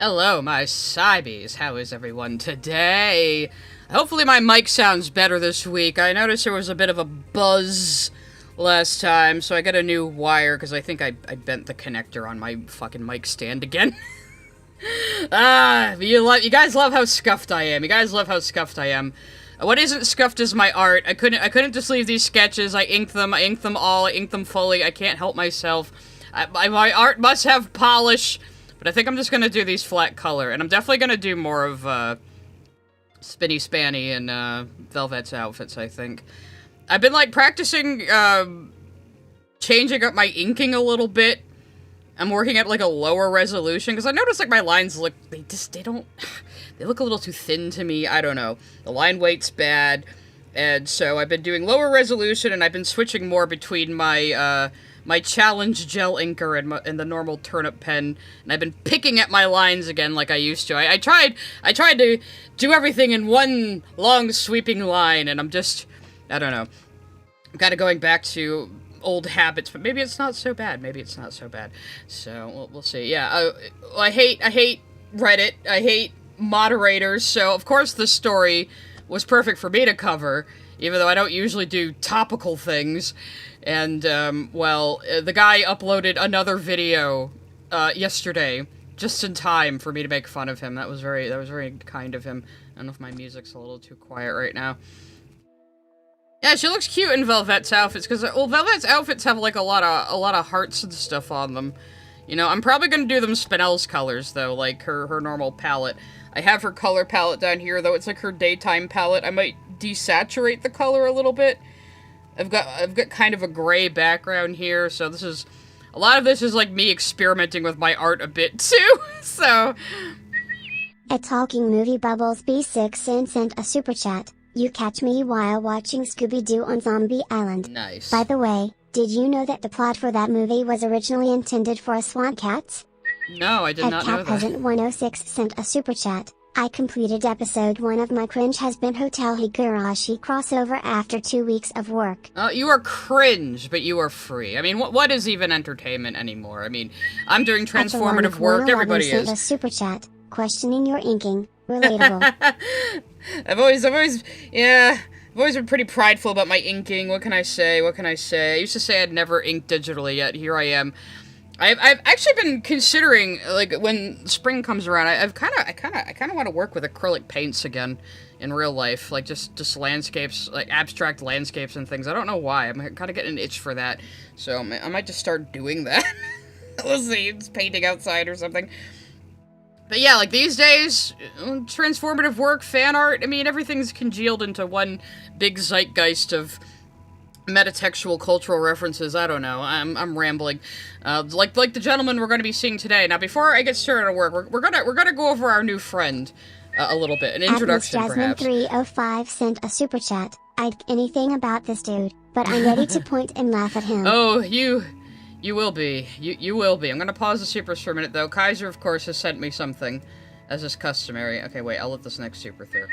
Hello, my Cybies. How is everyone today? Hopefully my mic sounds better this week. I noticed there was a bit of a buzz last time, so I got a new wire, because I think I bent the connector on my fucking mic stand again. You guys love how scuffed I am. You guys love how scuffed I am. What isn't scuffed is my art. I couldn't just leave these sketches. I inked them all, I inked them fully. I can't help myself. My art must have polish. But I think I'm just gonna do these flat color, and I'm definitely gonna do more of, Spinny Spanny and, Velvet's outfits, I think. I've been, like, practicing, changing up my inking a little bit. I'm working at, like, a lower resolution, because I noticed, like, my lines look, they look a little too thin to me, I don't know. The line weight's bad, and so I've been doing lower resolution, and I've been switching more between my, my challenge gel inker and the normal turnip pen, and I've been picking at my lines again like I used to. I tried to do everything in one long sweeping line, and I'm just, I don't know. I'm kind of going back to old habits, but maybe it's not so bad. Maybe it's not so bad. So we'll see. Yeah, I hate Reddit. I hate moderators. So of course the story was perfect for me to cover, even though I don't usually do topical things. And, well, the guy uploaded another video, yesterday, just in time for me to make fun of him. That was very kind of him. I don't know if my music's a little too quiet right now. Yeah, she looks cute in Velvet's outfits, because, well, Velvet's outfits have, like, a lot of hearts and stuff on them. You know, I'm probably gonna do them Spinel's colors, though, like her normal palette. I have her color palette down here, though it's like her daytime palette. I might desaturate the color a little bit. I've got kind of a gray background here, so a lot of this is like me experimenting with my art a bit too, so. A Talking Movie Bubbles B6 sent a super chat. You catch me while watching Scooby-Doo on Zombie Island. Nice. By the way, did you know that the plot for that movie was originally intended for a swamp cat? No, I did not know that. Peasant 106 sent a super chat. I completed episode 1 of my Cringe Has Been Hotel Higurashi crossover after 2 weeks of work. You are cringe, but you are free. I mean, what is even entertainment anymore? I mean, I'm doing transformative work, everybody is. Sent a super chat, questioning your inking. Relatable. I've always been pretty prideful about my inking. What can I say? I used to say I'd never inked digitally, yet here I am. I've actually been considering, like, when spring comes around, I kind of want to work with acrylic paints again in real life, like just landscapes, like abstract landscapes and things. I don't know why. I'm kind of getting an itch for that, so I might just start doing that. We'll see. It's painting outside or something. But yeah, like these days, transformative work, fan art. I mean, everything's congealed into one big zeitgeist of metatextual cultural references. I don't know. I'm rambling. Like the gentleman we're going to be seeing today. Now, before I get started on work, we're gonna go over our new friend a little bit, an introduction, perhaps. Jasmine305 sent a super chat. I'd anything about this dude, but I'm ready to point and laugh at him. Oh, you will be. You will be. I'm gonna pause the supers for a minute, though. Kaiser, of course, has sent me something, as is customary. Okay, wait. I'll let this next super through.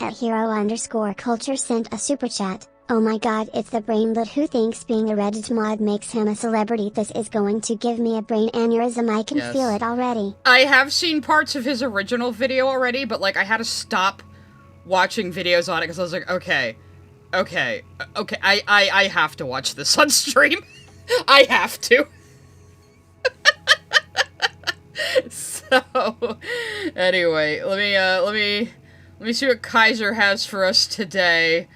At hero_culture sent a super chat. Oh my god, it's the brainlet who thinks being a Reddit mod makes him a celebrity. This is going to give me a brain aneurysm. I can feel it already. I have seen parts of his original video already, but, like, I had to stop watching videos on it because I was like, okay, I have to watch this on stream. I have to. So, anyway, let me see what Kaiser has for us today.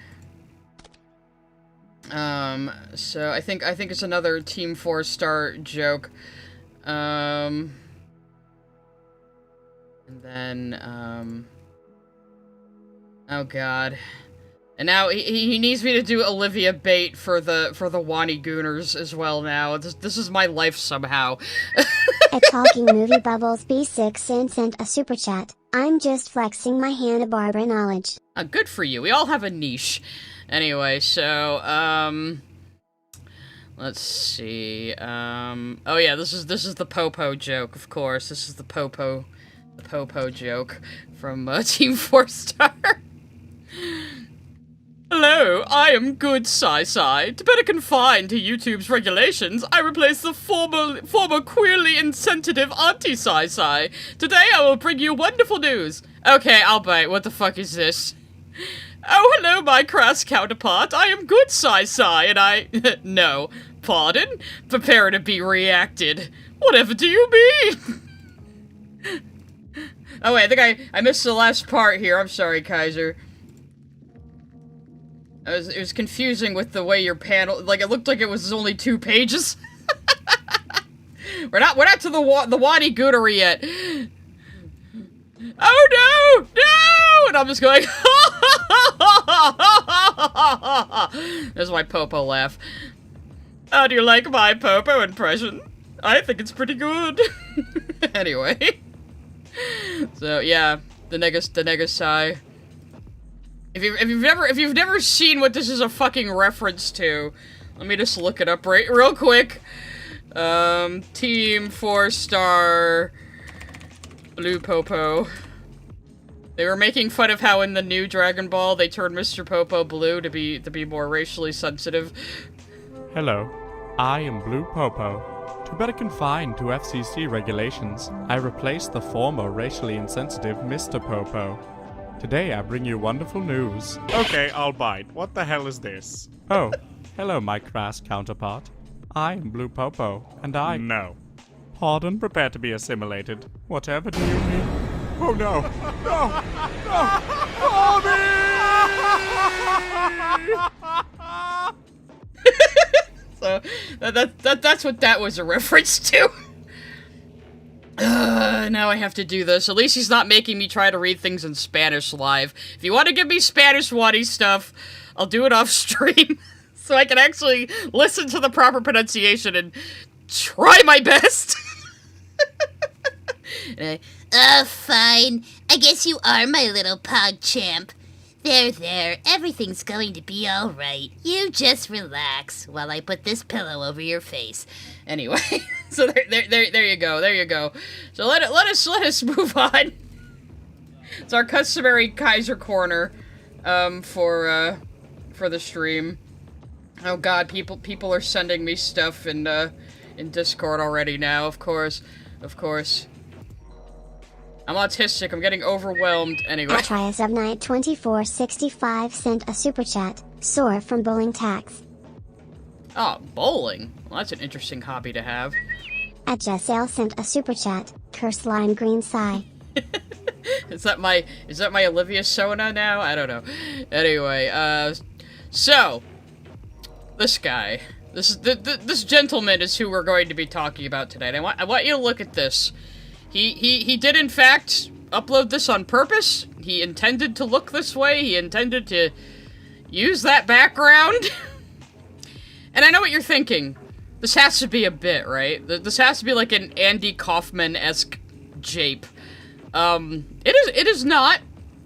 So I think it's another Team 4-star joke. And then, oh god. And now he needs me to do Olivia Bate for the Wani Gooners as well now. This is my life somehow. A Talking Movie Bubbles B6 sent a super chat. I'm just flexing my Hanna-Barbera knowledge. Good for you. We all have a niche. Anyway, so, let's see, oh yeah, this is the Popo joke, of course. This is the Popo joke from, Team 4-star. hello, I am good Sai. To better confine to YouTube's regulations, I replace the former queerly insensitive Auntie Sai. Today I will bring you wonderful news. Okay, I'll bite. What the fuck is this? Oh, hello, my crass counterpart. I am good Sai, and I... No. Pardon? Prepare to be reacted. Whatever do you mean? Oh, wait, I think I missed the last part here. I'm sorry, Kaiser. It was confusing with the way your panel... Like, it looked like it was only 2 pages. We're not to the Wadi Goodery yet. Oh, no! No! And I'm just going... There's my Popo laugh. How do you like my Popo impression? I think it's pretty good. Anyway. So, yeah. The Negasai. If you've never seen what this is a fucking reference to, let me just look it up real quick. Team 4-star Blue Popo. They were making fun of how in the new Dragon Ball they turned Mr. Popo blue to be more racially sensitive. Hello, I am Blue Popo. To better confine to FCC regulations, I replaced the former racially insensitive Mr. Popo. Today I bring you wonderful news. Okay, I'll bite. What the hell is this? Oh, hello my crass counterpart. I am Blue Popo, and I... No. Pardon? Prepare to be assimilated. Whatever do you mean? Oh no! No! No! So, that's what that was a reference to. Now I have to do this. At least he's not making me try to read things in Spanish live. If you want to give me Spanish Wadi stuff, I'll do it off stream. So I can actually listen to the proper pronunciation and try my best. Fine. I guess you are my little pog champ. There. Everything's going to be alright. You just relax while I put this pillow over your face. Anyway, so there you go. So let us move on. It's our customary Kaiser corner, for the stream. Oh god, people are sending me stuff in Discord already now, of course. I'm autistic, I'm getting overwhelmed, anyway. Atreus of Night 2465 sent a super chat, Soar from Bowling Tax. Oh, bowling? Well, that's an interesting hobby to have. At Jessale sent a super chat, Curse Line Green Sigh. Is that my Olivia Sona now? I don't know. Anyway, so, this guy, this gentleman is who we're going to be talking about today. And I want you to look at this. He did in fact upload this on purpose. He intended to look this way. He intended to use that background. And I know what you're thinking. This has to be a bit, right? This has to be like an Andy Kaufman-esque jape. It is not.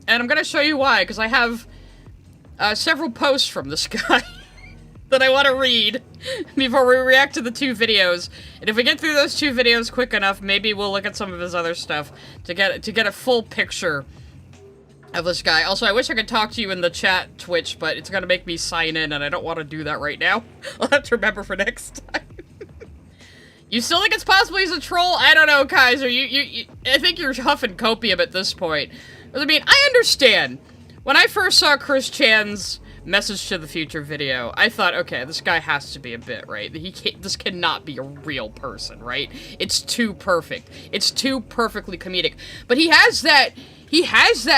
And I'm gonna show you why, because I have several posts from this guy that I want to read before we react to the 2 videos. And if we get through those 2 videos quick enough, maybe we'll look at some of his other stuff to get a full picture of this guy. Also, I wish I could talk to you in the chat Twitch, but it's gonna make me sign in, and I don't want to do that right now. I'll have to remember for next time. You still think it's possible he's a troll? I don't know, Kaiser. I think you're huffing copium at this point. I mean, I understand. When I first saw Chris Chan's Message to the Future video, I thought, okay, this guy has to be a bit, right? This cannot be a real person, right? It's too perfect. It's too perfectly comedic. But he has that,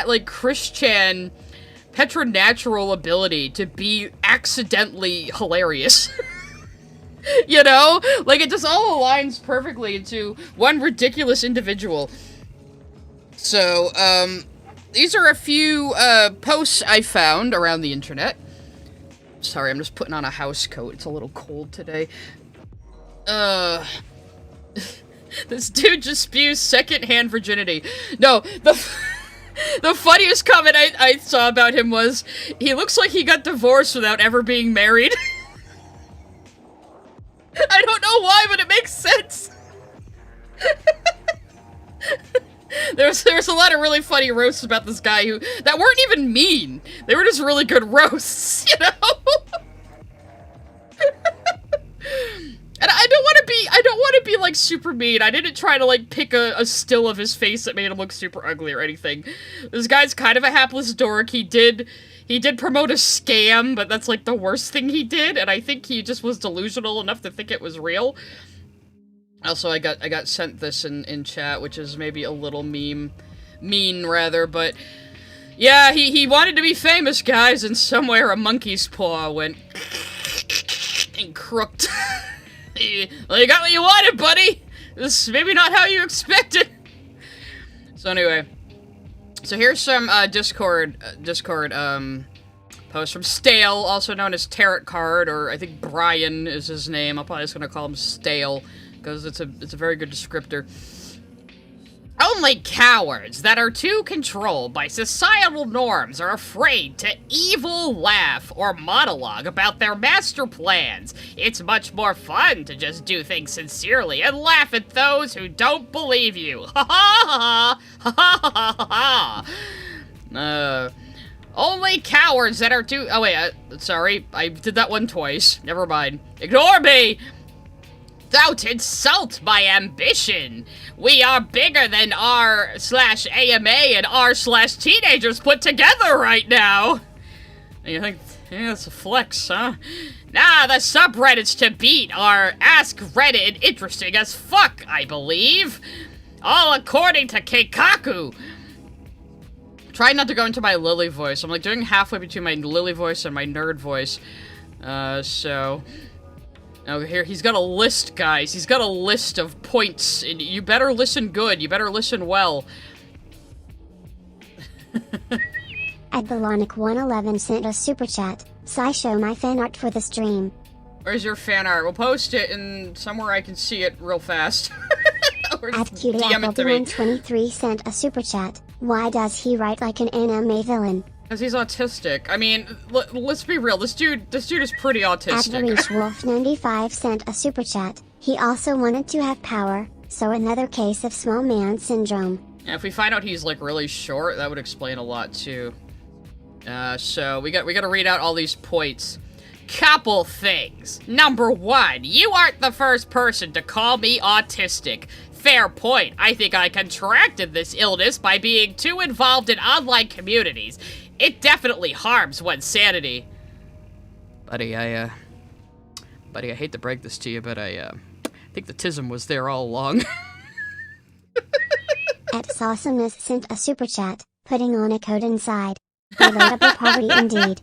like, Chris Chan preternatural ability to be accidentally hilarious. You know? Like, it just all aligns perfectly into one ridiculous individual. So, these are a few, posts I found around the internet. Sorry, I'm just putting on a house coat. It's a little cold today. This dude just spews second-hand virginity. No, the funniest comment I saw about him was, he looks like he got divorced without ever being married. I don't know why, but it makes sense. There's a lot of really funny roasts about this guy that weren't even mean. They were just really good roasts, you know? And I don't want to be like super mean. I didn't try to like pick a still of his face that made him look super ugly or anything. This guy's kind of a hapless dork. He did promote a scam, but that's like the worst thing he did, and I think he just was delusional enough to think it was real. Also, I got sent this in chat, which is maybe a little mean rather, but yeah, he wanted to be famous, guys, and somewhere a monkey's paw went and crooked. Well, you got what you wanted, buddy. This is maybe not how you expected. So anyway, so here's some Discord post from Stale, also known as Tarot Card, or I think Bryan is his name. I'm probably just gonna call him Stale because it's a very good descriptor. Only cowards that are too controlled by societal norms are afraid to evil laugh or monologue about their master plans. It's much more fun to just do things sincerely and laugh at those who don't believe you. Ha ha ha ha ha ha ha. Only cowards that are too— oh wait, sorry, I did that one twice. Never mind. Ignore me! Don't insult my ambition! We are bigger than r/AMA and r/teenagers put together right now! And you think, yeah, that's a flex, huh? Nah, the subreddits to beat are Ask Reddit and Interesting as Fuck, I believe! All according to Keikaku! Try not to go into my Lily voice. I'm like doing halfway between my Lily voice and my nerd voice. So... oh, here, he's got a list, guys. He's got a list of points, and you better listen good. You better listen well. Adbalonic111 sent a super chat. So show my fan art for the stream. Where's your fan art? We'll post it in somewhere I can see it real fast. Or DM it to me. At123 sent a super chat. Why does he write like an anime villain? Because he's autistic. I mean, let's be real. This dude is pretty autistic. AverishWolf95 sent a super chat. He also wanted to have power, so another case of small man syndrome. Yeah, if we find out he's like really short, that would explain a lot too. So we got to read out all these points. Couple things. Number 1, you aren't the first person to call me autistic. Fair point. I think I contracted this illness by being too involved in online communities. It definitely harms one's sanity. Buddy, I hate to break this to you, but I think the tism was there all along. At Sawesomeness sent a super chat, putting on a coat inside. Relatable poverty indeed.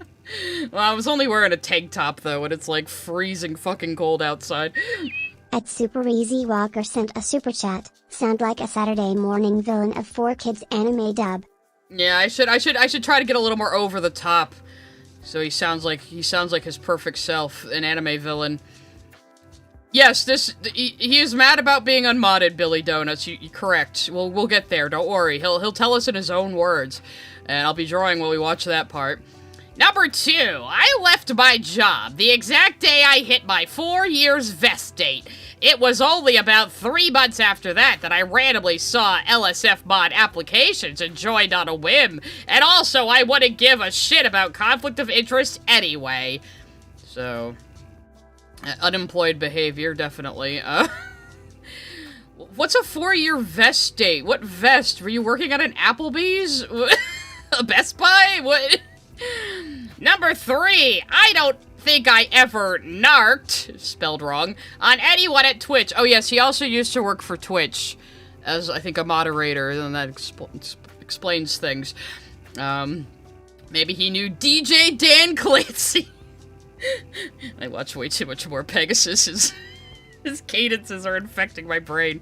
Well, I was only wearing a tank top, though, and it's like freezing fucking cold outside. At Super Easy Walker sent a super chat. Sound like a Saturday morning villain of 4Kids anime dub. Yeah, I should try to get a little more over the top. So he sounds like his perfect self, an anime villain. Yes, he is mad about being unmodded, Billy Donuts. You correct. We'll get there. Don't worry. He'll tell us in his own words, and I'll be drawing while we watch that part. Number 2, I left my job the exact day I hit my 4 years vest date. It was only about 3 months after that I randomly saw LSF mod applications and joined on a whim. And also, I wouldn't give a shit about conflict of interest anyway. So, unemployed behavior, definitely. What's a 4-year vest date? What vest? Were you working at an Applebee's? A Best Buy? What? Number 3, I don't think I ever narked, spelled wrong, on anyone at Twitch. Oh yes, he also used to work for Twitch as, I think, a moderator, and that explains things. Maybe he knew DJ Dan Clancy. I watch way too much more Pegasus. His cadences are infecting my brain.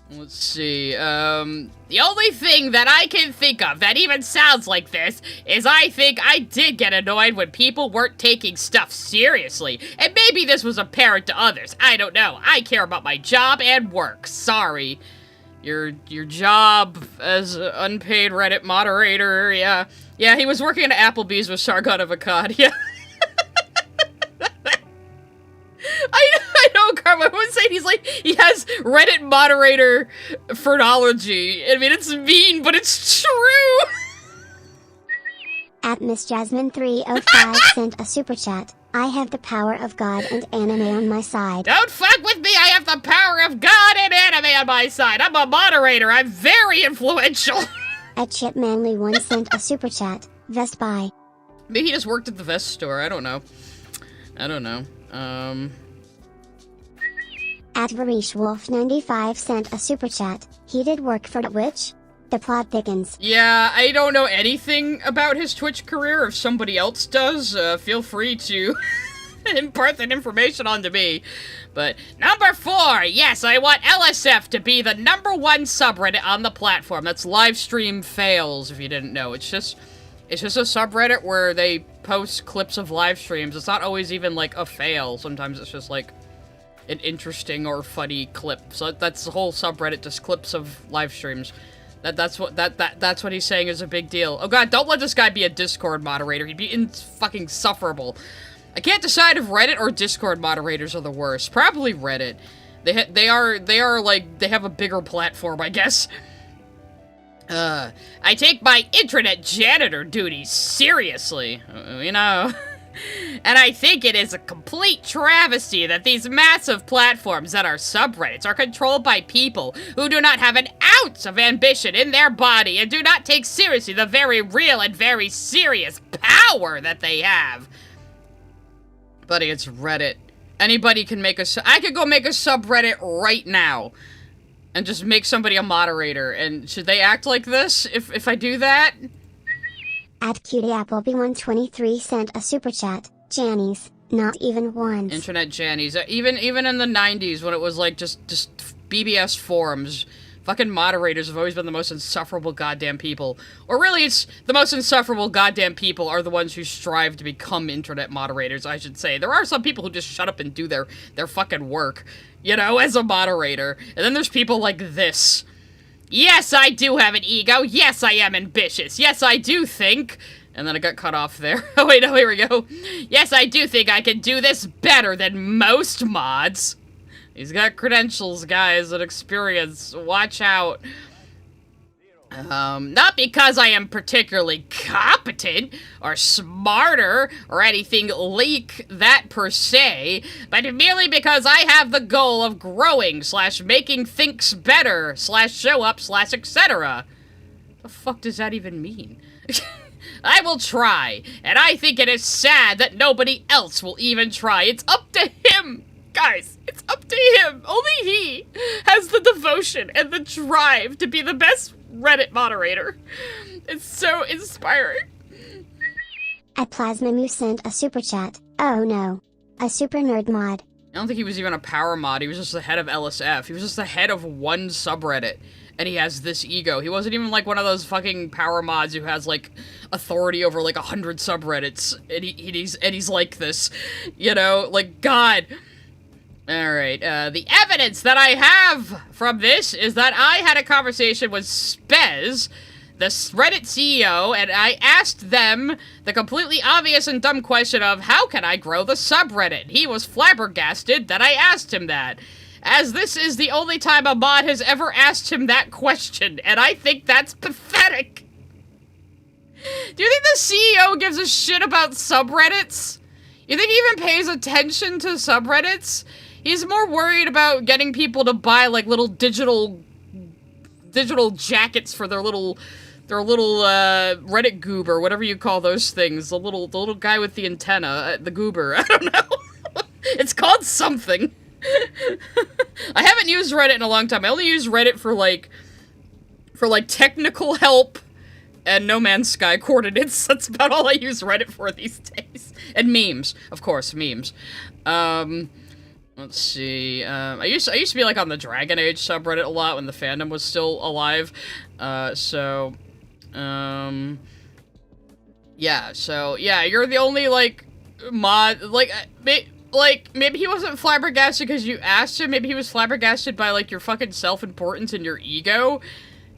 Let's see, the only thing that I can think of that even sounds like this is I think I did get annoyed when people weren't taking stuff seriously. And maybe this was apparent to others. I don't know. I care about my job and work. Sorry. Your job as an unpaid Reddit moderator, yeah. Yeah, he was working at Applebee's with Sargon of Akkad, yeah. I know, Karma, I wouldn't say right? He's like, he has Reddit moderator phrenology. I mean, it's mean, but it's true. At Miss Jasmine 305 sent a super chat. I have the power of God and anime on my side. Don't fuck with me, I have the power of God and anime on my side. I'm a moderator, I'm very influential. At Chipmanly1 sent a super chat. Vest buy. Maybe he just worked at the vest store, I don't know. At VarishWolf95 sent a super chat. He did work for Twitch? The plot thickens. Yeah, I don't know anything about his Twitch career. If somebody else does, feel free to impart that information onto me. But number 4, yes, I want LSF to be the #1 subreddit on the platform. That's LiveStreamFails, if you didn't know. It's just a subreddit where they post clips of live streams. It's not always even like a fail. Sometimes it's just like an interesting or funny clip. So that's the whole subreddit, just clips of live streams. That's what he's saying is a big deal. Oh god, don't let this guy be a Discord moderator. He'd be fucking insufferable. I can't decide if Reddit or Discord moderators are the worst. Probably Reddit. They are like, they have a bigger platform, I guess. I take my intranet janitor duties seriously, you know. And I think it is a complete travesty that these massive platforms that are subreddits are controlled by people who do not have an ounce of ambition in their body and do not take seriously the very real and very serious power that they have. Buddy, it's Reddit. Anybody can make I could go make a subreddit right now and just make somebody a moderator. And should they act like this if I do that? At CutieAppleby123 sent a super chat. Jannies, not even once. Internet Jannies. Even in the 90s when it was like just BBS forums, fucking moderators have always been the most insufferable goddamn people. Or really, it's the most insufferable goddamn people are the ones who strive to become internet moderators, I should say. There are some people who just shut up and do their fucking work, you know, as a moderator. And then there's people like this. Yes, I do have an ego. Yes, I am ambitious. Yes, I do think... And then I got cut off there. Oh, wait, no, here we go. Yes, I do think I can do this better than most mods. He's got credentials, guys, and experience. Watch out. Not because I am particularly competent or smarter or anything like that per se, but merely because I have the goal of growing / making things better / show up / etc. The fuck does that even mean? I will try, and I think it is sad that nobody else will even try. It's up to him, guys. It's up to him. Only he has the devotion and the drive to be the best Reddit moderator. It's so inspiring. At Plasmamu sent a super chat. Oh no. A super nerd mod. I don't think he was even a power mod. He was just the head of LSF. He was just the head of one subreddit. And he has this ego. He wasn't even like one of those fucking power mods who has like authority over like 100 subreddits. And he's like this. You know, like God. Alright, the evidence that I have from this is that I had a conversation with Spez, the Reddit CEO, and I asked them the completely obvious and dumb question of, how can I grow the subreddit? He was flabbergasted that I asked him that, as this is the only time a mod has ever asked him that question, and I think that's pathetic. Do you think the CEO gives a shit about subreddits? You think he even pays attention to subreddits? He's more worried about getting people to buy like little digital jackets for their little Reddit goober, whatever you call those things. The little guy with the antenna, the goober. I don't know. It's called something. I haven't used Reddit in a long time. I only use Reddit for like technical help and No Man's Sky coordinates. That's about all I use Reddit for these days. And memes, of course, memes. Let's see, I used to be, like, on the Dragon Age subreddit a lot when the fandom was still alive, yeah, you're the only, like, mod, like, maybe he wasn't flabbergasted because you asked him, maybe he was flabbergasted by, like, your fucking self-importance and your ego?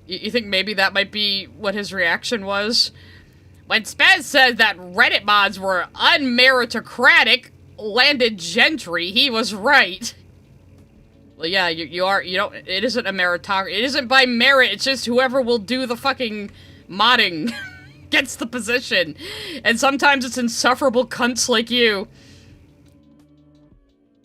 You think maybe that might be what his reaction was? When Spaz said that Reddit mods were unmeritocratic, landed gentry, he was right. Well, yeah, you don't, it isn't a meritocracy. It isn't by merit, it's just whoever will do the fucking modding gets the position. And sometimes it's insufferable cunts like you.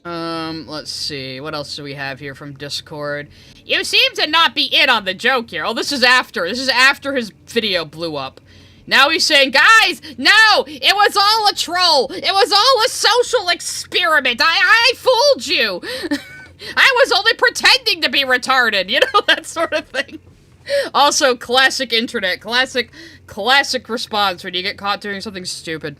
Let's see. What else do we have here from Discord? You seem to not be in on the joke here. Oh, this is after his video blew up. Now he's saying, guys, no, it was all a troll. It was all a social experiment. I fooled you. I was only pretending to be retarded. You know, that sort of thing. Also, classic internet. Classic response when you get caught doing something stupid.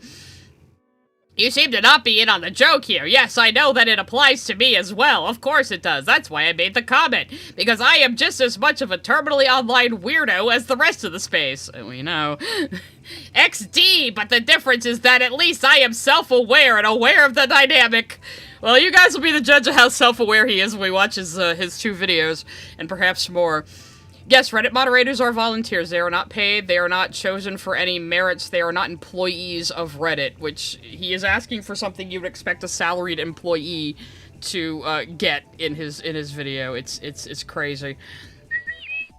You seem to not be in on the joke here. Yes, I know that it applies to me as well. Of course it does. That's why I made the comment. Because I am just as much of a terminally online weirdo as the rest of the space. We know. XD, but the difference is that at least I am self-aware and aware of the dynamic. Well, you guys will be the judge of how self-aware he is when we watch his 2 videos, and perhaps more. Yes, Reddit moderators are volunteers. They are not paid. They are not chosen for any merits. They are not employees of Reddit, which he is asking for something you would expect a salaried employee to get in his video. It's crazy.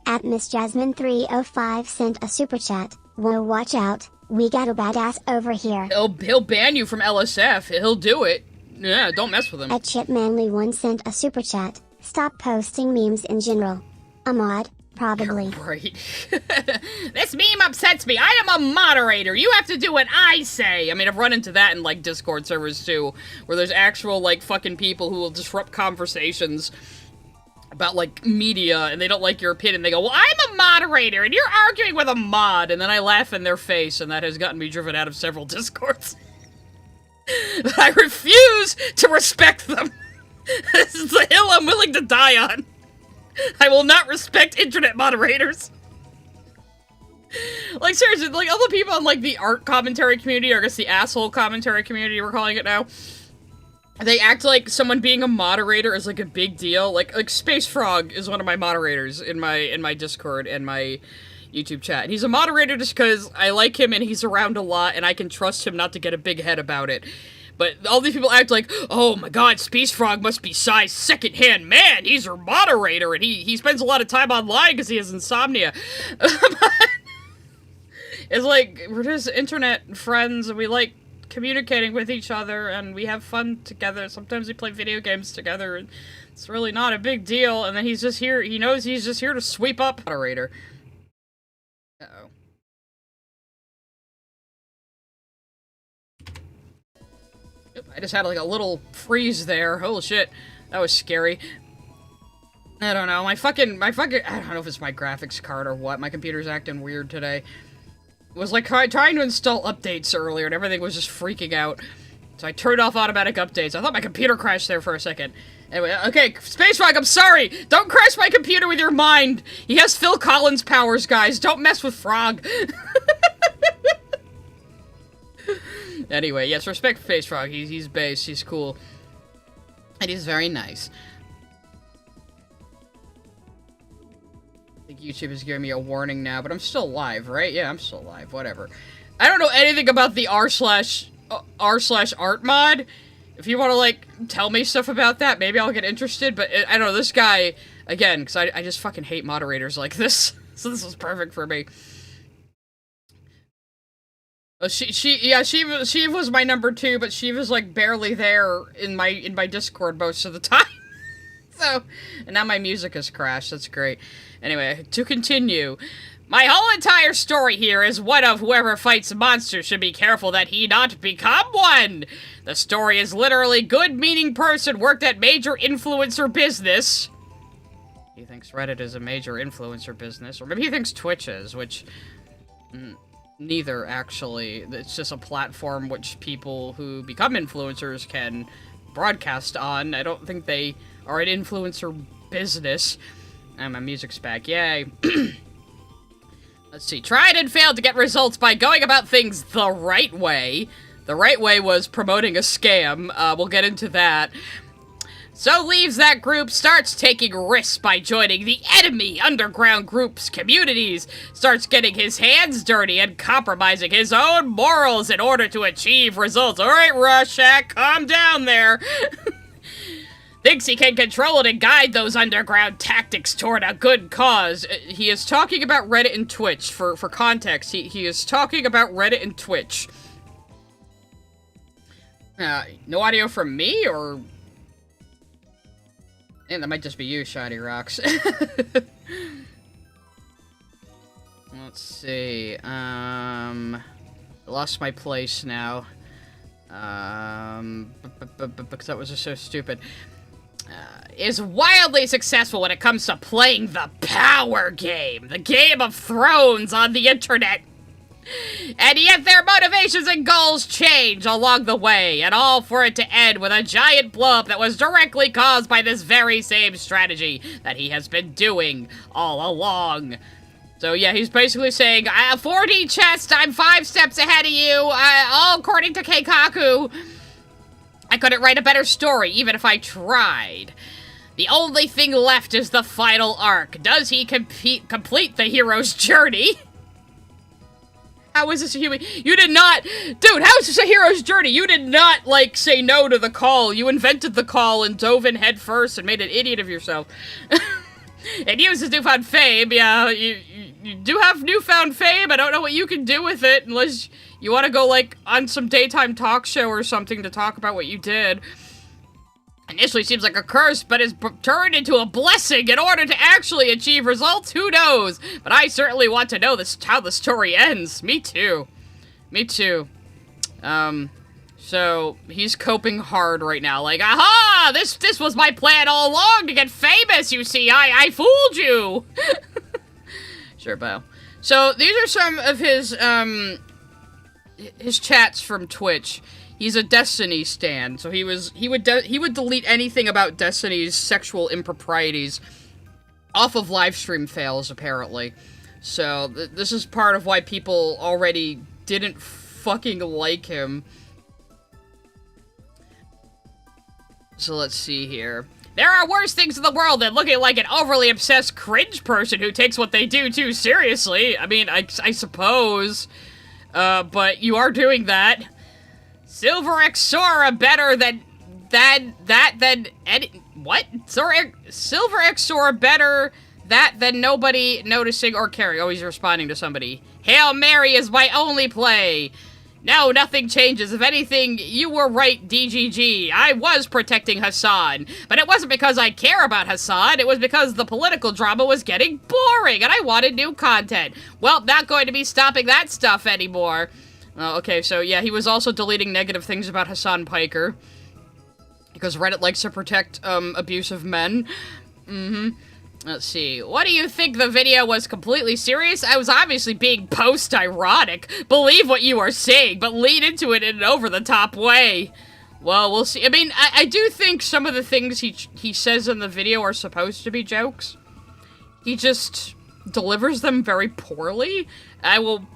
At Miss Jasmine 305 sent a super chat. Whoa, watch out. We got a badass over here. He'll ban you from LSF. He'll do it. Yeah, don't mess with him. At Chipmanly1 sent a super chat. Stop posting memes in general. A mod. Probably. Right. This meme upsets me. I am a moderator. You have to do what I say. I mean, I've run into that in, like, Discord servers, too, where there's actual, like, fucking people who will disrupt conversations about, like, media, and they don't like your opinion. They go, well, I'm a moderator, and you're arguing with a mod, and then I laugh in their face, and that has gotten me driven out of several Discords. But I refuse to respect them. This is the hill I'm willing to die on. I will not respect internet moderators. Like, seriously, like, all the people in, like, the art commentary community, or I guess the asshole commentary community, we're calling it now, they act like someone being a moderator is, like, a big deal. Like Space Frog is one of my moderators in my Discord and my YouTube chat. And he's a moderator just because I like him and he's around a lot and I can trust him not to get a big head about it. But all these people act like, oh my god, Space Frog must be Sai's second-hand man. He's her moderator, and he spends a lot of time online because he has insomnia. It's like, we're just internet friends, and we like communicating with each other, and we have fun together. Sometimes we play video games together, and it's really not a big deal. And then he's just here, he knows he's just here to sweep up. Moderator. Uh-oh. I just had like a little freeze there. Holy shit. That was scary. I don't know. My fucking, I don't know if it's my graphics card or what. My computer's acting weird today. It was like trying to install updates earlier and everything was just freaking out. So I turned off automatic updates. I thought my computer crashed there for a second. Anyway, okay, Space Frog, I'm sorry! Don't crash my computer with your mind! He has Phil Collins powers, guys. Don't mess with Frog. Anyway, yes, respect Space Frog. He's base, he's cool. And he's very nice. I think YouTube is giving me a warning now, but I'm still live, right? Yeah, I'm still live, whatever. I don't know anything about the r/art mod. If you want to, like, tell me stuff about that, maybe I'll get interested, but I don't know, this guy, again, because I just fucking hate moderators like this, so this was perfect for me. She was my number 2, but she was, like, barely there in my Discord most of the time. So, and now my music has crashed, that's great. Anyway, to continue. My whole entire story here is one of whoever fights monsters should be careful that he not become one. The story is literally good-meaning person worked at major influencer business. He thinks Reddit is a major influencer business, or maybe he thinks Twitch is, which... neither, actually. It's just a platform which people who become influencers can broadcast on. I don't think they are an influencer business. And my music's back, yay. Let's see. Tried and failed to get results by going about things the right way. The right way was promoting a scam. We'll get into that. So leaves that group, starts taking risks by joining the enemy underground group's communities, starts getting his hands dirty and compromising his own morals in order to achieve results. Alright, Rorschach, calm down there. thinks he can control it and guide those underground tactics toward a good cause. He is talking about Reddit and Twitch. For context, he is talking about Reddit and Twitch. No audio from me, or... And that might just be you, Shiny Rocks. Let's see, I lost my place now. Because that was just so stupid. Is wildly successful when it comes to playing the power game, the Game of Thrones on the internet. And yet their motivations and goals change along the way, and all for it to end with a giant blow-up that was directly caused by this very same strategy that he has been doing all along. So yeah, he's basically saying, 4D chest, I'm 5 steps ahead of you, all according to Keikaku. I couldn't write a better story, even if I tried. The only thing left is the final arc. Does he complete the hero's journey? How is this a human? You did not... Dude, how is this a hero's journey? You did not, like, say no to the call. You invented the call and dove in head first and made an idiot of yourself. And used his newfound fame. Yeah, you do have newfound fame. I don't know what you can do with it unless you want to go, like, on some daytime talk show or something to talk about what you did. Initially seems like a curse, but is turned into a blessing in order to actually achieve results. Who knows? But I certainly want to know how the story ends. Me too. Me too. So he's coping hard right now. Like, aha! This was my plan all along to get famous. You see, I fooled you. Sure, Bo. So these are some of his chats from Twitch. He's a Destiny stan, so he would delete anything about Destiny's sexual improprieties off of LiveStreamFails, apparently. So this is part of why people already didn't fucking like him. So let's see here. There are worse things in the world than looking like an overly obsessed cringe person who takes what they do too seriously. I mean, I suppose, but you are doing that. Silver Exora better than what? Sorry, Silver Exora better that than nobody noticing or caring. Oh, he's responding to somebody. Hail Mary is my only play. No, nothing changes. If anything, you were right, DGG. I was protecting Hassan. But it wasn't because I care about Hassan. It was because the political drama was getting boring and I wanted new content. Well, not going to be stopping that stuff anymore. Okay, so yeah, he was also deleting negative things about Hassan Piker. Because Reddit likes to protect, abusive men. Let's see. What do you think? The video was completely serious? I was obviously being post-ironic. Believe what you are saying, but lean into it in an over-the-top way. Well, we'll see. I mean, I do think some of the things he says in the video are supposed to be jokes. He just delivers them very poorly. I will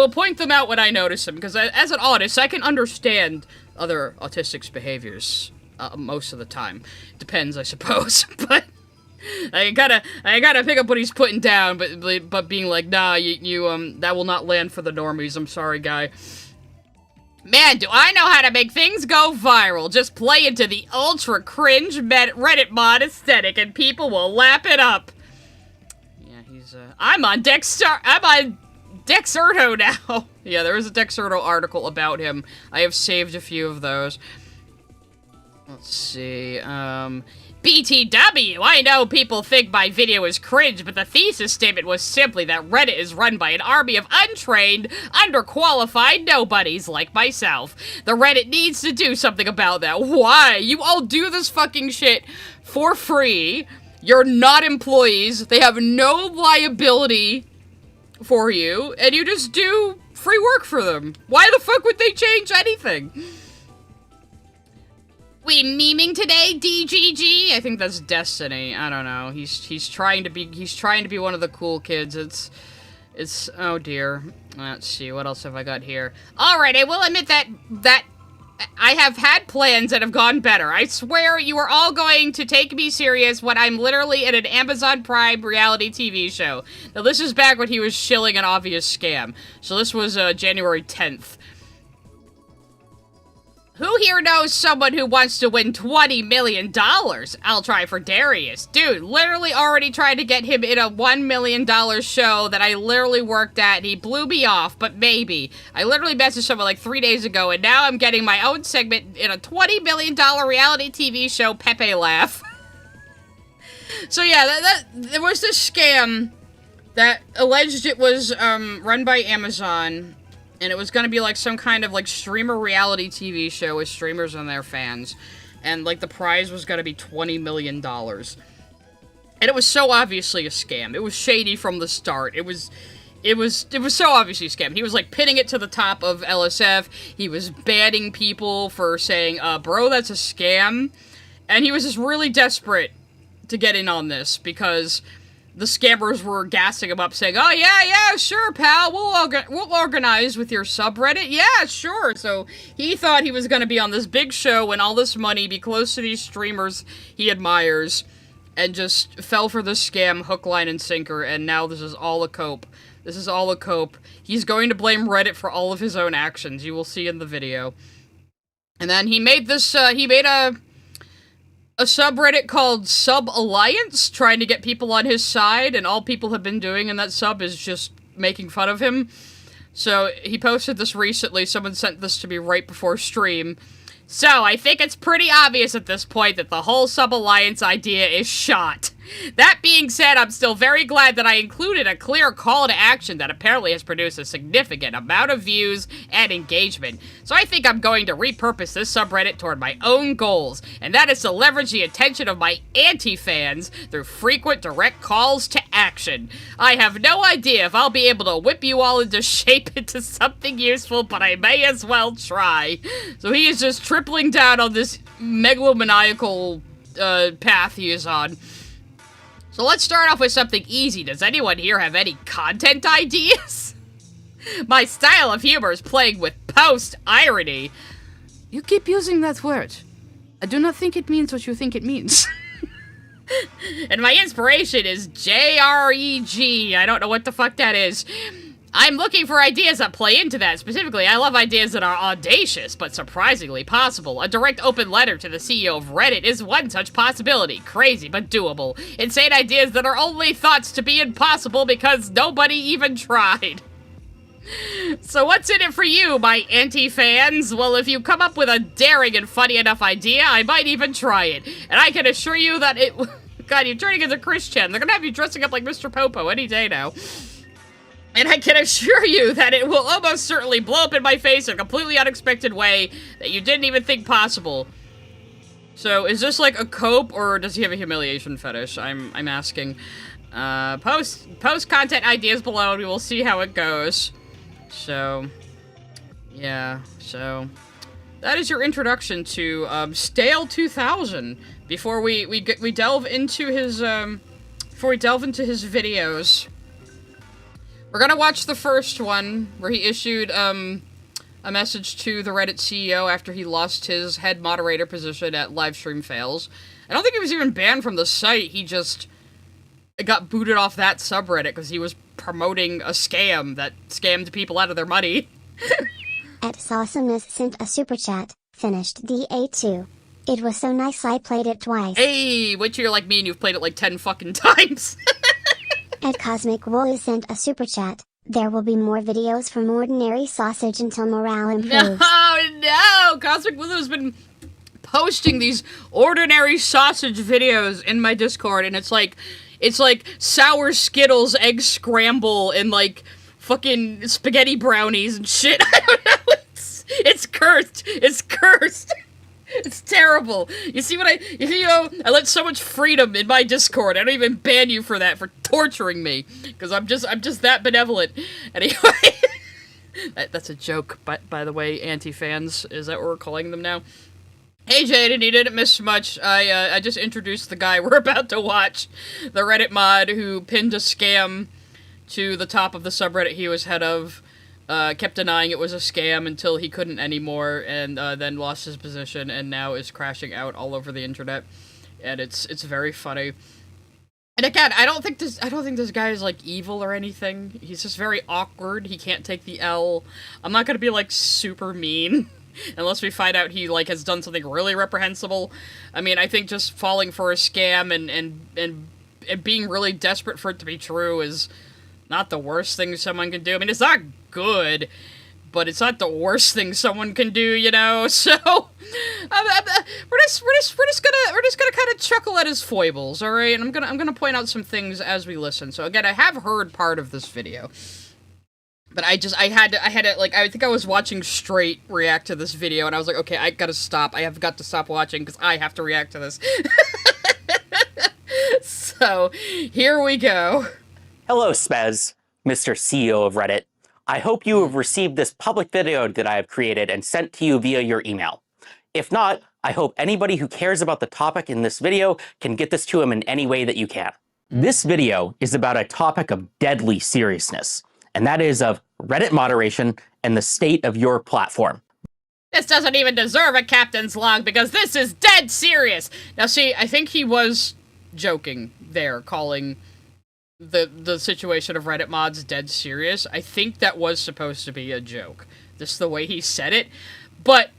point them out when I notice them, because as an autist, I can understand other autistics' behaviors most of the time. Depends, I suppose, but I gotta pick up what he's putting down, but being like, nah, you that will not land for the normies. I'm sorry, guy. Man, do I know how to make things go viral. Just play into the ultra cringe Reddit mod aesthetic, and people will lap it up. Yeah, he's I'm on Dexerto now. Yeah, there is a Dexerto article about him. I have saved a few of those. Let's see, BTW, I know people think my video is cringe, but the thesis statement was simply that Reddit is run by an army of untrained, underqualified nobodies like myself. The Reddit needs to do something about that. Why? You all do this fucking shit for free. You're not employees. They have no liability for you, and you just do free work for them. Why the fuck would they change anything? We memeing today, DGG? I think that's Destiny. I don't know. He's trying to be one of the cool kids. It's oh dear. Let's see, what else have I got here? Alright, I will admit that I have had plans that have gone better. I swear you are all going to take me serious when I'm literally in an Amazon Prime reality TV show. Now this is back when he was shilling an obvious scam. So this was January 10th. Who here knows someone who wants to win $20 million? I'll try for Darius. Dude, literally already tried to get him in a $1 million show that I literally worked at, and he blew me off, but maybe. I literally messaged someone like 3 days ago, and now I'm getting my own segment in a $20 million reality TV show, Pepe Laugh. So yeah, there was this scam that alleged it was run by Amazon, and it was going to be like some kind of like streamer reality TV show with streamers and their fans, and like the prize was going to be $20 million. And it was so obviously a scam. It was shady from the start. It was so obviously a scam. He was like pinning it to the top of LSF. He was banning people for saying, bro, that's a scam. And he was just really desperate to get in on this because the scammers were gassing him up, saying, oh, yeah, sure, pal, we'll organize with your subreddit, yeah, sure. So he thought he was going to be on this big show and all this money, be close to these streamers he admires, and just fell for this scam, hook, line, and sinker, and now this is all a cope. This is all a cope. He's going to blame Reddit for all of his own actions, you will see in the video. And then he made this, a subreddit called Sub Alliance, trying to get people on his side, and all people have been doing in that sub is just making fun of him. So he posted this recently, someone sent this to me right before stream. So I think it's pretty obvious at this point that the whole Sub Alliance idea is shot. That being said, I'm still very glad that I included a clear call to action that apparently has produced a significant amount of views and engagement. So I think I'm going to repurpose this subreddit toward my own goals, and that is to leverage the attention of my anti-fans through frequent direct calls to action. I have no idea if I'll be able to whip you all into shape into something useful, but I may as well try. So he is just tripling down on this megalomaniacal path he is on. So let's start off with something easy. Does anyone here have any content ideas? My style of humor is playing with post-irony. You keep using that word. I do not think it means what you think it means. And my inspiration is JREG. I don't know what the fuck that is. I'm looking for ideas that play into that. Specifically, I love ideas that are audacious, but surprisingly possible. A direct open letter to the CEO of Reddit is one such possibility. Crazy, but doable. Insane ideas that are only thoughts to be impossible because nobody even tried. So what's in it for you, my anti-fans? Well, if you come up with a daring and funny enough idea, I might even try it. And I can assure you that it... God, you're turning into Christian. They're gonna have you dressing up like Mr. Popo any day now. And I can assure you that it will almost certainly blow up in my face in a completely unexpected way that you didn't even think possible. So, is this like a cope, or does he have a humiliation fetish? I'm asking. Post content ideas below, and we will see how it goes. So, yeah, so... That is your introduction to, Stale 2000. Before we delve into his, before we delve into his videos... We're gonna watch the first one, where he issued, a message to the Reddit CEO after he lost his head moderator position at LiveStreamFails. I don't think he was even banned from the site, he just got booted off that subreddit because he was promoting a scam that scammed people out of their money. At Sawesomeness sent a super chat, finished DA2. It was so nice I played it twice. Hey, wait till you're like me and you've played it like 10 fucking times. At Cosmic Wooly sent a super chat. There will be more videos from Ordinary Sausage until morale improves. No! Cosmic Wooly has been posting these Ordinary Sausage videos in my Discord, and it's like sour Skittles, egg scramble, and like fucking spaghetti brownies and shit. I don't know. It's cursed. It's cursed. It's terrible. You see what I let so much freedom in my Discord. I don't even ban you for that, for torturing me. Because I'm just that benevolent. Anyway. That's a joke, by the way, anti-fans. Is that what we're calling them now? Hey Jaden, you didn't miss much. I just introduced the guy we're about to watch. The Reddit mod who pinned a scam to the top of the subreddit he was head of. Kept denying it was a scam until he couldn't anymore, and then lost his position, and now is crashing out all over the internet, and it's very funny. And again, I don't think this guy is like evil or anything. He's just very awkward. He can't take the L. I'm not gonna be like super mean. unless we find out he, like, has done something really reprehensible. I mean, I think just falling for a scam and being really desperate for it to be true is not the worst thing someone can do. I mean, it's not good, but it's not the worst thing someone can do, you know. So we're just gonna kind of chuckle at his foibles, all right? And I'm gonna point out some things as we listen. So again, I have heard part of this video, but I had to like, I think I was watching Straight react to this video, and I was like, okay, I gotta stop. I have got to stop watching because I have to react to this. So here we go. Hello, Spez, Mr. CEO of Reddit. I hope you have received this public video that I have created and sent to you via your email. If not, I hope anybody who cares about the topic in this video can get this to him in any way that you can. This video is about a topic of deadly seriousness, and that is of Reddit moderation and the state of your platform. This doesn't even deserve a captain's log because this is dead serious. Now see, I think he was joking there, calling the situation of Reddit mods dead serious. I think that was supposed to be a joke. Just the way he said it. But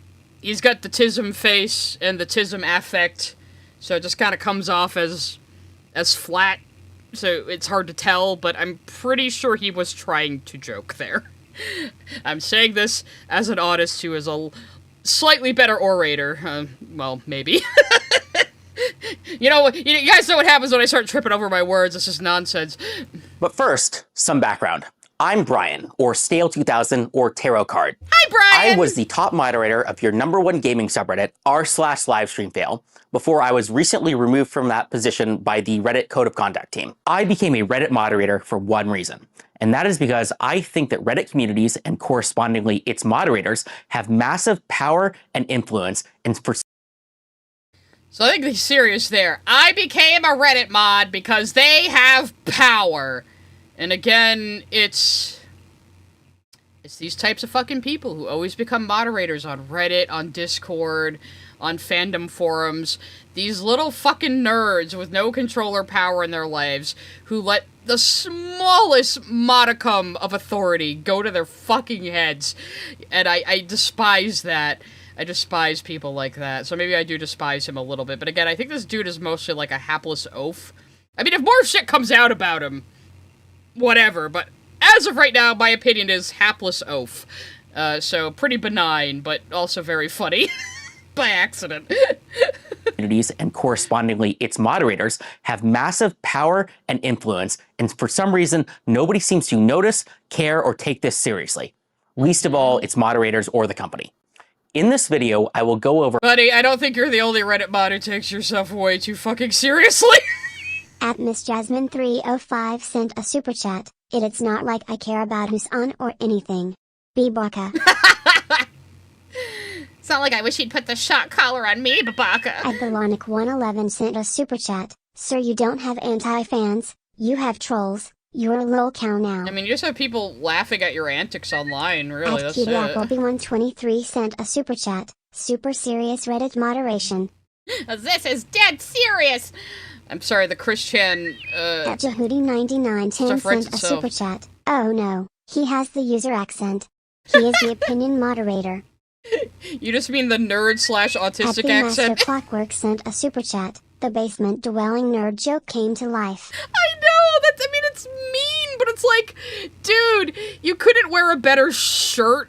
he's got the tism face and the tism affect, so it just kind of comes off as flat. So it's hard to tell, but I'm pretty sure he was trying to joke there. I'm saying this as an artist who is a slightly better orator. Well, maybe. You know, you guys know what happens when I start tripping over my words. It's just nonsense. But first, some background. I'm Bryan, or Stale2000, or Tarot Card. Hi, Bryan! I was the top moderator of your #1 gaming subreddit, r/LiveStreamFail, before I was recently removed from that position by the Reddit Code of Conduct team. I became a Reddit moderator for one reason, and that is because I think that Reddit communities, and correspondingly its moderators, have massive power and influence, and for So I think he's serious there. I became a Reddit mod because they have power. And again, it's these types of fucking people who always become moderators on Reddit, on Discord, on fandom forums. These little fucking nerds with no control or power in their lives who let the smallest modicum of authority go to their fucking heads. And I despise that. I despise people like that, so maybe I do despise him a little bit. But again, I think this dude is mostly like a hapless oaf. I mean, if more shit comes out about him, whatever. But as of right now, my opinion is hapless oaf. So pretty benign, but also very funny. By accident. communities, and correspondingly its moderators, have massive power and influence, and for some reason, nobody seems to notice, care, or take this seriously. Least of all, its moderators or the company. In this video, I will go over— Buddy, I don't think you're the only Reddit mod who takes yourself way too fucking seriously. At Miss Jasmine 305 sent a super chat. It's not like I care about who's on or anything. Bibaka. It's not like I wish he'd put the shock collar on me, Babaka. At Belonic 111 sent a super chat. Sir, you don't have anti-fans, you have trolls. You're a lol cow now. I mean, you just have people laughing at your antics online, really, At that's it. QBAppleby123 sent a super chat. Super serious Reddit moderation. This is dead serious. I'm sorry, the Christian, At Jehudi9910 stuff writes sent a itself. super chat. Oh no, he has the user accent. He is the opinion moderator. You just mean the nerd/autistic At the Master accent? Clockwork sent a super chat. The basement dwelling nerd joke came to life. I know, I mean, it's mean, but it's like, dude, you couldn't wear a better shirt.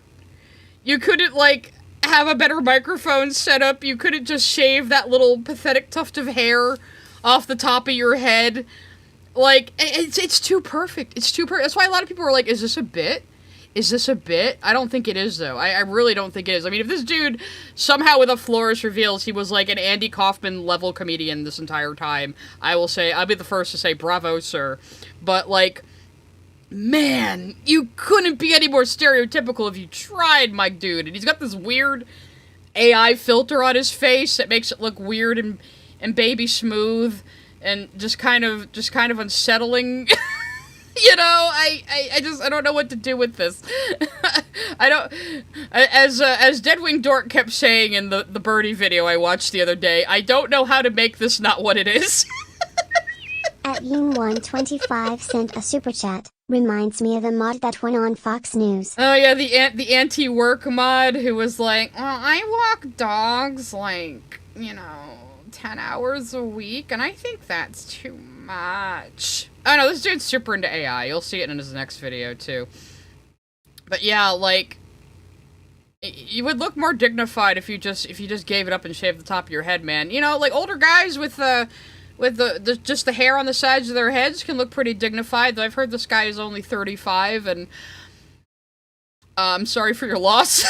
You couldn't, like, have a better microphone set up. You couldn't just shave that little pathetic tuft of hair off the top of your head. Like, it's too perfect. It's too perfect. That's why a lot of people are like, is this a bit? Is this a bit? I don't think it is, though. I really don't think it is. I mean, if this dude somehow with a flourish reveals he was like an Andy Kaufman level comedian this entire time, I will say, I'll be the first to say, bravo, sir. But, like, man, you couldn't be any more stereotypical if you tried, my dude. And he's got this weird AI filter on his face that makes it look weird and baby smooth and just kind of unsettling. You know, I don't know what to do with this. As Deadwing Dork kept saying in the Birdie video I watched the other day, I don't know how to make this not what it is. At Ying125 sent a super chat. Reminds me of the mod that went on Fox News. Oh yeah, the anti-work mod who was like, well, I walk dogs like, 10 hours a week, and I think that's too much. Oh no, this dude's super into AI. You'll see it in his next video too. But yeah, like, you would look more dignified if you just gave it up and shaved the top of your head, man. Like older guys with just the hair on the sides of their heads can look pretty dignified, though I've heard this guy is only 35, and I'm sorry for your loss.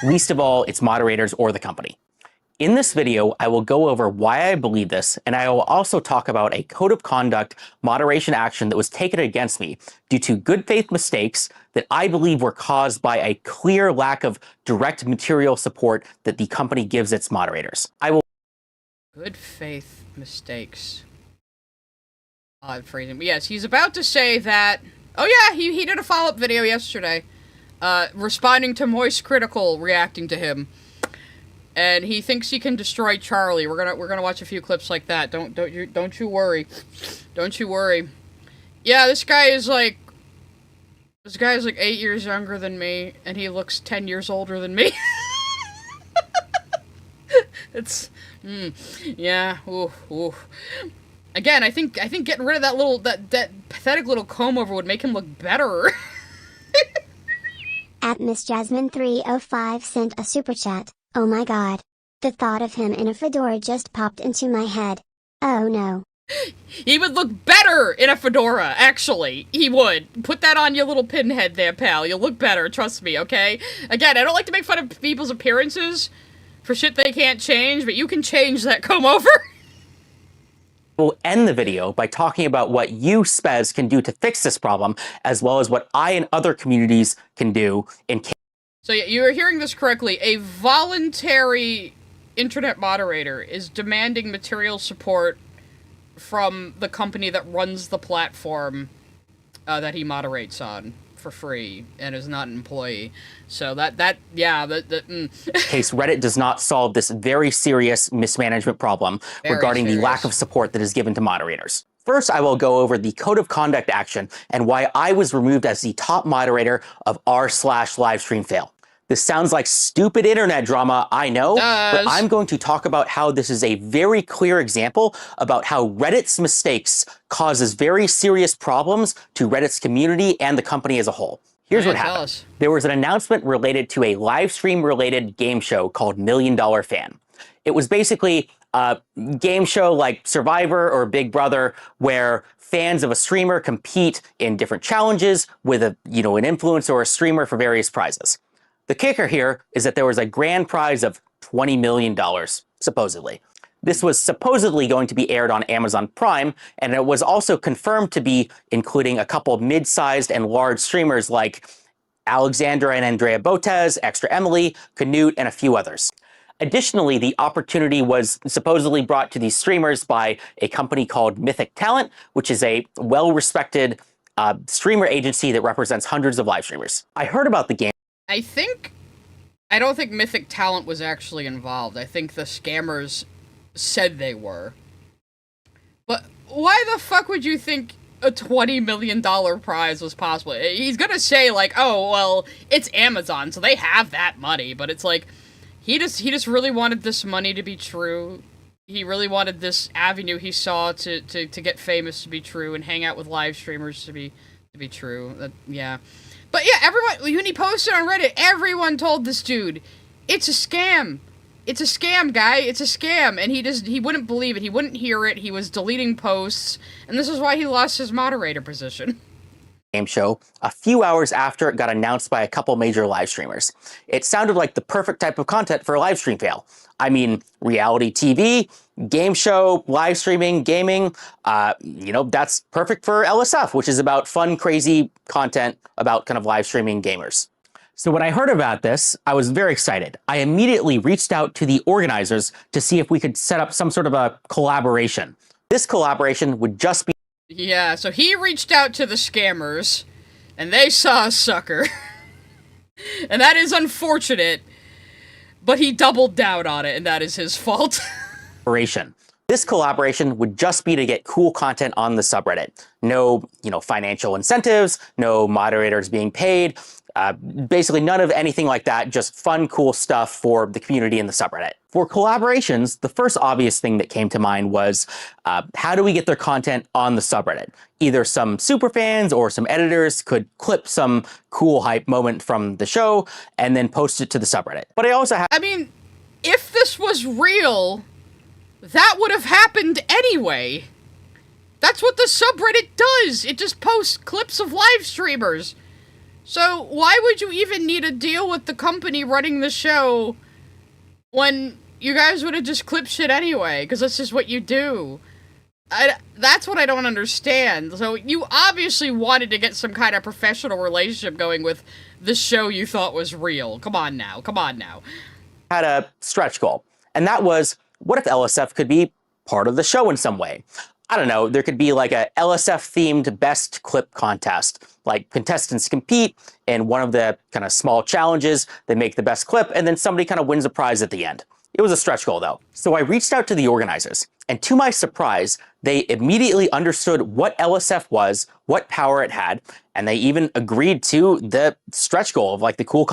Least of all, it's moderators or the company. In this video, I will go over why I believe this, and I will also talk about a code of conduct moderation action that was taken against me due to good faith mistakes that I believe were caused by a clear lack of direct material support that the company gives its moderators. Good faith mistakes. Odd phrasing. But yes, he's about to say that... Oh yeah, he did a follow-up video yesterday. Responding to Moist Critical reacting to him. And he thinks he can destroy Charlie. We're gonna watch a few clips like that. Don't you worry. Don't you worry. Yeah, this guy is like 8 years younger than me, and he looks 10 years older than me. It's yeah, ooh. Again, I think getting rid of that pathetic little comb over would make him look better. At Miss Jasmine 305 sent a super chat. Oh my god. The thought of him in a fedora just popped into my head. Oh no. He would look better in a fedora, actually. He would. Put that on your little pinhead there, pal. You'll look better, trust me, okay? Again, I don't like to make fun of people's appearances for shit they can't change, but you can change that comb over. We'll end the video by talking about what you, Spez, can do to fix this problem, as well as what I and other communities can do in case. So yeah, you are hearing this correctly. A voluntary internet moderator is demanding material support from the company that runs the platform that he moderates on for free and is not an employee. So in case Reddit does not solve this very serious mismanagement problem regarding the lack of support that is given to moderators. First, I will go over the code of conduct action and why I was removed as the top moderator of r/LiveStreamFail. This sounds like stupid internet drama, I know, but I'm going to talk about how this is a very clear example about how Reddit's mistakes causes very serious problems to Reddit's community and the company as a whole. Here's what happened. There was an announcement related to a live stream related game show called $1 Million Fan. It was basically a game show like Survivor or Big Brother where fans of a streamer compete in different challenges with an influencer or a streamer for various prizes. The kicker here is that there was a grand prize of $20 million, supposedly. This was supposedly going to be aired on Amazon Prime, and it was also confirmed to be including a couple of mid-sized and large streamers like Alexandra and Andrea Botez, Extra Emily, Canute, and a few others. Additionally, the opportunity was supposedly brought to these streamers by a company called Mythic Talent, which is a well-respected streamer agency that represents hundreds of live streamers. I heard about the game. I don't think Mythic Talent was actually involved. I think the scammers said they were. But why the fuck would you think a $20 million prize was possible? He's gonna say, like, oh, well, it's Amazon, so they have that money. But it's like, he just really wanted this money to be true. He really wanted this avenue he saw to get famous to be true and hang out with live streamers to be true. Yeah. But yeah, everyone, when he posted on Reddit, everyone told this dude, it's a scam. It's a scam, guy. It's a scam. And he wouldn't believe it. He wouldn't hear it. He was deleting posts. And this is why he lost his moderator position. Game show a few hours after it got announced by a couple major live streamers. It sounded like the perfect type of content for a live stream fail. I mean, reality TV, game show, live streaming, gaming, that's perfect for LSF, which is about fun, crazy content about kind of live streaming gamers. So when I heard about this, I was very excited. I immediately reached out to the organizers to see if we could set up some sort of a collaboration. This collaboration would just be... Yeah, so he reached out to the scammers, and they saw a sucker. And that is unfortunate, but he doubled down on it, and that is his fault. This This collaboration would just be to get cool content on the subreddit. No, financial incentives, no moderators being paid, basically none of anything like that, just fun, cool stuff for the community in the subreddit. For collaborations, the first obvious thing that came to mind was, how do we get their content on the subreddit? Either some superfans or some editors could clip some cool hype moment from the show and then post it to the subreddit. But I mean, if this was real, that would have happened anyway. That's what the subreddit does. It just posts clips of live streamers. So why would you even need a deal with the company running the show when you guys would have just clipped shit anyway? Because that's just what you do. That's what I don't understand. So you obviously wanted to get some kind of professional relationship going with the show you thought was real. Come on now. Had a stretch goal, and that was, what if LSF could be part of the show in some way? I don't know, there could be like a LSF-themed best clip contest. Like, contestants compete in one of the kind of small challenges, they make the best clip, and then somebody kind of wins a prize at the end. It was a stretch goal, though. So I reached out to the organizers, and to my surprise, they immediately understood what LSF was, what power it had, and they even agreed to the stretch goal of, like, the cool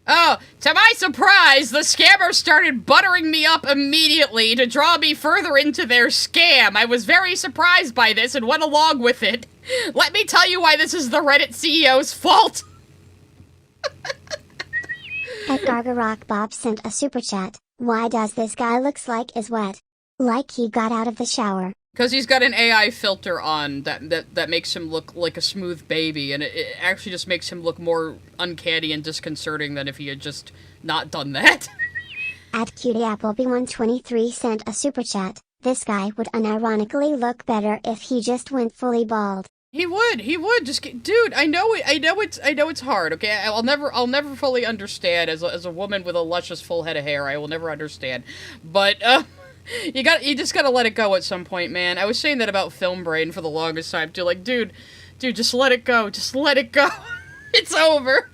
Oh, to my surprise, the scammers started buttering me up immediately to draw me further into their scam. I was very surprised by this and went along with it. Let me tell you why this is the Reddit CEO's fault. Edgar Rock Bob sent a super chat. Why does this guy looks like is wet? Like he got out of the shower. Because he's got an AI filter on that makes him look like a smooth baby, and it actually just makes him look more uncanny and disconcerting than if he had just not done that. At CutieAppleby123 sent a super chat. This guy would unironically look better if he just went fully bald. He would just get, dude, I know it's hard, okay? I'll never fully understand as a woman with a luscious full head of hair. I will never understand. But you just gotta let it go at some point, man. I was saying that about Film Brain for the longest time, too. Like, dude, just let it go. Just let it go. It's over.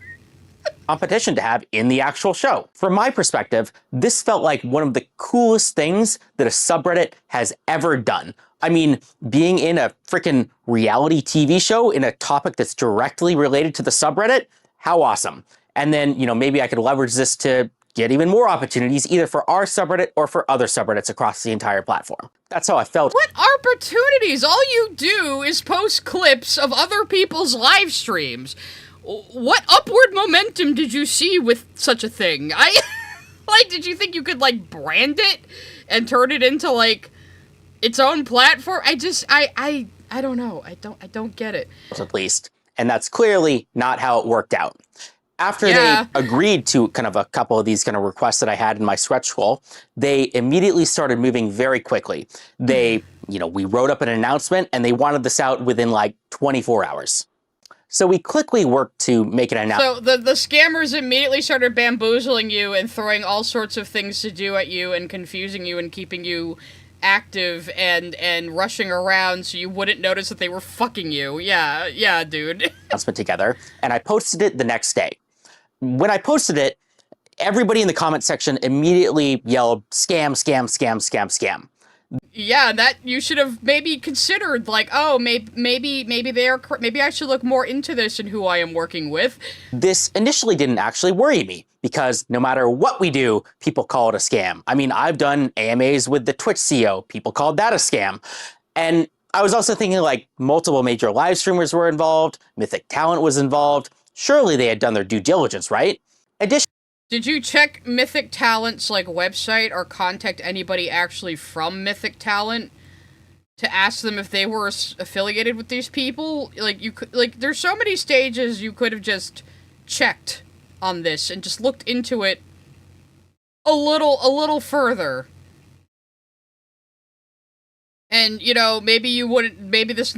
competition to have in the actual show. From my perspective, this felt like one of the coolest things that a subreddit has ever done. I mean, being in a freaking reality TV show in a topic that's directly related to the subreddit, how awesome. And then, maybe I could leverage this to get even more opportunities, either for our subreddit or for other subreddits across the entire platform. That's how I felt. What opportunities? All you do is post clips of other people's live streams. What upward momentum did you see with such a thing? Did you think you could, brand it and turn it into, its own platform? I don't know. I don't get it. At least. And that's clearly not how it worked out. After they agreed to kind of a couple of these kind of requests that I had in my stretch goal, they immediately started moving very quickly. They, we wrote up an announcement and they wanted this out within 24 hours. So we quickly worked to make an announcement. So the scammers immediately started bamboozling you and throwing all sorts of things to do at you and confusing you and keeping you active and rushing around so you wouldn't notice that they were fucking you. Yeah, dude. Announcement together, and I posted it the next day. When I posted it, everybody in the comment section immediately yelled, scam, scam, scam, scam, scam. Yeah, that you should have maybe considered, maybe I should look more into this and who I am working with. This initially didn't actually worry me, because no matter what we do, people call it a scam. I mean, I've done AMAs with the Twitch CEO. People called that a scam. And I was also thinking, multiple major live streamers were involved. Mythic Talent was involved. Surely they had done their due diligence, right? Did you check Mythic Talent's, website or contact anybody actually from Mythic Talent to ask them if they were affiliated with these people? You could, there's so many stages you could have just checked on this and just looked into it a little further. And, maybe this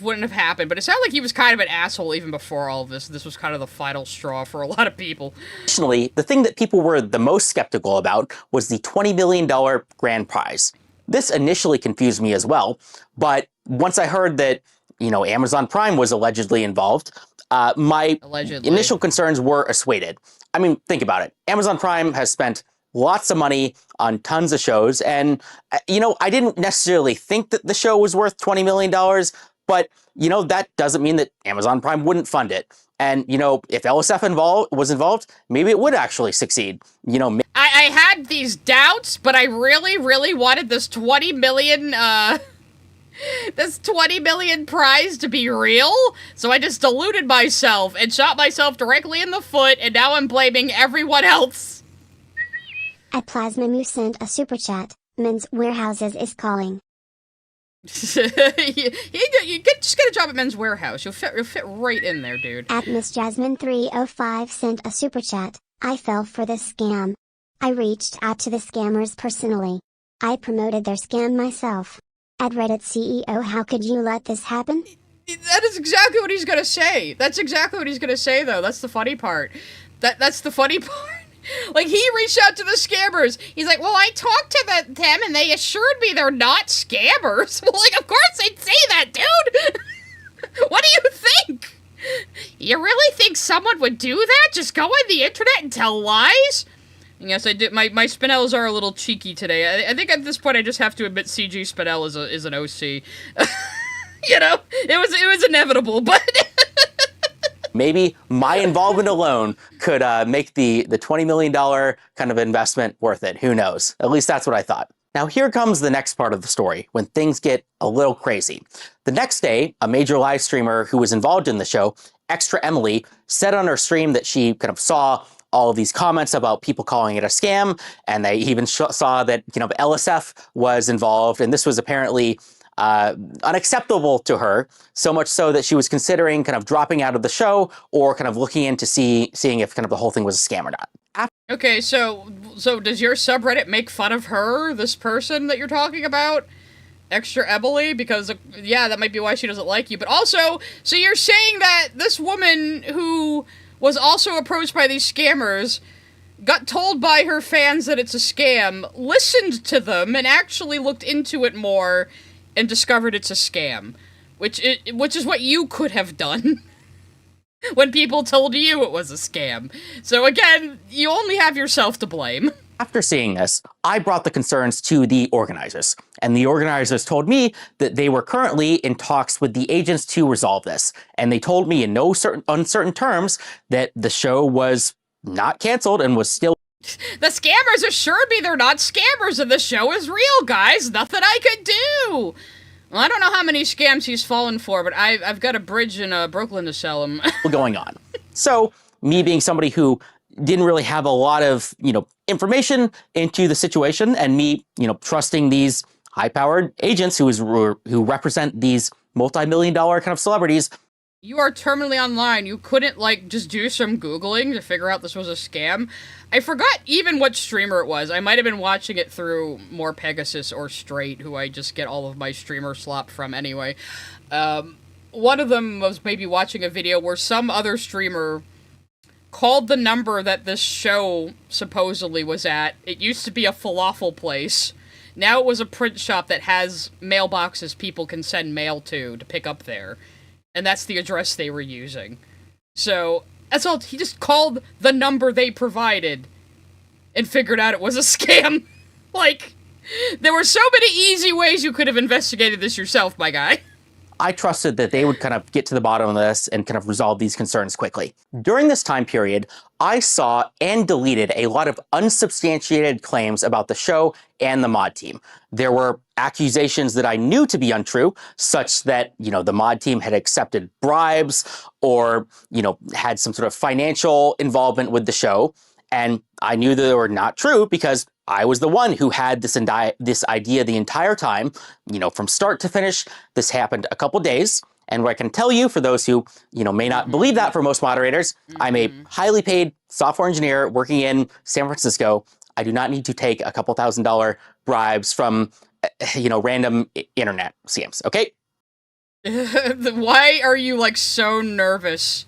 wouldn't have happened, but it sounded like he was kind of an asshole even before all of this. This was kind of the final straw for a lot of people. Additionally, the thing that people were the most skeptical about was the $20 million grand prize. This initially confused me as well, but once I heard that, Amazon Prime was allegedly involved, my initial concerns were assuaded. I mean, think about it. Amazon Prime has spent lots of money on tons of shows. And, I didn't necessarily think that the show was worth $20 million, but, that doesn't mean that Amazon Prime wouldn't fund it. And, if LSF was involved, maybe it would actually succeed. I had these doubts, but I really, really wanted this 20 million, this 20 million prize to be real, so I just deluded myself and shot myself directly in the foot, and now I'm blaming everyone else. At Plasmamu sent a super chat. Men's Warehouses is calling. You just gotta drop at Men's Warehouse. You'll fit right in there, dude. At Miss Jasmine 305 sent a super chat. I fell for this scam. I reached out to the scammers personally. I promoted their scam myself. At Reddit CEO, how could you let this happen? That is exactly what he's gonna say. That's exactly what he's gonna say, though. That's the funny part. That's the funny part. Like, he reached out to the scammers. He's like, well, I talked to them, and they assured me they're not scammers. Well, like, of course they'd say that, dude! What do you think? You really think someone would do that? Just go on the internet and tell lies? Yes, I did. My Spinells are a little cheeky today. I think at this point I just have to admit CG Spinell is an OC. It was inevitable, but... Maybe my involvement alone could make the $20 million kind of investment worth it. Who knows? At least that's what I thought. Now here comes the next part of the story, when things get a little crazy. The next day, a major live streamer who was involved in the show, Extra Emily, said on her stream that she kind of saw all of these comments about people calling it a scam, and they even saw that LSF was involved, and this was apparently unacceptable to her, so much so that she was considering kind of dropping out of the show or kind of looking into seeing if kind of the whole thing was a scam or not. Okay, so does your subreddit make fun of her, this person that you're talking about? Extra Emily? Because, yeah, that might be why she doesn't like you. But also, so you're saying that this woman who was also approached by these scammers got told by her fans that it's a scam, listened to them, and actually looked into it more, and discovered it's a scam, which is what you could have done when people told you it was a scam. So again, you only have yourself to blame. After seeing this, I brought the concerns to the organizers, and the organizers told me that they were currently in talks with the agents to resolve this, and they told me in no uncertain terms that the show was not canceled and was still... The scammers assured me they're not scammers and the show is real, guys. Nothing I could do. Well, I don't know how many scams he's fallen for, but I've got a bridge in Brooklyn to sell him. going on. So, me being somebody who didn't really have a lot of, information into the situation, and me, trusting these high-powered agents who represent these multi-million-dollar kind of celebrities. You are terminally online. You couldn't, just do some Googling to figure out this was a scam. I forgot even what streamer it was. I might have been watching it through More Pegasus or Straight, who I just get all of my streamer slop from anyway. One of them was maybe watching a video where some other streamer called the number that this show supposedly was at. It used to be a falafel place. Now it was a print shop that has mailboxes people can send mail to pick up there. And that's the address they were using. So, that's all. He just called the number they provided and figured out it was a scam. There were so many easy ways you could have investigated this yourself, my guy. I trusted that they would kind of get to the bottom of this and kind of resolve these concerns quickly. During this time period, I saw and deleted a lot of unsubstantiated claims about the show and the mod team. There were accusations that I knew to be untrue, such that, the mod team had accepted bribes or, had some sort of financial involvement with the show. And I knew that they were not true because I was the one who had this idea the entire time, from start to finish. This happened a couple days. And what I can tell you, for those who, may not believe that for most moderators, I'm a highly paid software engineer working in San Francisco. I do not need to take a couple $1,000 bribes from, random internet scams, okay? Why are you, so nervous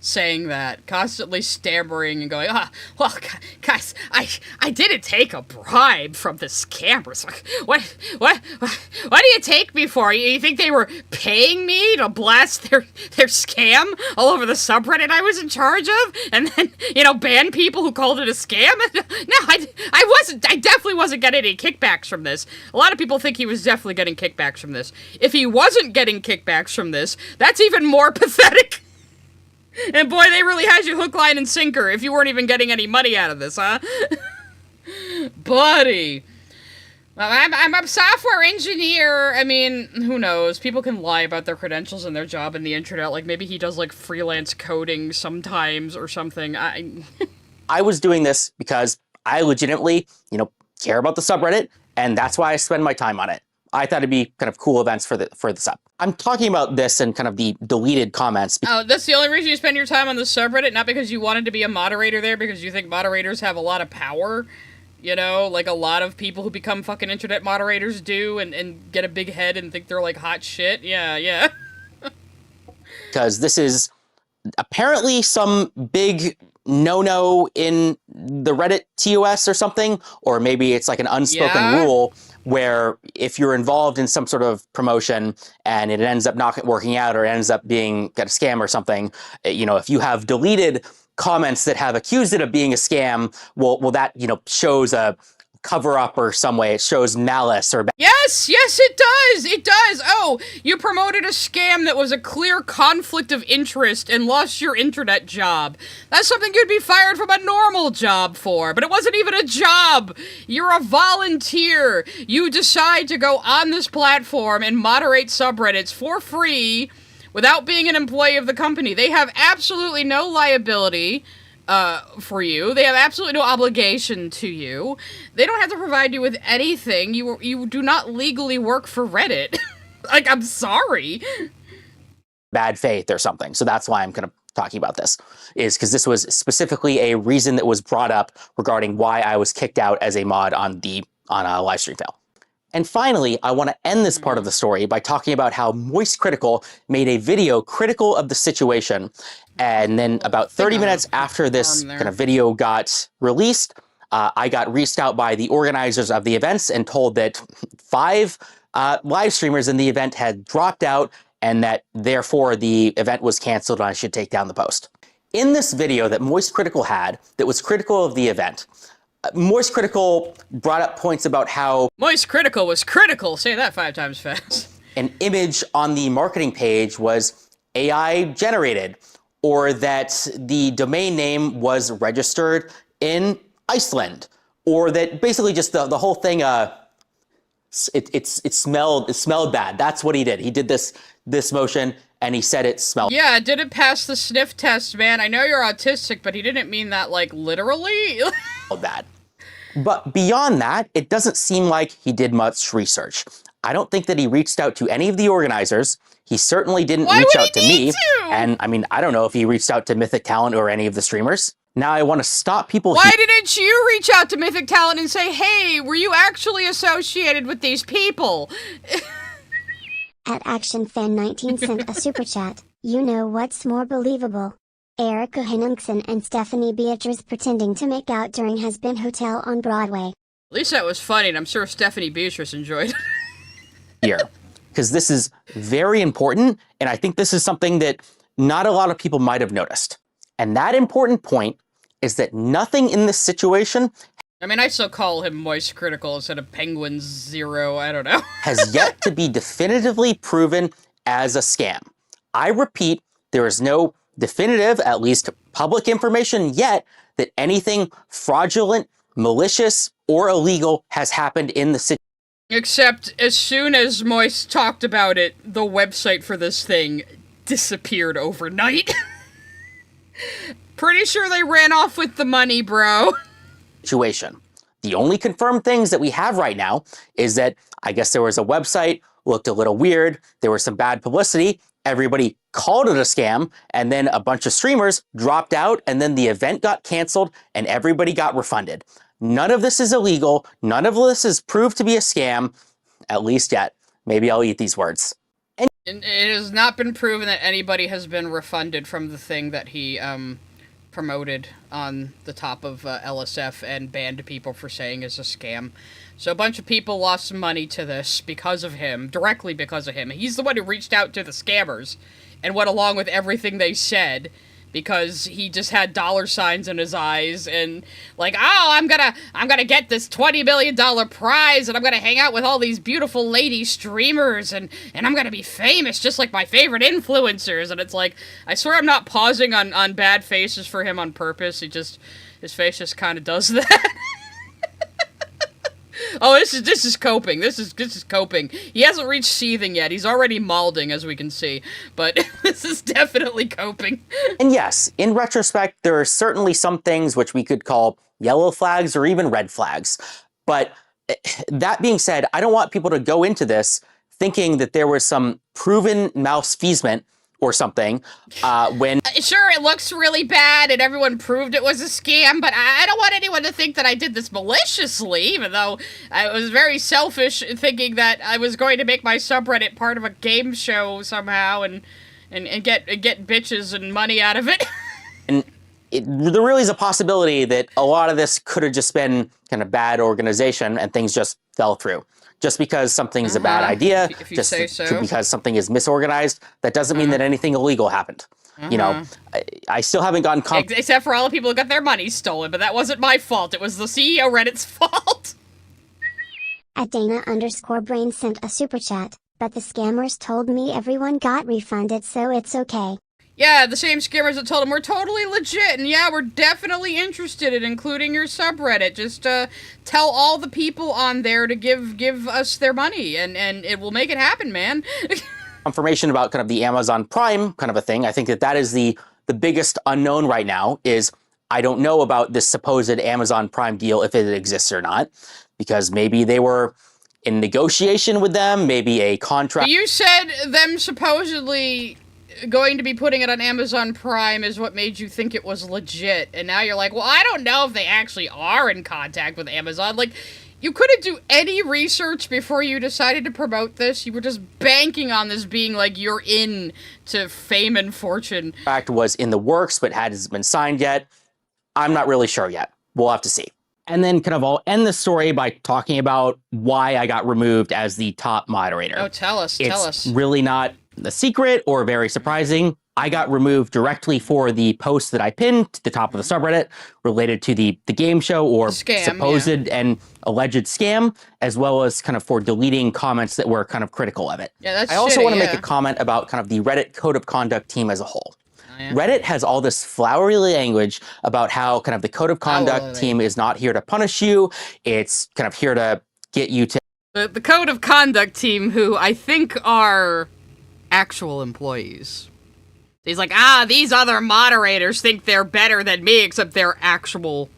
saying that, constantly stammering and going, well, guys, I didn't take a bribe from the scammers. What do you take me for? You think they were paying me to blast their scam all over the subreddit I was in charge of? And then, ban people who called it a scam? No, I definitely wasn't getting any kickbacks from this. A lot of people think he was definitely getting kickbacks from this. If he wasn't getting kickbacks from this, that's even more pathetic. And boy, they really had you hook, line, and sinker if you weren't even getting any money out of this, huh? Buddy. I'm a software engineer. I mean, who knows? People can lie about their credentials and their job in the internet. Like, maybe he does, like, freelance coding sometimes or something. I was doing this because I legitimately, care about the subreddit, and that's why I spend my time on it. I thought it'd be kind of cool events for the sub. I'm talking about this and kind of the deleted comments. Oh, that's the only reason you spend your time on the subreddit? Not because you wanted to be a moderator there, because you think moderators have a lot of power? Like a lot of people who become fucking internet moderators do and get a big head and think they're like hot shit? Yeah. Because this is apparently some big no-no in the Reddit TOS or something, or maybe it's like an unspoken rule where if you're involved in some sort of promotion and it ends up not working out or it ends up being a scam or something, if you have deleted comments that have accused it of being a scam, well that, shows a cover-up or some way. It shows malice or... Yes, it does! It does! Oh, you promoted a scam that was a clear conflict of interest and lost your internet job. That's something you'd be fired from a normal job for, but it wasn't even a job! You're a volunteer! You decide to go on this platform and moderate subreddits for free without being an employee of the company. They have absolutely no liability for you. They have absolutely no obligation to you. They don't have to provide you with anything. You do not legally work for Reddit. Like, I'm sorry. Bad faith or something. So that's why I'm kind of talking about this, is because this was specifically a reason that was brought up regarding why I was kicked out as a mod on a LiveStreamFail. And finally, I want to end this part of the story by talking about how Moist Critical made a video critical of the situation. And then about 30 minutes after this kind of video got released, I got reached out by the organizers of the events and told that 5 live streamers in the event had dropped out and that therefore the event was canceled and I should take down the post. In this video that Moist Critical had that was critical of the event, Moist Critical brought up points about how... Moist Critical was critical! Say that 5 times fast. An image on the marketing page was AI generated, or that the domain name was registered in Iceland, or that basically just the whole thing, it smelled bad. That's what he did. He did this motion, and he said it smelled. Yeah, it didn't pass the sniff test, man. I know you're autistic, but he didn't mean that, like, literally. Bad. But beyond that, it doesn't seem like he did much research. I don't think that he reached out to any of the organizers. He certainly didn't reach out to me. And I mean, I don't know if he reached out to Mythic Talent or any of the streamers. Now I want to stop people. Why didn't you reach out to Mythic Talent and say, hey, were you actually associated with these people? At ActionFan19 sent a super chat. You know what's more believable? Erica Henningsen and Stephanie Beatrice pretending to make out during Has Been Hotel on Broadway. At least that was funny, and I'm sure Stephanie Beatrice enjoyed it. Here, because this is very important, and I think this is something that not a lot of people might have noticed. And that important point is that nothing in this situation... I mean, I still call him Moist Critical instead of Penguin Zero, I don't know. ...has yet to be definitively proven as a scam. I repeat, there is no definitive, at least public information yet, that anything fraudulent, malicious, or illegal has happened in the situation. Except, as soon as Moist talked about it, the website for this thing disappeared overnight. Pretty sure they ran off with the money, bro. Situation. The only confirmed things that we have right now is that I guess there was a website, looked a little weird, there was some bad publicity, everybody called it a scam, and then a bunch of streamers dropped out, and then the event got canceled, and everybody got refunded. None of this is illegal. None of this is proved to be a scam, at least yet. Maybe I'll eat these words. And it has not been proven that anybody has been refunded from the thing that he promoted on the top of LSF and banned people for saying is a scam. So a bunch of people lost some money to this because of him, directly because of him. He's the one who reached out to the scammers and went along with everything they said because he just had dollar signs in his eyes and like, oh, I'm gonna get this $20 million prize and I'm gonna hang out with all these beautiful lady streamers and I'm gonna be famous just like my favorite influencers. And it's like, I swear I'm not pausing on bad faces for him on purpose. His face just kind of does that. Oh, this is coping. This is coping. He hasn't reached seething yet. He's already malding, as we can see. But this is definitely coping. And yes, in retrospect, there are certainly some things which we could call yellow flags or even red flags. But that being said, I don't want people to go into this thinking that there was some proven malfeasance or something when... Sure, it looks really bad and everyone proved it was a scam, but I don't want anyone to think that I did this maliciously, even though I was very selfish thinking that I was going to make my subreddit part of a game show somehow and get bitches and money out of it. And there really is a possibility that a lot of this could have just been kind of bad organization and things just fell through. Just because something's a bad idea, if you just say so. because something is misorganized, that doesn't mean that anything illegal happened. You know, I still haven't gotten... Except for all the people who got their money stolen, but that wasn't my fault. It was the CEO Reddit's fault. At Dana_Brain sent a super chat, but the scammers told me everyone got refunded, so it's okay. Yeah, the same scammers that told him we're totally legit, and yeah, we're definitely interested in including your subreddit. Just tell all the people on there to give us their money, and it will make it happen, man. Confirmation about kind of the Amazon Prime kind of a thing. I think that is the biggest unknown right now is I don't know about this supposed Amazon Prime deal, if it exists or not, because maybe they were in negotiation with them, maybe a contract. You said them supposedly going to be putting it on Amazon Prime is what made you think it was legit, and now you're like, well, I don't know if they actually are in contact with Amazon. Like, you couldn't do any research before you decided to promote this. You were just banking on this being like you're in to fame and fortune. Contract was in the works, but hasn't been signed yet. I'm not really sure yet. We'll have to see. And then kind of I'll end the story by talking about why I got removed as the top moderator. Oh, tell us. It's really not a secret or very surprising. I got removed directly for the post that I pinned to the top of the subreddit related to the game show or scam, supposed and alleged scam, as well as kind of for deleting comments that were kind of critical of it. Yeah, that's I also shitty, want to make a comment about kind of the Reddit code of conduct team as a whole. Reddit has all this flowery language about how kind of the code of conduct team is not here to punish you. It's kind of here to get you to... The code of conduct team, who I think are actual employees. He's like, these other moderators think they're better than me, except they're actual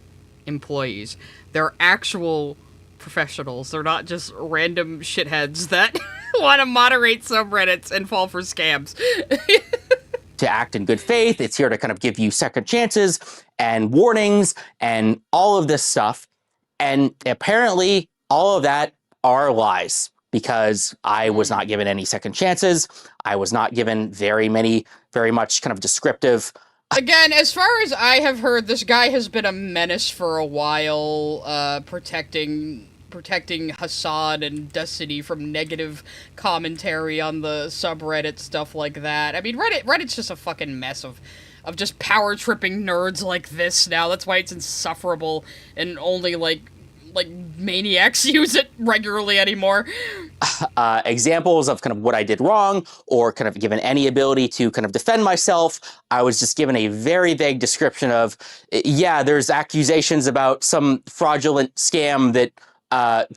employees. They're actual professionals. They're not just random shitheads that want to moderate subreddits and fall for scams. To act in good faith. It's here to kind of give you second chances and warnings and all of this stuff. And apparently all of that are lies, because I was not given any second chances. I was not given very much kind of descriptive. Again, as far as I have heard, this guy has been a menace for a while, protecting Hassan and Destiny from negative commentary on the subreddit, stuff like that. I mean, Reddit's just a fucking mess of just power-tripping nerds like this now. That's why it's insufferable, and only, like maniacs use it regularly anymore. Examples of kind of what I did wrong, or kind of given any ability to kind of defend myself, I was just given a very vague description of, yeah, there's accusations about some fraudulent scam that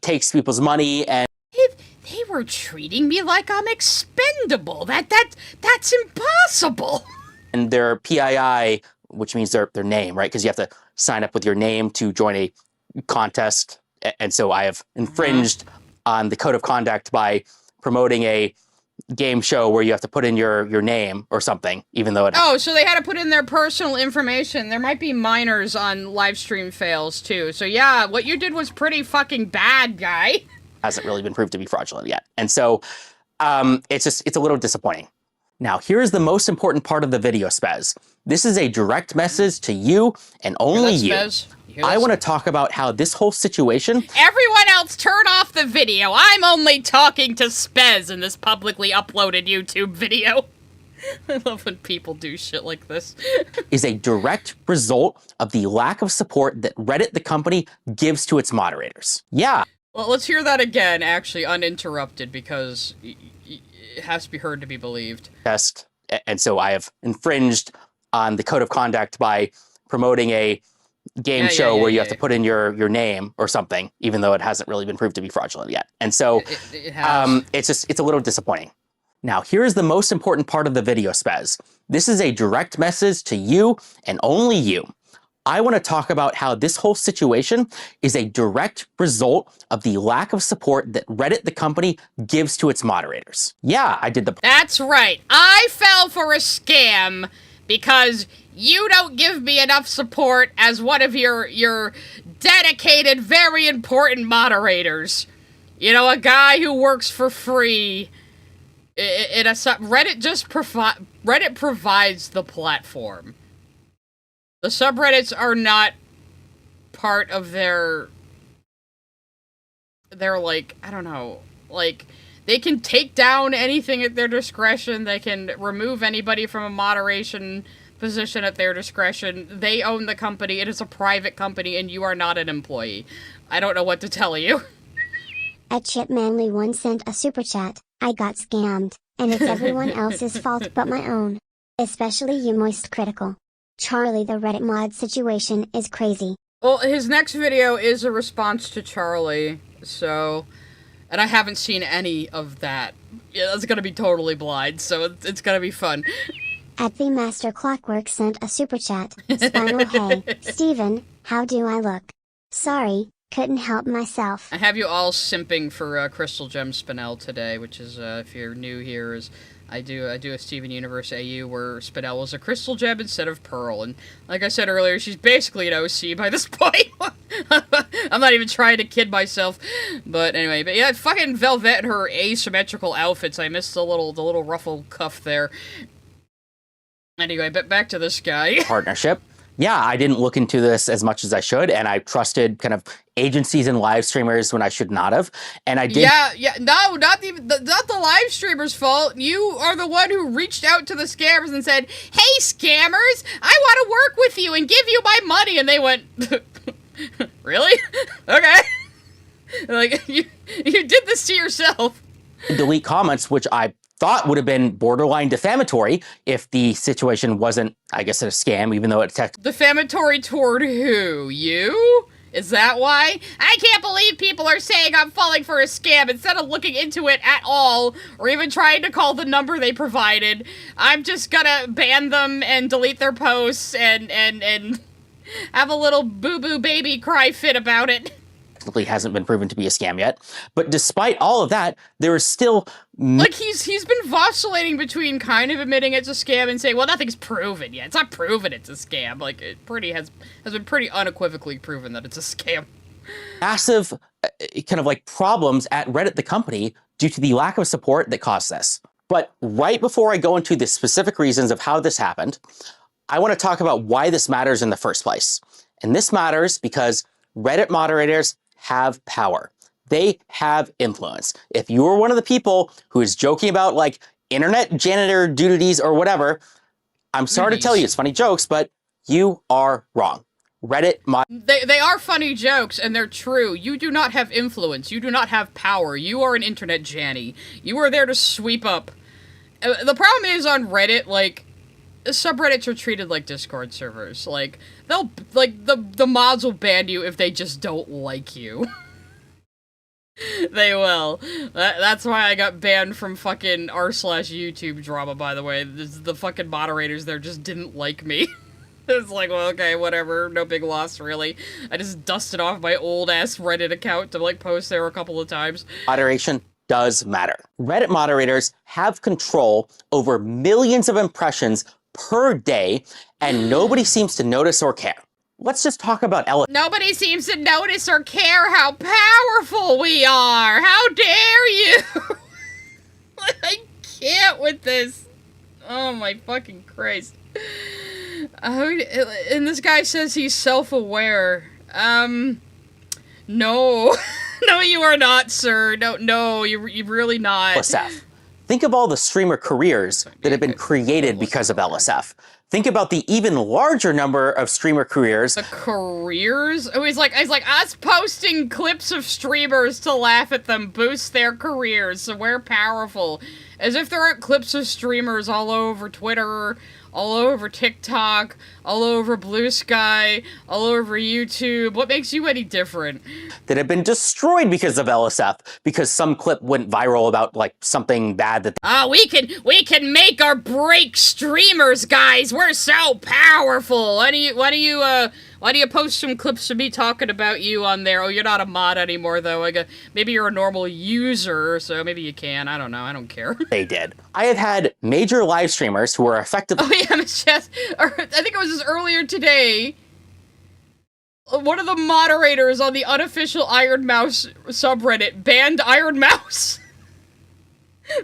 takes people's money, and they were treating me like I'm expendable. That's impossible. And their PII, which means their name, right? Because you have to sign up with your name to join a contest, and so I have infringed on the code of conduct by promoting a game show where you have to put in your name or something, even though it... Oh, so they had to put in their personal information. There might be minors on LiveStreamFails too. So yeah, what you did was pretty fucking bad, guy. Hasn't really been proved to be fraudulent yet. And so it's a little disappointing. Now, here's the most important part of the video, Spez. This is a direct message to you and only you. I want to talk about how this whole situation... Everyone else turn off the video. I'm only talking to Spez in this publicly uploaded YouTube video. I love when people do shit like this. ...is a direct result of the lack of support that Reddit, the company, gives to its moderators. Yeah. Well, let's hear that again, actually, uninterrupted, because it has to be heard to be believed. And so I have infringed on the code of conduct by promoting a game show where you have to put in your name or something, even though it hasn't really been proved to be fraudulent yet. And so it's a little disappointing. Now, here's the most important part of the video, Spez. This is a direct message to you and only you. I want to talk about how this whole situation is a direct result of the lack of support that Reddit, the company, gives to its moderators. Yeah, I did the... That's right. I fell for a scam because you don't give me enough support as one of your dedicated, very important moderators. You know, a guy who works for free. Reddit provides the platform. The subreddits are not part of their like, I don't know, like, they can take down anything at their discretion, they can remove anybody from a moderation position at their discretion, they own the company, it is a private company, and you are not an employee. I don't know what to tell you. At Chipmanly1 sent a super chat, I got scammed, and it's everyone else's fault but my own. Especially you moist critical. Charlie, the Reddit mod situation is crazy. Well, his next video is a response to Charlie, so... And I haven't seen any of that. Yeah, that's gonna be totally blind, so it's gonna be fun. At the Master Clockwork sent a super chat. Spinal hey, Steven, how do I look? Sorry, couldn't help myself. I have you all simping for Crystal Gem Spinel today, which is, if you're new here, is... I do a Steven Universe AU where Spinel was a crystal gem instead of pearl, and like I said earlier, she's basically an OC by this point. I'm not even trying to kid myself, but anyway, but yeah, fucking Velvet and her asymmetrical outfits. I missed the little ruffle cuff there. Anyway, but back to this guy. Partnership. Yeah, I didn't look into this as much as I should, and I trusted kind of agencies and live streamers when I should not have, and I did... No, not the live streamers' fault. You are the one who reached out to the scammers and said, hey, scammers, I want to work with you and give you my money, and they went, really? Okay. Like, you did this to yourself. Delete comments, which I thought would have been borderline defamatory if the situation wasn't, I guess, a scam, even though it's defamatory toward who? You? Is that why? I can't believe people are saying I'm falling for a scam instead of looking into it at all, or even trying to call the number they provided. I'm just gonna ban them and delete their posts and have a little boo-boo baby cry fit about it. Hasn't been proven to be a scam yet, but despite all of that, there is still like he's been vacillating between kind of admitting it's a scam and saying, well, nothing's proven yet. It's not proven it's a scam. Like, it has been pretty unequivocally proven that it's a scam. Massive kind of like problems at Reddit, the company, due to the lack of support that caused this. But right before I go into the specific reasons of how this happened, I want to talk about why this matters in the first place. And this matters because Reddit moderators have power. They have influence. If you are one of the people who is joking about like internet janitor duties or whatever, I'm sorry to tell you, it's funny jokes, but you are wrong. Reddit They are funny jokes, and they're true. You do not have influence. You do not have power. You are an internet janny. You are there to sweep up. The problem is on Reddit, like, subreddits are treated like Discord servers. Like, they'll, like, the mods will ban you if they just don't like you. They will. That's why I got banned from fucking r/YouTube drama, by the way. The fucking moderators there just didn't like me. It's like, well, okay, whatever, no big loss, really. I just dusted off my old-ass Reddit account to, like, post there a couple of times. Moderation does matter. Reddit moderators have control over millions of impressions per day, and nobody seems to notice or care. Let's just talk about Nobody seems to notice or care how powerful we are! How dare you! I can't with this. Oh my fucking Christ. And this guy says he's self-aware. No. No, you are not, sir. No, you're really not. LSF. Think of all the streamer careers that have been created because of LSF. Think about the even larger number of streamer careers. The careers? Oh, he's like, us posting clips of streamers to laugh at them boosts their careers, so we're powerful. As if there aren't clips of streamers all over Twitter, all over TikTok, all over Blue Sky, all over YouTube. What makes you any different? That have been destroyed because of LSF, because some clip went viral about, like, something bad that... we can make or break streamers, guys! We're so powerful! Why do you post some clips of me talking about you on there? Oh, you're not a mod anymore, though. Maybe you're a normal user, so maybe you can. I don't know. I don't care. They did. I have had major live streamers who are effectively... Oh, yeah, I think it was just earlier today. One of the moderators on the unofficial Iron Mouse subreddit banned Iron Mouse.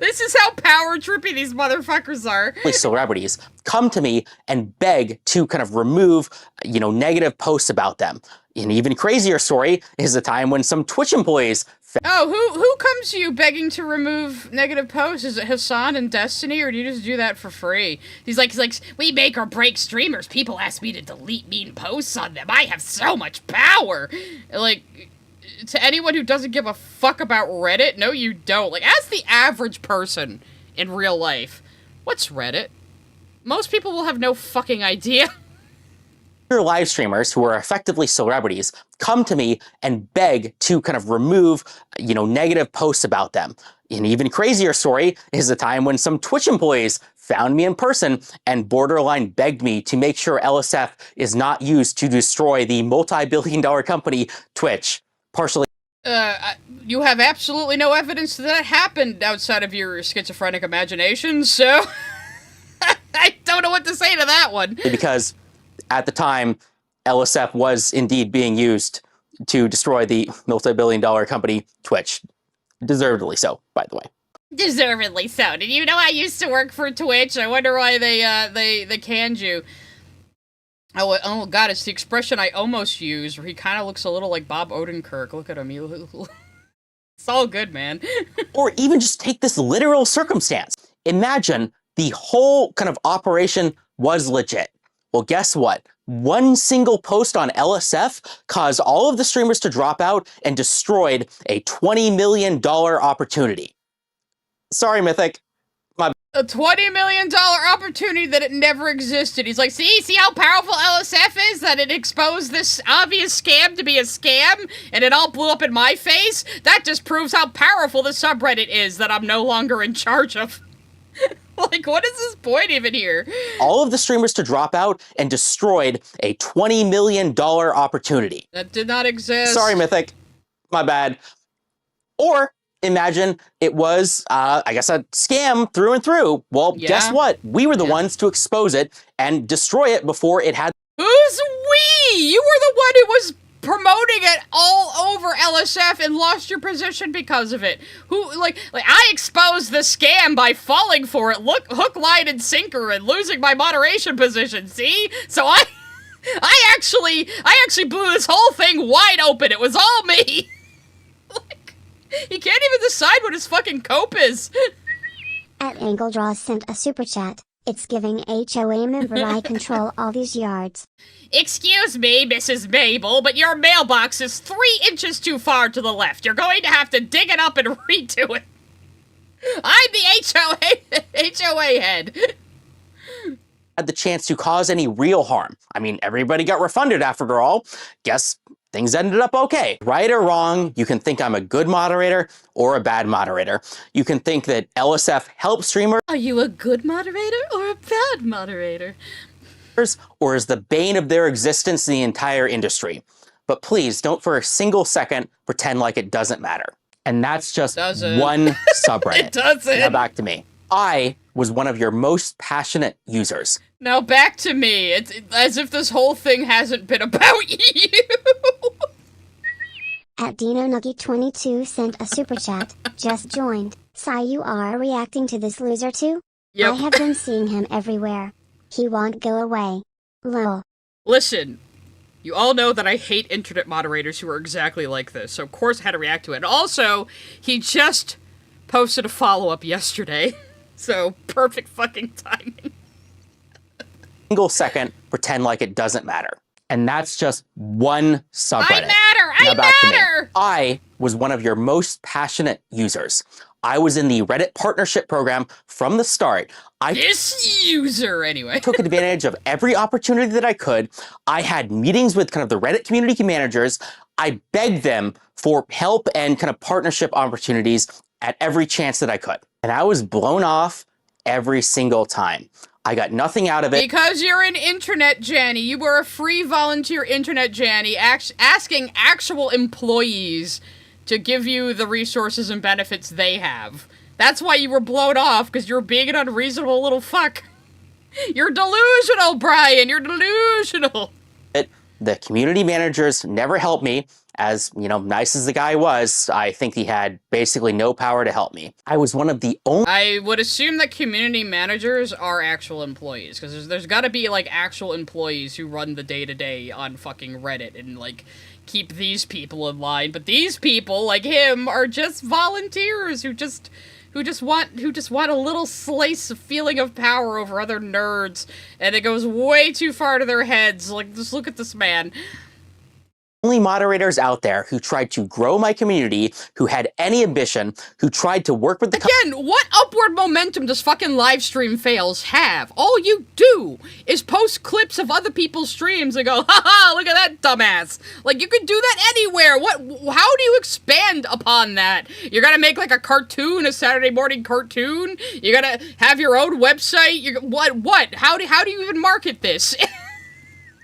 This is how power trippy these motherfuckers are. Celebrities come to me and beg to kind of remove, negative posts about them. An even crazier story is the time when some Twitch employees... Oh, who comes to you begging to remove negative posts? Is it Hassan and Destiny, or do you just do that for free? He's like, we make or break streamers. People ask me to delete mean posts on them. I have so much power. Like, to anyone who doesn't give a fuck about Reddit, no you don't. Like, as the average person in real life, what's Reddit? Most people will have no fucking idea. Live streamers who are effectively celebrities come to me and beg to kind of remove, negative posts about them. An even crazier story is the time when some Twitch employees found me in person and borderline begged me to make sure LSF is not used to destroy the multi-billion-dollar company Twitch, partially. You have absolutely no evidence that happened outside of your schizophrenic imagination, so I don't know what to say to that one. Because at the time, LSF was indeed being used to destroy the multi-billion-dollar company Twitch. Deservedly so, by the way. Deservedly so. Did you know I used to work for Twitch? I wonder why they canned you. Oh god, it's the expression I almost use, where he kind of looks a little like Bob Odenkirk. Look at him. It's all good, man. Or even just take this literal circumstance. Imagine the whole kind of operation was legit. Well, guess what? One single post on LSF caused all of the streamers to drop out and destroyed a $20 million opportunity. Sorry, Mythic. A $20 million opportunity that it never existed. He's like, see how powerful LSF is? That it exposed this obvious scam to be a scam, and it all blew up in my face? That just proves how powerful the subreddit is that I'm no longer in charge of. Like, what is this point even here? All of the streamers to drop out and destroyed a $20 million opportunity. That did not exist. Sorry, Mythic. My bad. Or imagine it was, a scam through and through. Well, yeah. Guess what? We were the ones to expose it and destroy it before it had... Who's we? You were the one who was promoting it all over LSF and lost your position because of it. Like I exposed the scam by falling for it, hook, line, and sinker, and losing my moderation position, see? So I actually blew this whole thing wide open. It was all me. Like, he can't even decide what his fucking cope is. At Angle Draws sent a super chat. It's giving HOA member I control all these yards. Excuse me, Mrs. Mabel, but your mailbox is 3 inches too far to the left. You're going to have to dig it up and redo it. I'm the HOA head. Had the chance to cause any real harm. I mean, everybody got refunded after all. Guess things ended up okay. Right or wrong, you can think I'm a good moderator or a bad moderator. You can think that LSF helps streamers. Are you a good moderator or a bad moderator? Or is the bane of their existence in the entire industry. But please don't for a single second pretend like it doesn't matter. And that's just one subreddit. It doesn't. Now back to me. I was one of your most passionate users. Now back to me. It's as if this whole thing hasn't been about you. At Dino Nuggy 22 sent a super chat. Just joined. Sigh, you are reacting to this loser too? Yep. I have been seeing him everywhere. He won't go away. Lol. Listen, you all know that I hate internet moderators who are exactly like this, so of course I had to react to it. And also, he just posted a follow-up yesterday, so perfect fucking timing. Single second, pretend like it doesn't matter. And that's just one subreddit. I matter! I was one of your most passionate users. I was in the Reddit partnership program from the start. This user, anyway. Took advantage of every opportunity that I could. I had meetings with kind of the Reddit community managers. I begged them for help and kind of partnership opportunities at every chance that I could. And I was blown off every single time. I got nothing out of it. Because you're an internet Janny. You were a free volunteer internet Janny asking actual employees to give you the resources and benefits they have. That's why you were blown off, because you're being an unreasonable little fuck. You're delusional, Bryan. You're delusional. The community managers never helped me. As, you know, nice as the guy was, I think he had basically no power to help me. I was one of the only... I would assume that community managers are actual employees, because there's gotta be, like, actual employees who run the day-to-day on fucking Reddit and, like, keep these people in line. But these people, like him, are just volunteers who just want a little slice of feeling of power over other nerds, and it goes way too far to their heads. Like, just look at this man. Only moderators out there who tried to grow my community, who had any ambition, who tried to work with the... Again, what upward momentum does fucking LiveStreamFails have? All you do is post clips of other people's streams and go, haha, look at that dumbass. Like, you could do that anywhere. How do you expand upon that? You're gonna make, like, a cartoon, a Saturday morning cartoon? You're gonna have your own website? What? How do you even market this?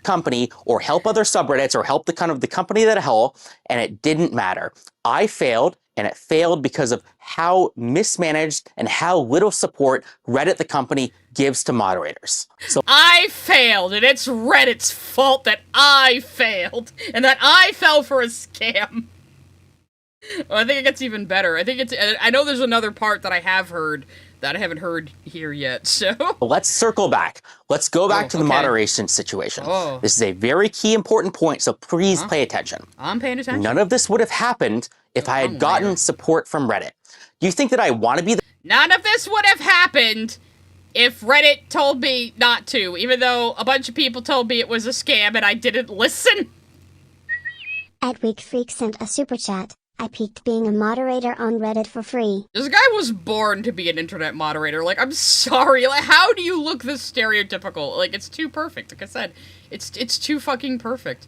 Company or help other subreddits or help the company that hell, and it didn't matter. I failed, and it failed because of how mismanaged and how little support Reddit the company gives to moderators. So I failed, and it's Reddit's fault that I failed and that I fell for a scam. Well, I think it gets even better. I know there's another part that I have heard that I haven't heard here yet, so... Let's circle back. Let's go back to the moderation situation. This is a very key important point, so please pay attention. I'm paying attention. None of this would have happened if I had gotten support from Reddit. Do you think that I want to be the... None of this would have happened if Reddit told me not to, even though a bunch of people told me it was a scam and I didn't listen. At Week Freak sent a super chat. I peaked being a moderator on Reddit for free. This guy was born to be an internet moderator. Like, I'm sorry. Like, how do you look this stereotypical? Like, it's too perfect. Like I said, it's too fucking perfect.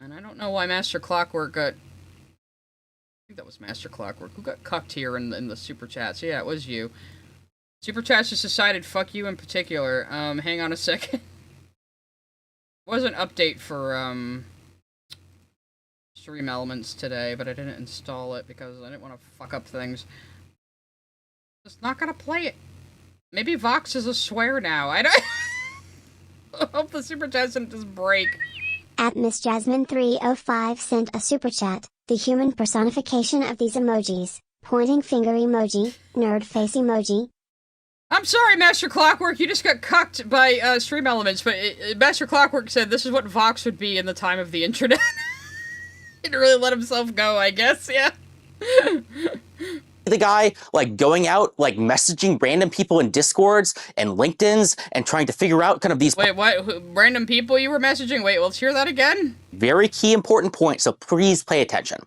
And I don't know why Master Clockwork got... I think that was Master Clockwork. Who got cucked here in the super chats? Yeah, it was you. Super chats just decided fuck you in particular. Hang on a second. Was an update for, Stream Elements today, but I didn't install it because I didn't want to fuck up things. Just not gonna play it. Maybe Vox is a swear now. I don't... I hope the super chat didn't just break. At Miss Jasmine 305 sent a super chat. The human personification of these emojis. Pointing finger emoji, nerd face emoji. I'm sorry, Master Clockwork, you just got cucked by Stream Elements, but Master Clockwork said this is what Vox would be in the time of the internet. He didn't really let himself go, I guess, yeah. The guy, like, going out, like, messaging random people in Discords and LinkedIn's and trying to figure out kind of these... Wait, what? Random people you were messaging? Wait, let's hear that again? Very key important point, so please pay attention.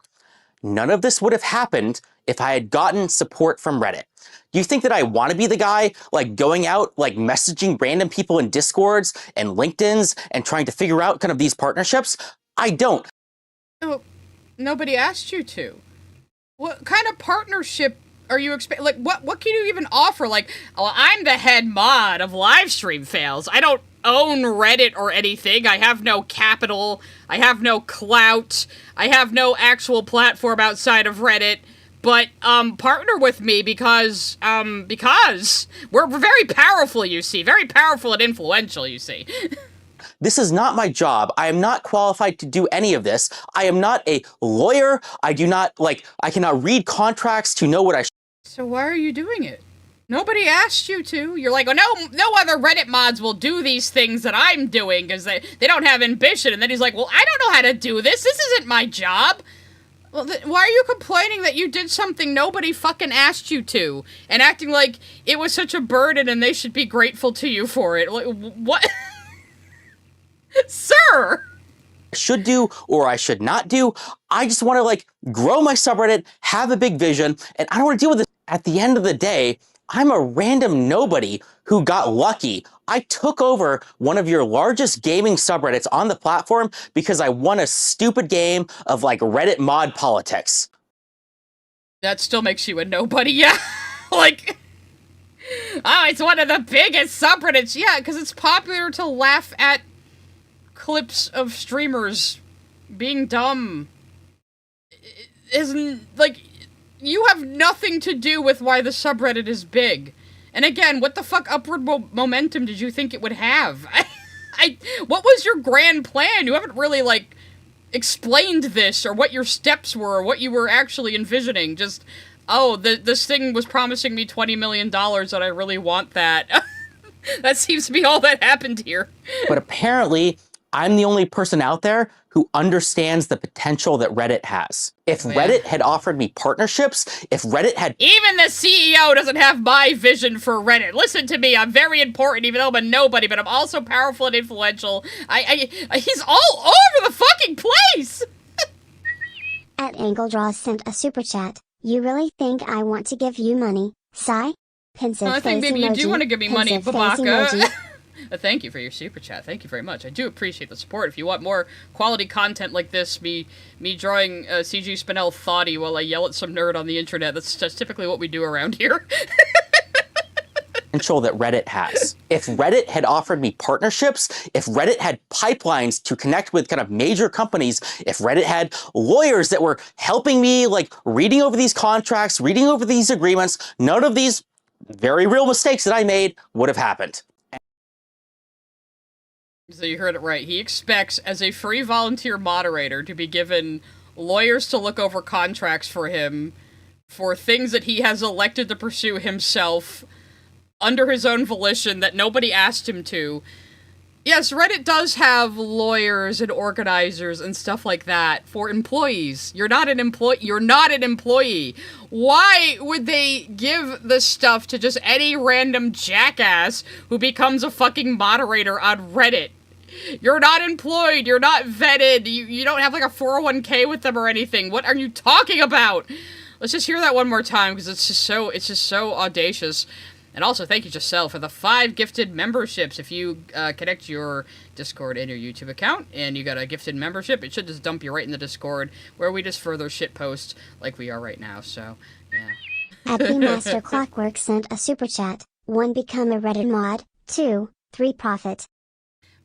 None of this would have happened if I had gotten support from Reddit. Do you think that I want to be the guy, like, going out, like, messaging random people in Discords and LinkedIn's and trying to figure out kind of these partnerships? I don't. Oh, nobody asked you to. What kind of partnership are you expecting? Like, what can you even offer? Like, oh, I'm the head mod of LiveStreamFails. I don't own Reddit or anything. I have no capital. I have no clout. I have no actual platform outside of Reddit. But, partner with me because we're very powerful, you see. Very powerful and influential, you see. This is not my job. I am not qualified to do any of this. I am not a lawyer. I do not, like, I cannot read contracts to know what I So why are you doing it? Nobody asked you to. You're like, oh, no other Reddit mods will do these things that I'm doing because they don't have ambition. And then he's like, well, I don't know how to do this. This isn't my job. Well, why are you complaining that you did something nobody fucking asked you to? And acting like it was such a burden and they should be grateful to you for it. Like, what? Sir! Should do or I should not do. I just want to like grow my subreddit, have a big vision, and I don't want to deal with this. At the end of the day, I'm a random nobody who got lucky. I took over one of your largest gaming subreddits on the platform because I won a stupid game of like Reddit mod politics. That still makes you a nobody, yeah. Like, oh, it's one of the biggest subreddits. Yeah, because it's popular to laugh at clips of streamers being dumb. Isn't, like, you have nothing to do with why the subreddit is big. And again, what the fuck upward momentum did you think it would have? What was your grand plan? You haven't really, like, explained this, or what your steps were, or what you were actually envisioning. Just, oh, this thing was promising me $20 million, and I really want that. That seems to be all that happened here. But apparently, I'm the only person out there who understands the potential that Reddit has. If Reddit had offered me partnerships, if Reddit had... Even the CEO doesn't have my vision for Reddit. Listen to me, I'm very important, even though I'm a nobody, but I'm also powerful and influential. He's all over the fucking place! At AngleDraws sent a super chat. You really think I want to give you money? Sigh? Pensive I think face maybe emoji. you do want to give me money, Pensive face Babaka. emoji. Thank you for your super chat. Thank you very much. I do appreciate the support. If you want more quality content like this, me drawing CG Spinel thoughty while I yell at some nerd on the internet, that's typically what we do around here. Potential that Reddit has. If Reddit had offered me partnerships, if Reddit had pipelines to connect with kind of major companies, if Reddit had lawyers that were helping me, like, reading over these contracts, reading over these agreements, none of these very real mistakes that I made would have happened. So you heard it right. He expects, as a free volunteer moderator, to be given lawyers to look over contracts for him for things that he has elected to pursue himself under his own volition that nobody asked him to. Yes, Reddit does have lawyers and organizers and stuff like that for employees. You're not an employee. Why would they give this stuff to just any random jackass who becomes a fucking moderator on Reddit? You're not employed, you're not vetted, you don't have like a 401k with them or anything. What are you talking about? Let's just hear that one more time, because it's just so audacious. And also, thank you, Giselle, for the 5 gifted memberships. If you connect your Discord and your YouTube account, and you got a gifted membership, it should just dump you right in the Discord, where we just further shitpost like we are right now, so, yeah. Happy Master Clockwork sent a super chat. 1. Become a Reddit mod. 2. 3. Profit.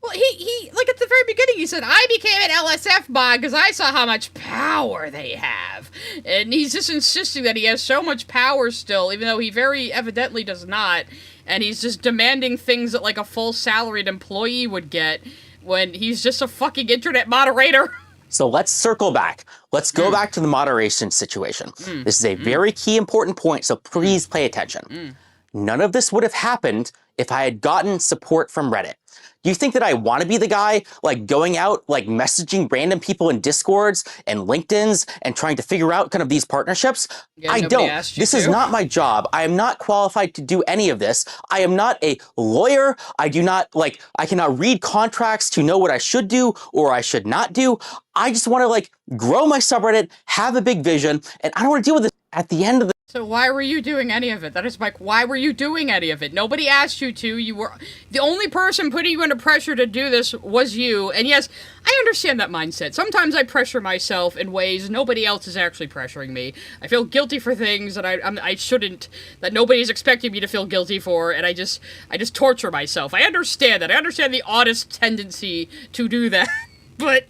Well, he like, at the very beginning, he said, I became an LSF mod because I saw how much power they have. And he's just insisting that he has so much power still, even though he very evidently does not. And he's just demanding things that, like, a full salaried employee would get when he's just a fucking internet moderator. So let's circle back. Let's go back to the moderation situation. This is a very key important point, so please pay attention. None of this would have happened if I had gotten support from Reddit. Do you think that I want to be the guy, like, going out, like, messaging random people in Discords and LinkedIn's and trying to figure out kind of these partnerships? Yeah, I don't. This is to. not my job. I am not qualified to do any of this. I am not a lawyer. I do not, like, I cannot read contracts to know what I should do or I should not do. I just want to, like, grow my subreddit, have a big vision, and I don't want to deal with this at the end of the... So why were you doing any of it? That is, like, why were you doing any of it? Nobody asked you to. You were... The only person putting you under pressure to do this was you. And yes, I understand that mindset. Sometimes I pressure myself in ways nobody else is actually pressuring me. I feel guilty for things that I shouldn't, that nobody's expecting me to feel guilty for, and I just torture myself. I understand that. I understand the honest tendency to do that. But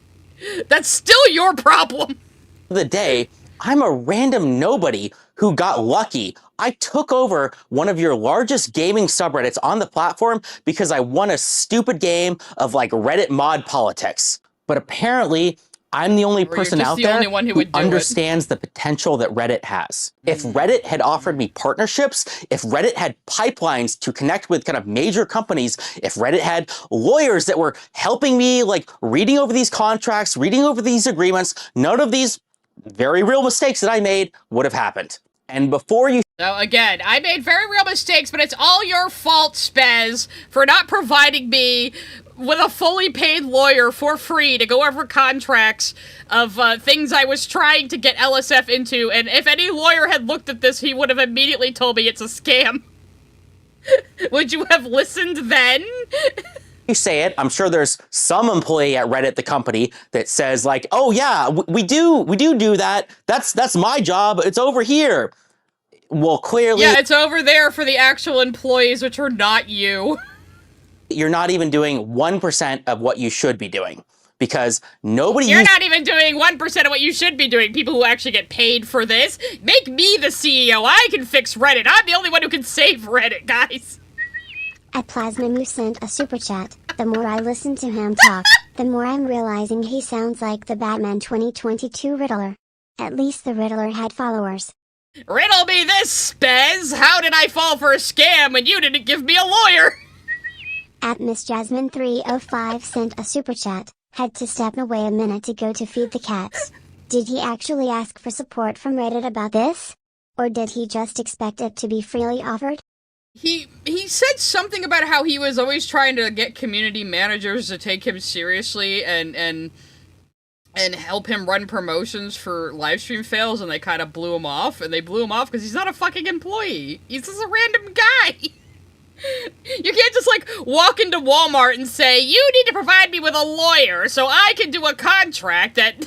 that's still your problem. The day, I'm a random nobody who got lucky. I took over one of your largest gaming subreddits on the platform because I won a stupid game of, like, Reddit mod politics. But apparently, I'm the only Or you're person just out the there only one who would do it. understands the potential that Reddit has. If Reddit had offered me partnerships, if Reddit had pipelines to connect with kind of major companies, if Reddit had lawyers that were helping me, like reading over these contracts, reading over these agreements, none of these very real mistakes that I made would have happened. And before you... So again, I made very real mistakes, but it's all your fault, Spez, for not providing me with a fully paid lawyer for free to go over contracts of things I was trying to get LSF into, and if any lawyer had looked at this, he would have immediately told me it's a scam. Would you have listened then? You say it, I'm sure there's some employee at Reddit, the company, that says like, oh yeah, we do that. That's my job. It's over here. Well, clearly... Yeah, it's over there for the actual employees, which are not you. You're not even doing 1% of what you should be doing. Because nobody... You're not even doing 1% of what you should be doing, people who actually get paid for this. Make me the CEO, I can fix Reddit. I'm the only one who can save Reddit, guys. At Plasmamu sent a super chat. The more I listen to him talk, the more I'm realizing he sounds like the Batman 2022 Riddler. At least the Riddler had followers. Riddle me this, Spez! How did I fall for a scam when you didn't give me a lawyer? At Miss Jasmine 305 sent a super chat. Had to step away a minute to go to feed the cats. Did he actually ask for support from Reddit about this? Or did he just expect it to be freely offered? He said something about how he was always trying to get community managers to take him seriously and help him run promotions for LiveStreamFails, and they kind of blew him off, and they blew him off because he's not a fucking employee. He's just a random guy. You can't just, like, walk into Walmart and say, you need to provide me with a lawyer so I can do a contract that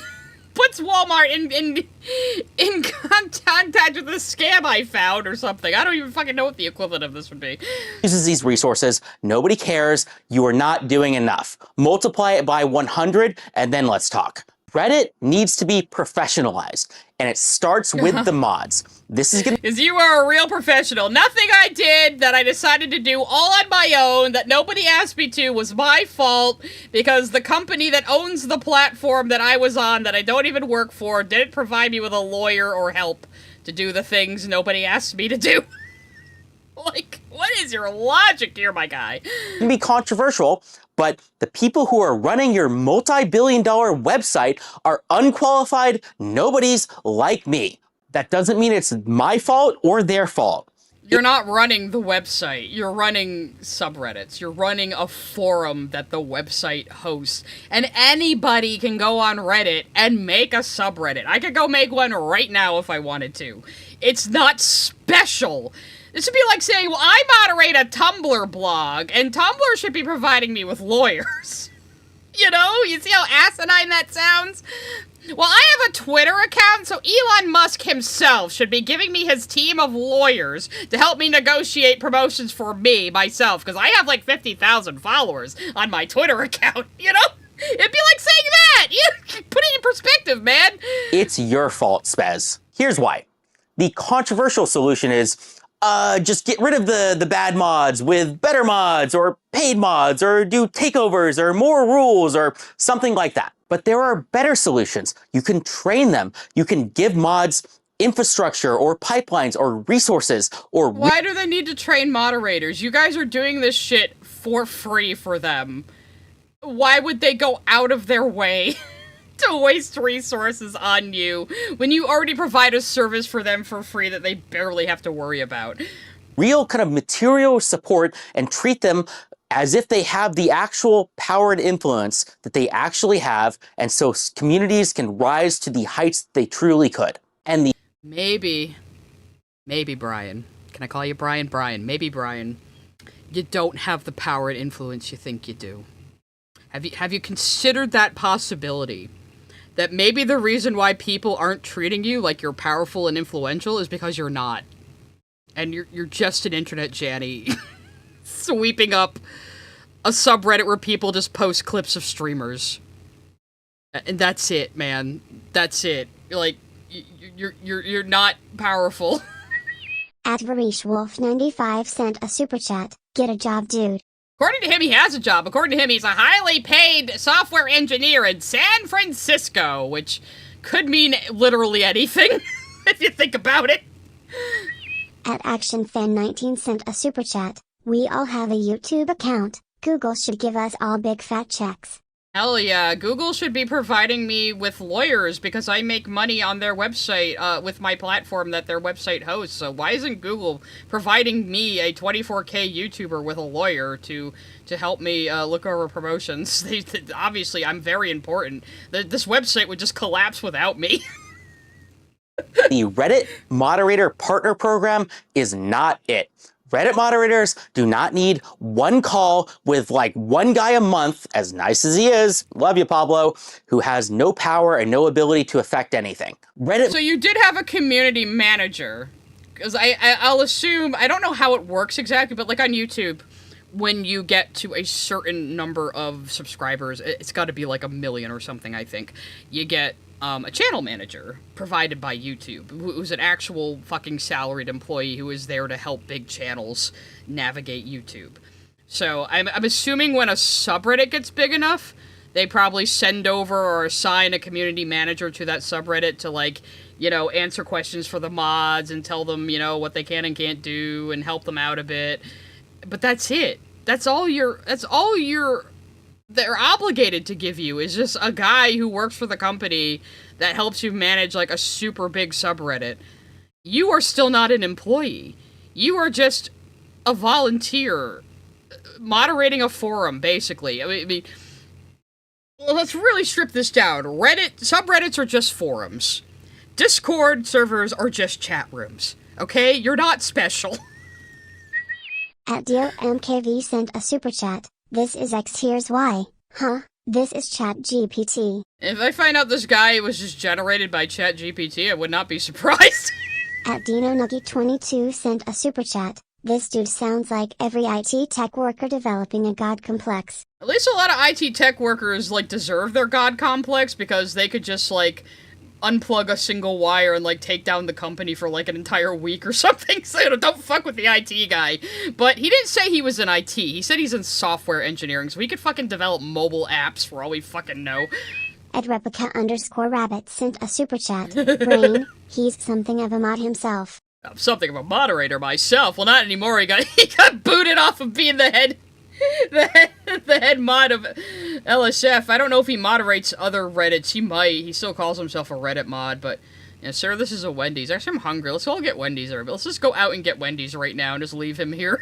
puts Walmart in contact with the scam I found or something. I don't even fucking know what the equivalent of this would be. Uses these resources, nobody cares, you are not doing enough. Multiply it by 100, and then let's talk. Reddit needs to be professionalized, and it starts with the mods. This is gonna— Because you are a real professional. Nothing I did that I decided to do all on my own, that nobody asked me to, was my fault, because the company that owns the platform that I was on, that I don't even work for, didn't provide me with a lawyer or help to do the things nobody asked me to do. Like, what is your logic here, my guy? It can be controversial, but the people who are running your multi-billion-dollar website are unqualified nobodies like me. That doesn't mean it's my fault or their fault. You're not running the website. You're running subreddits. You're running a forum that the website hosts. And anybody can go on Reddit and make a subreddit. I could go make one right now if I wanted to. It's not special. This would be like saying, well, I moderate a Tumblr blog, and Tumblr should be providing me with lawyers. You know? You see how asinine that sounds? Well, I have a Twitter account, so Elon Musk himself should be giving me his team of lawyers to help me negotiate promotions for me, myself, because I have like 50,000 followers on my Twitter account, you know? It'd be like saying that! You put it in perspective, man! It's your fault, Spez. Here's why. The controversial solution is, just get rid of the bad mods with better mods, or paid mods, or do takeovers, or more rules, or something like that. But there are better solutions. You can train them. You can give mods infrastructure, or pipelines, or resources, or... Why do they need to train moderators? You guys are doing this shit for free for them. Why would they go out of their way to waste resources on you when you already provide a service for them for free that they barely have to worry about? Real kind of material support, and treat them as if they have the actual power and influence that they actually have, and so communities can rise to the heights they truly could. And the... Maybe, Bryan. Can I call you Bryan? Bryan. Maybe, Bryan, you don't have the power and influence you think you do. Have you considered that possibility? That maybe the reason why people aren't treating you like you're powerful and influential is because you're not. And you're just an internet Janny sweeping up a subreddit where people just post clips of streamers. And that's it, man. That's it. Like, you're not powerful. At Varish Wolf 95 sent a super chat. Get a job, dude. According to him, he has a job. According to him, he's a highly paid software engineer in San Francisco, which could mean literally anything, if you think about it. At ActionFan19 sent a super chat. We all have a YouTube account. Google should give us all big fat checks. Hell yeah, Google should be providing me with lawyers because I make money on their website with my platform that their website hosts. So why isn't Google providing me, a 24K YouTuber, with a lawyer to help me look over promotions? Obviously, I'm very important. This website would just collapse without me. The Reddit Moderator Partner Program is not it. Reddit moderators do not need one call with like one guy a month, as nice as he is, love you, Pablo, who has no power and no ability to affect anything. Reddit. So you did have a community manager, because I'll assume, I don't know how it works exactly, but like on YouTube, when you get to a certain number of subscribers, it's got to be like 1 million or something, I think, you get a channel manager provided by YouTube, who's an actual fucking salaried employee who is there to help big channels navigate YouTube. So I'm assuming when a subreddit gets big enough, they probably send over or assign a community manager to that subreddit to, like, you know, answer questions for the mods and tell them, you know, what they can and can't do and help them out a bit. But that's it. They're obligated to give you is just a guy who works for the company that helps you manage, like, a super big subreddit. You are still not an employee. You are just a volunteer moderating a forum, basically. I mean, well, let's really strip this down. Subreddits are just forums. Discord servers are just chat rooms. Okay? You're not special. At DioMKV sent a super chat. This is X, here's why. Huh? This is ChatGPT. If I find out this guy was just generated by ChatGPT, I would not be surprised. At DinoNuggy22 sent a super chat. This dude sounds like every IT tech worker developing a god complex. At least a lot of IT tech workers, like, deserve their god complex because they could just, like, unplug a single wire and, like, take down the company for, like, an entire week or something. So, you know, don't fuck with the IT guy. But he didn't say he was in IT. He said he's in software engineering, so he could fucking develop mobile apps for all we fucking know. At Replica_Rabbit sent a super chat. Brain, he's something of a mod himself. I'm something of a moderator myself. Well, not anymore. He got booted off of being the head mod of LSF. I don't know if he moderates other Reddits. He might. He still calls himself a Reddit mod, but, you know, sir, this is a Wendy's. Actually, I'm hungry. Let's all get Wendy's, everybody. Let's just go out and get Wendy's right now and just leave him here.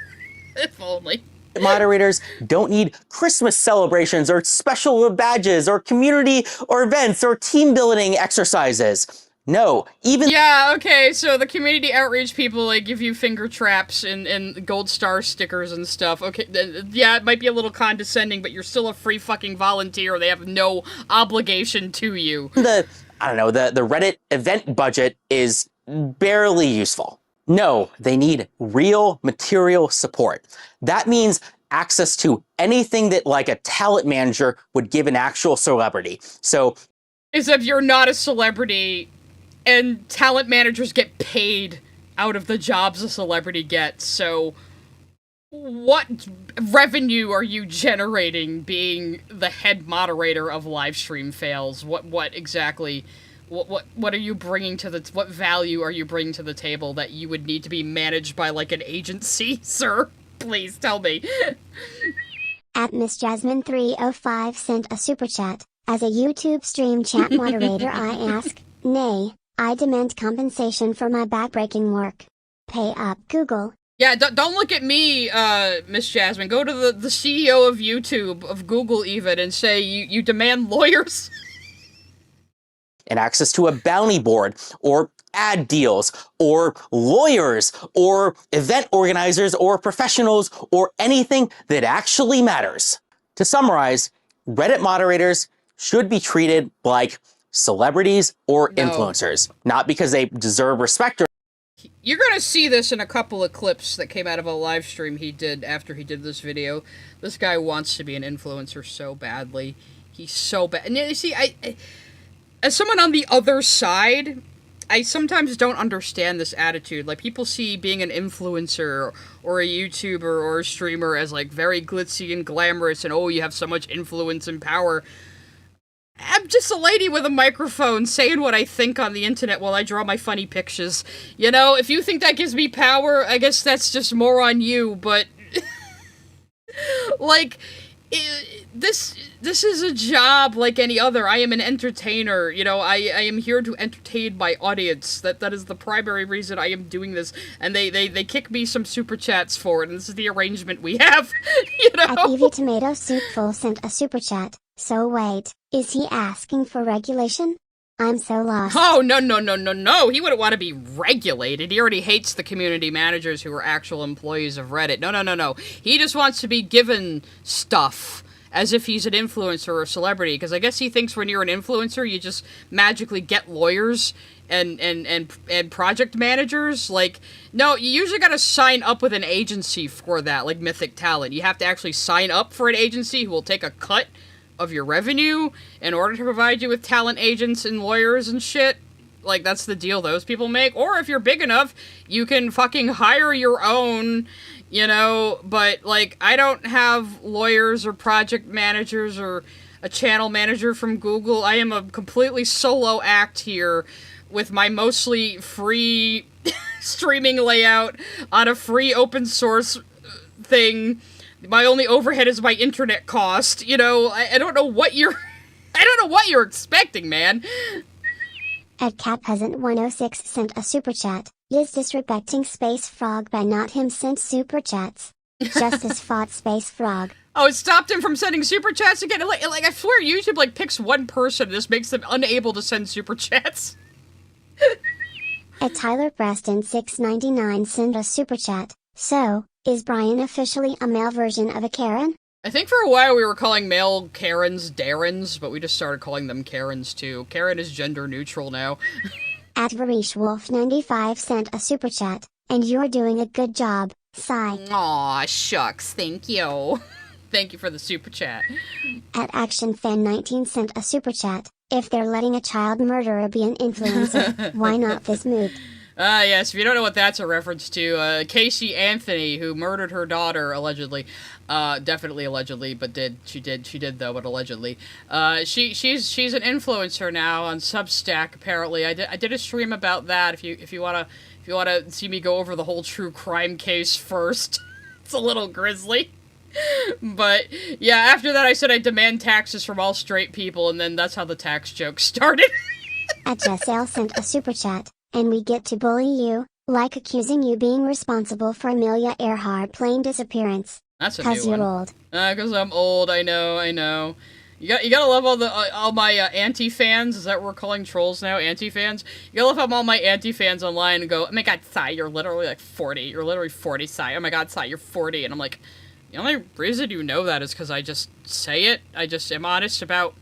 If only. Moderators don't need Christmas celebrations or special badges or community or events or team building exercises. No, even— Yeah, okay, so the community outreach people, like, give you finger traps and gold star stickers and stuff. Okay, yeah, it might be a little condescending, but you're still a free fucking volunteer. They have no obligation to you. the Reddit event budget is barely useful. No, they need real material support. That means access to anything that, like, a talent manager would give an actual celebrity. So, as if you're not a celebrity, and talent managers get paid out of the jobs a celebrity gets, so what revenue are you generating being the head moderator of LiveStreamFails? What exactly, what are you bringing to the, what value are you bringing to the table that you would need to be managed by, like, an agency, sir? Please tell me. At MissJasmine305 sent a super chat. As a YouTube stream chat moderator, I ask, nay, I demand compensation for my backbreaking work. Pay up, Google. Yeah, don't look at me, Miss Jasmine. Go to the CEO of YouTube, of Google even, and say, you demand lawyers? and access to a bounty board, or ad deals, or lawyers, or event organizers, or professionals, or anything that actually matters. To summarize, Reddit moderators should be treated like celebrities or influencers, not because they deserve respect or— You're gonna see this in a couple of clips that came out of a live stream he did after he did this video. This guy wants to be an influencer so badly. He's so bad. And you see, as someone on the other side, I sometimes don't understand this attitude. Like, people see being an influencer or a YouTuber or a streamer as, like, very glitzy and glamorous, and, oh, you have so much influence and power. I'm just a lady with a microphone saying what I think on the internet while I draw my funny pictures. You know, if you think that gives me power, I guess that's just more on you, but... like... This is a job like any other. I am an entertainer, you know, I am here to entertain my audience. That is the primary reason I am doing this, and they kick me some super chats for it, and this is the arrangement we have, you know? At Evie Tomato Soup Full sent a super chat. So wait, is he asking for regulation? I'm so lost. Oh, no. He wouldn't want to be regulated. He already hates the community managers who are actual employees of Reddit. No. He just wants to be given stuff as if he's an influencer or a celebrity, because I guess he thinks when you're an influencer, you just magically get lawyers and project managers. Like, no, you usually gotta sign up with an agency for that, like Mythic Talent. You have to actually sign up for an agency who will take a cut of your revenue in order to provide you with talent agents and lawyers and shit. Like, that's the deal those people make. Or if you're big enough, you can fucking hire your own, you know, but, like, I don't have lawyers or project managers or a channel manager from Google. I am a completely solo act here with my mostly free streaming layout on a free open source thing. My only overhead is my internet cost. You know, I don't know what you're... I don't know what you're expecting, man. At CatPeasant106 sent a super chat. Is disrespecting Space Frog by not him sent super chats. Justice fought Space Frog. Oh, it stopped him from sending super chats again? Like, I swear YouTube, like, picks one person and this makes them unable to send super chats. At Tyler Preston 699 sent a super chat. So, is Bryan officially a male version of a Karen? I think for a while we were calling male Karens Darrens, but we just started calling them Karens too. Karen is gender neutral now. At VarishWolf95 sent a super chat. And you're doing a good job, sigh. Aw, shucks, thank you. Thank you for the super chat. At ActionFan19 sent a super chat. If they're letting a child murderer be an influencer, why not this move? Yes, if you don't know what that's a reference to, Casey Anthony, who murdered her daughter, allegedly. Definitely allegedly, but she did though, but allegedly. She's an influencer now on Substack, apparently. I did a stream about that, if you wanna see me go over the whole true crime case first. It's a little grisly. But, yeah, after that I said I demand taxes from all straight people, and then that's how the tax joke started. At Jessel sent a super chat. And we get to bully you, like accusing you being responsible for Amelia Earhart plane disappearance. That's a new one. 'Cause you're old. 'Cause I'm old, I know. You gotta love all my anti-fans. Is that what we're calling trolls now? Anti-fans? You gotta love how all my anti-fans online go, oh my god, Sai, you're literally like 40. You're literally 40, Sai. Oh my god, Sai, you're 40. And I'm like, the only reason you know that is because I just say it. I just am honest about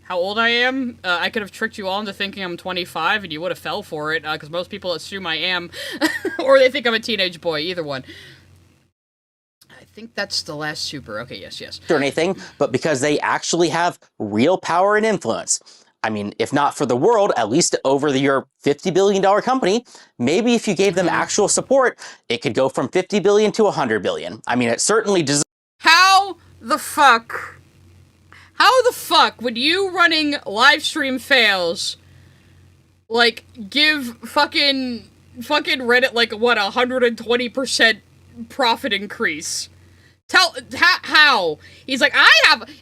how old I am. I could have tricked you all into thinking I'm 25 and you would have fell for it, because most people assume I am. Or they think I'm a teenage boy, either one. I think that's the last super. Okay, yes. Or anything, but because they actually have real power and influence. I mean, if not for the world, at least over your $50 billion company, maybe if you gave them actual support, it could go from 50 billion to 100 billion. I mean, it certainly does. How the fuck would you running LiveStreamFails, like, give fucking Reddit, like, what, 120% profit increase? How? He's like,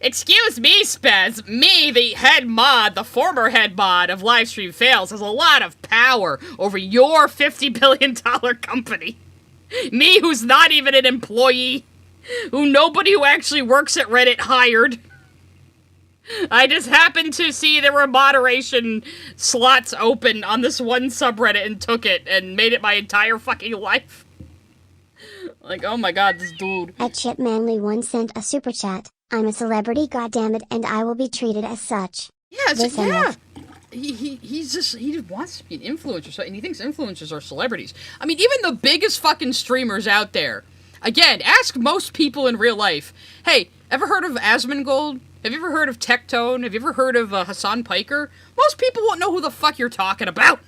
excuse me, Spez, me, the former head mod of LiveStreamFails, has a lot of power over your $50 billion company. Me, who's not even an employee, who nobody who actually works at Reddit hired. I just happened to see there were moderation slots open on this one subreddit and took it and made it my entire fucking life. Like, oh my god, this dude. At ChipManly1 sent a super chat. I'm a celebrity, goddammit, and I will be treated as such. Yeah, he just wants to be an influencer, so, and he thinks influencers are celebrities. I mean, even the biggest fucking streamers out there. Again, ask most people in real life. Hey, ever heard of Asmongold? Have you ever heard of Tectone? Have you ever heard of Hassan Piker? Most people won't know who the fuck you're talking about.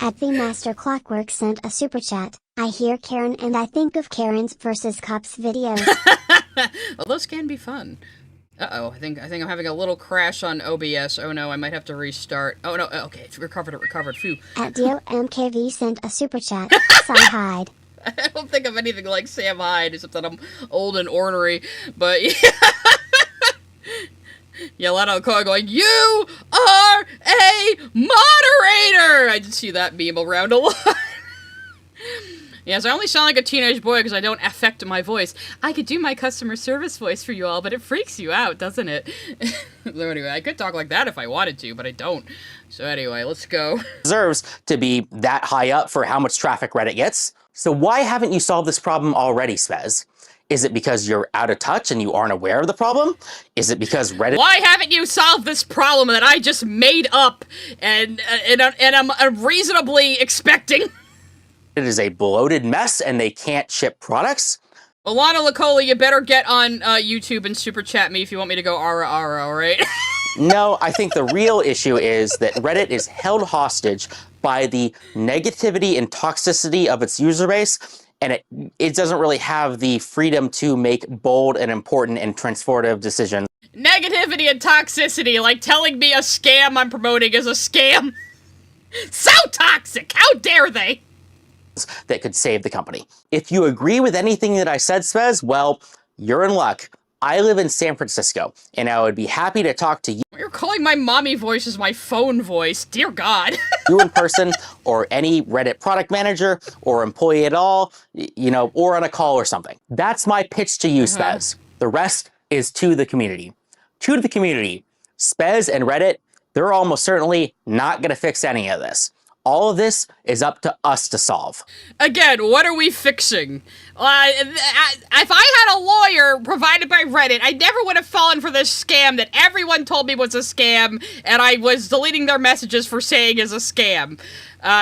At the Master Clockwork sent a super chat. I hear Karen and I think of Karen's versus Cops videos. Well, those can be fun. Uh-oh, I think I'm having a little crash on OBS. Oh no, I might have to restart. Oh no, okay, it's recovered, phew. At DOMKV sent a super chat. Sigh hide. I don't think of anything like Sam Hyde, except that I'm old and ornery, but yeah. Yell out on the call going, "You are a moderator!" I did see that meme around a lot. Yes, I only sound like a teenage boy because I don't affect my voice. I could do my customer service voice for you all, but it freaks you out, doesn't it? So anyway, I could talk like that if I wanted to, but I don't. So anyway, let's go. Deserves to be that high up for how much traffic Reddit gets. So why haven't you solved this problem already, Spez? Is it because you're out of touch and you aren't aware of the problem? Is it because Reddit— Why haven't you solved this problem that I just made up and I'm reasonably expecting? It is a bloated mess and they can't ship products? Alana Lacola, you better get on YouTube and super chat me if you want me to go ara, alright? No, I think the real issue is that Reddit is held hostage by the negativity and toxicity of its user base, and it doesn't really have the freedom to make bold and important and transformative decisions. Negativity and toxicity, like telling me a scam I'm promoting is a scam. So toxic! How dare they? That could save the company. If you agree with anything that I said, Spez, well, you're in luck. I live in San Francisco, and I would be happy to talk to you. You're calling my mommy voice as my phone voice. Dear God. You in person, or any Reddit product manager, or employee at all, you know, or on a call or something. That's my pitch to you, Spez. The rest is to the community. To the community, Spez and Reddit, they're almost certainly not going to fix any of this. All of this is up to us to solve. Again, what are we fixing? If I had a lawyer provided by Reddit, I never would have fallen for this scam that everyone told me was a scam, and I was deleting their messages for saying is a scam.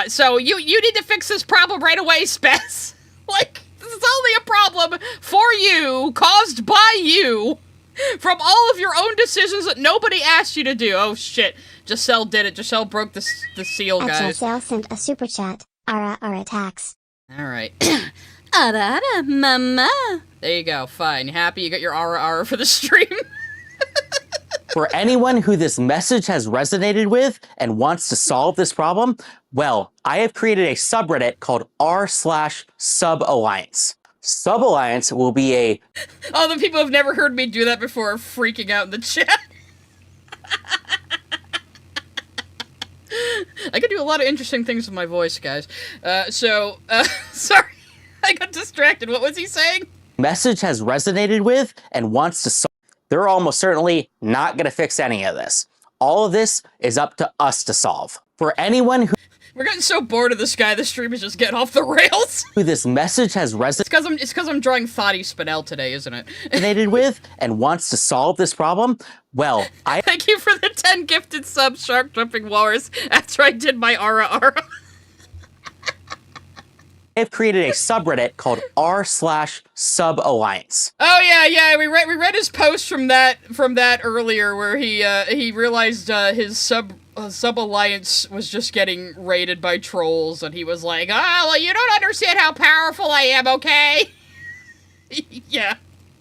So you need to fix this problem right away, Spez. Like, this is only a problem for you, caused by you, from all of your own decisions that nobody asked you to do. Oh shit. Giselle did it. Giselle broke the seal, guys. Giselle sent a super chat. Ara attacks. Alright. Ara mama. There you go. Fine. You happy? You got your ara for the stream? For anyone who this message has resonated with and wants to solve this problem, well, I have created a subreddit called r/suballiance. Suballiance will be a— All the people who've never heard me do that before are freaking out in the chat. I can do a lot of interesting things with my voice, guys. Sorry. I got distracted. What was he saying? Message has resonated with and wants to solve. They're almost certainly not going to fix any of this. All of this is up to us to solve. For anyone who— We're getting so bored of this guy, the stream is just getting off the rails. Who this message has resonated— It's because I'm drawing Thoughty Spinel today, isn't it? resonated with and wants to solve this problem, well, I— Thank you for the 10 gifted subs, Shark Jumping Walrus, after I did my ara. have created a subreddit called r/suballiance. Oh yeah, we read his post from that earlier where he realized his sub-alliance was just getting raided by trolls, and he was like, "Oh, well, you don't understand how powerful I am, okay?" Yeah.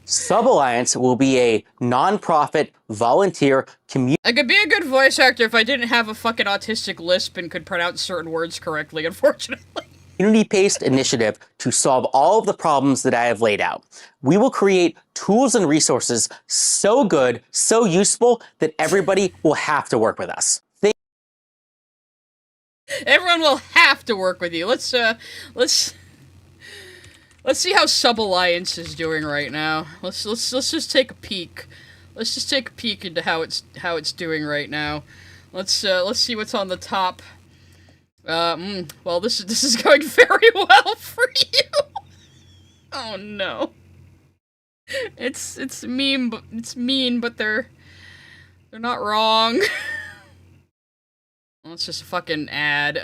Suballiance will be a non-profit volunteer community. I could be a good voice actor if I didn't have a fucking autistic lisp and could pronounce certain words correctly, unfortunately. Community-based initiative to solve all of the problems that I have laid out. We will create tools and resources so good, so useful, that everybody will have to work with us. Everyone will have to work with you. Let's see how Suballiance is doing right now. Let's just take a peek. Let's just take a peek into how it's doing right now. Let's see what's on the top. Well, this is going very well for you. Oh no. It's mean, but they're not wrong. Well, it's just a fucking ad.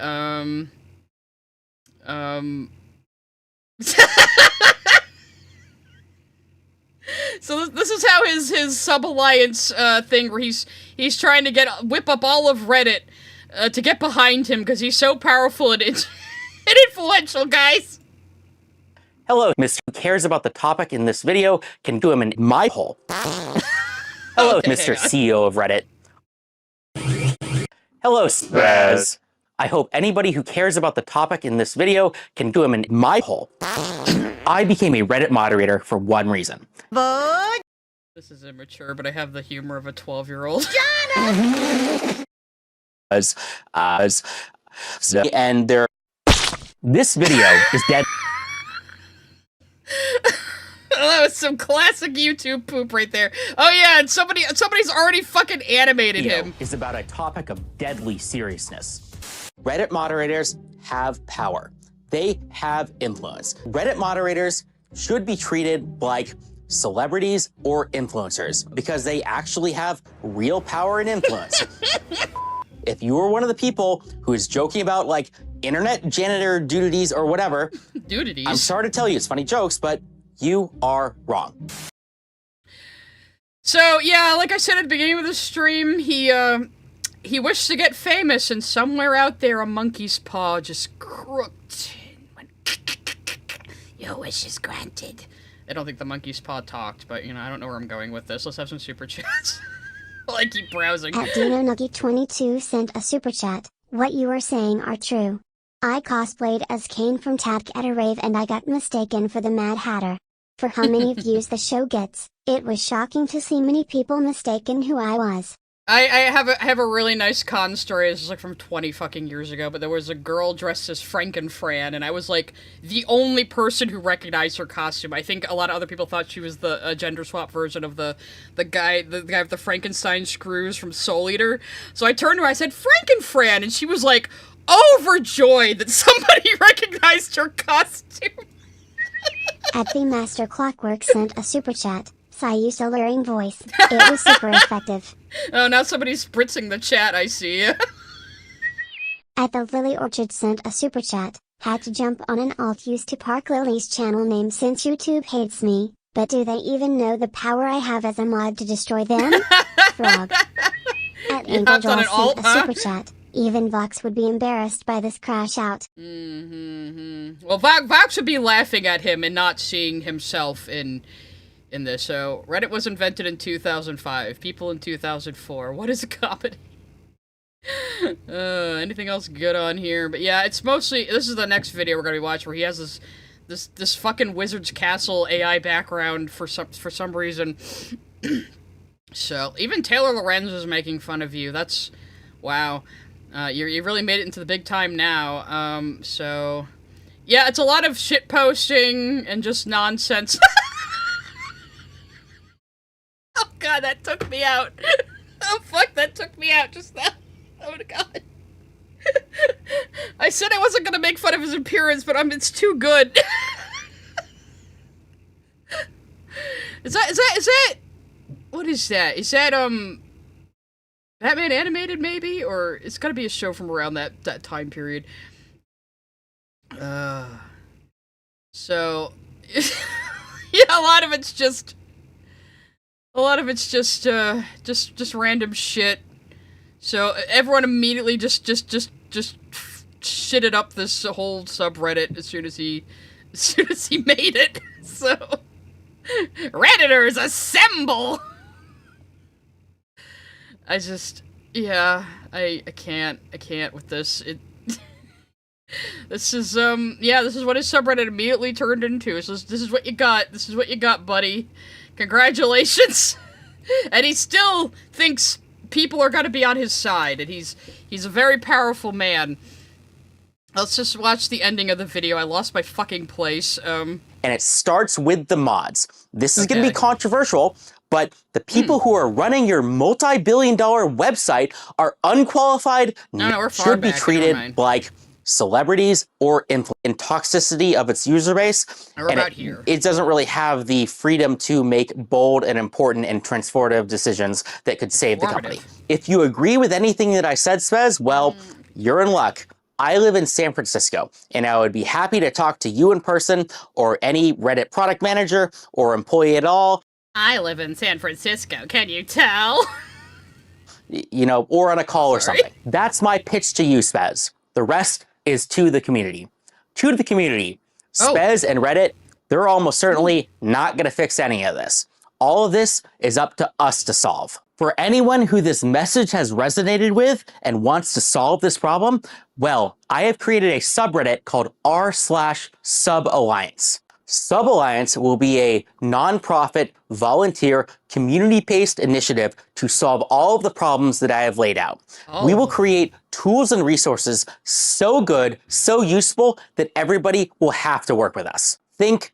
So this is how his sub-alliance thing where he's trying to whip up all of Reddit to get behind him because he's so powerful and, and influential, guys. Hello, Mr. Who cares about the topic in this video can do him in my hole. Hello, Okay, Mr. CEO of Reddit. Hello, Spaz. I hope anybody who cares about the topic in this video can do him in my hole. I became a Reddit moderator for one reason. This is immature, but I have the humor of a 12-year-old. And this video is dead. Oh, that was some classic YouTube poop right there. Oh yeah, and somebody's already fucking animated him. Is about a topic of deadly seriousness. Reddit moderators have power. They have influence. Reddit moderators should be treated like celebrities or influencers because they actually have real power and influence. If you are one of the people who is joking about like internet janitor duties or whatever, Dudities. I'm sorry to tell you, it's funny jokes, but you are wrong. So yeah, like I said at the beginning of the stream, he wished to get famous, and somewhere out there a monkey's paw just crooked and went, Your wish is granted. I don't think the monkey's paw talked, but you know, I don't know where I'm going with this. Let's have some super chats. While I keep browsing. At DinoNuggy22 sent a super chat. What you are saying are true. I cosplayed as Kane from Tapk at a rave and I got mistaken for the Mad Hatter. For how many views the show gets, it was shocking to see many people mistaken who I was. I have a really nice con story. This is like from 20 fucking years ago, but there was a girl dressed as Frankenfran, and I was like the only person who recognized her costume. I think a lot of other people thought she was the gender swap version of the guy with the Frankenstein screws from Soul Eater. So I turned to her, I said, Frankenfran, and she was like overjoyed that somebody recognized her costume. At the Master Clockwork sent a super chat. Sayu's alluring voice. It was super effective. Oh, now somebody's spritzing the chat, I see. At the Lily Orchard sent a super chat. Had to jump on an alt used to park Lily's channel name since YouTube hates me, but do they even know the power I have as a mod to destroy them? Frog. At Angel Doll sent a super chat. Even Vox would be embarrassed by this crash out. Well, Vox would be laughing at him and not seeing himself in this. So, Reddit was invented in 2005. People in 2004. What is a comedy? Anything else good on here? But yeah, it's mostly... This is the next video we're gonna be watching, where he has this fucking Wizard's Castle AI background for some reason. So, even Taylor Lorenz is making fun of you. That's... Wow. You really made it into the big time now. So... Yeah, it's a lot of shit posting and just nonsense. Oh god, that took me out. Oh fuck, that took me out just now. Oh my god. I said I wasn't gonna make fun of his appearance, but it's too good. Is that... What is that? Is that, Batman animated, maybe? Or it's gotta be a show from around that time period. So... yeah, a lot of it's just random shit. So everyone immediately just shitted up this whole subreddit as soon as he made it. So Redditors assemble. I can't with this. This is what his subreddit immediately turned into. So this is what you got. This is what you got, buddy. Congratulations. And he still thinks people are gonna be on his side, and he's a very powerful man. Let's just watch the ending of the video. I lost my fucking place. And it starts with the mods. This is gonna be controversial, but the people who are running your multi-billion-dollar website are unqualified, should be treated like celebrities or in toxicity of its user base. It doesn't really have the freedom to make bold and important and transformative decisions that could save the company. If you agree with anything that I said, Spez, well, you're in luck. I live in San Francisco, and I would be happy to talk to you in person or any Reddit product manager or employee at all. I live in San Francisco, can you tell? you know, or on a call or something. That's my pitch to you, Spez. The rest is to the community. To the community, Spez and Reddit, they're almost certainly not going to fix any of this. All of this is up to us to solve. For anyone who this message has resonated with and wants to solve this problem, well, I have created a subreddit called r/suballiance. Suballiance will be a nonprofit, volunteer, community-based initiative to solve all of the problems that I have laid out. We will create tools and resources so good, so useful, that everybody will have to work with us. Think.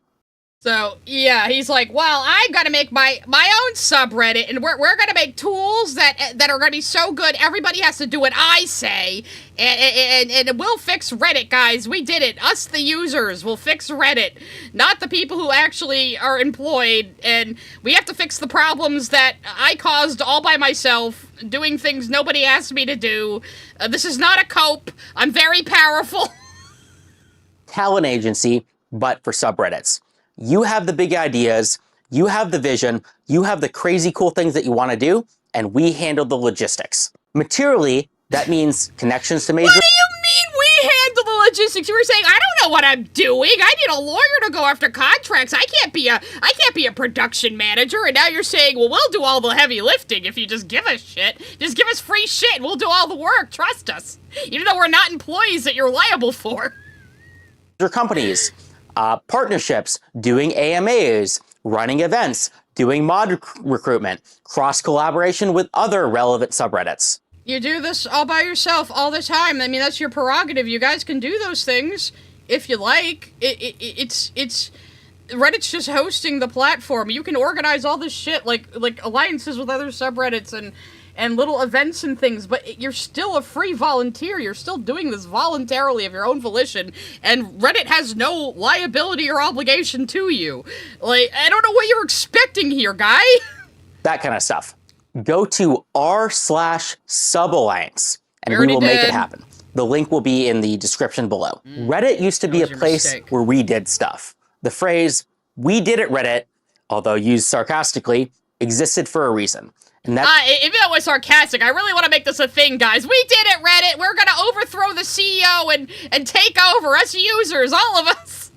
So, yeah, he's like, well, I'm gonna make my own subreddit, and we're gonna make tools that are gonna be so good, everybody has to do what I say, and we'll fix Reddit, guys. We did it. Us, the users, will fix Reddit, not the people who actually are employed, and we have to fix the problems that I caused all by myself, doing things nobody asked me to do. This is not a cope. I'm very powerful. Talent agency, but for subreddits. You have the big ideas, you have the vision, you have the crazy cool things that you want to do, and we handle the logistics. Materially, that means connections to major— What do you mean we handle the logistics? You were saying, I don't know what I'm doing. I need a lawyer to go after contracts. I can't be a production manager. And now you're saying, well, we'll do all the heavy lifting if you just give us shit. Just give us free shit. We'll do all the work. Trust us. Even though we're not employees that you're liable for. companies, partnerships, doing AMAs, running events, doing mod recruitment, cross-collaboration with other relevant subreddits. You do this all by yourself all the time. I mean, that's your prerogative. You guys can do those things if you like. It's Reddit's just hosting the platform. You can organize all this shit like alliances with other subreddits and little events and things, but you're still a free volunteer. You're still doing this voluntarily of your own volition, and Reddit has no liability or obligation to you. Like, I don't know what you're expecting here, guy. That kind of stuff. Go to r/suballiance, and we will make it happen. The link will be in the description below. Reddit used to be a place where we did stuff. The phrase, "we did it Reddit," although used sarcastically, existed for a reason. And that even though it's sarcastic, I really want to make this a thing, guys. We did it, Reddit. We're gonna overthrow the CEO and take over, us users, all of us.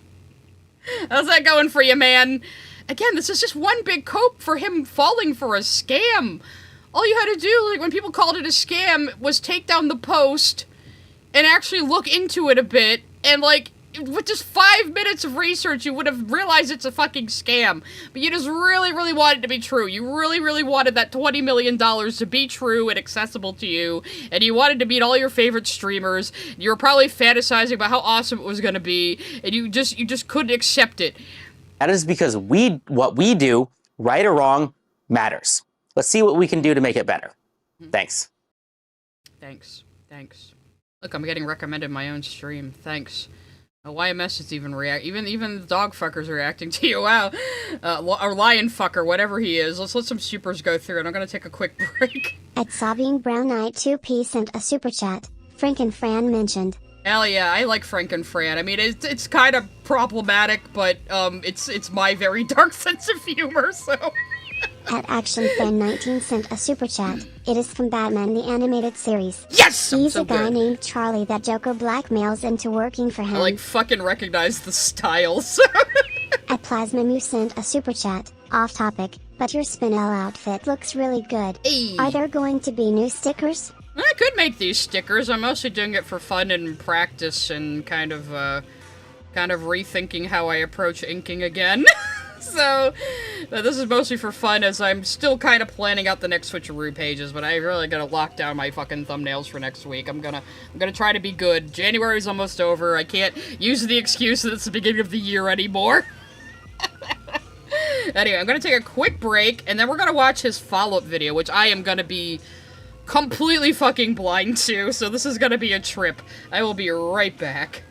How's that going for you, man? Again, this is just one big cope for him falling for a scam. All you had to do, like, when people called it a scam, was take down the post and actually look into it a bit, and, like, with just 5 minutes of research, you would have realized it's a fucking scam. But you just really, really wanted it to be true. You really, really wanted that $20 million to be true and accessible to you. And you wanted to meet all your favorite streamers. You were probably fantasizing about how awesome it was going to be. And you just couldn't accept it. That is because what we do, right or wrong, matters. Let's see what we can do to make it better. Thanks. Thanks. Look, I'm getting recommended my own stream. Thanks. YMS is even even the dog fucker's reacting to you. Wow. Or lion fucker, whatever he is. Let's let some supers go through, and I'm gonna take a quick break. At Sobbing Brown Knight 2P sent a super chat. Frank and Fran mentioned. Hell yeah, I like Frank and Fran. I mean, it's kind of problematic, but it's my very dark sense of humor, so. At ActionFan19 sent a super chat. It is from Batman the Animated Series. Yes! He's a guy named Charlie that Joker blackmails into working for him. I fucking recognize the styles. At Plasmamu sent a super chat. Off topic, but your Spinel outfit looks really good. Hey. Are there going to be new stickers? I could make these stickers. I'm mostly doing it for fun and practice and kind of rethinking how I approach inking again. So, this is mostly for fun, as I'm still kind of planning out the next Switcheroo pages, but I really gotta lock down my fucking thumbnails for next week. I'm gonna try to be good. January's almost over. I can't use the excuse that it's the beginning of the year anymore. Anyway, I'm gonna take a quick break, and then we're gonna watch his follow-up video, which I am gonna be completely fucking blind to, so this is gonna be a trip. I will be right back.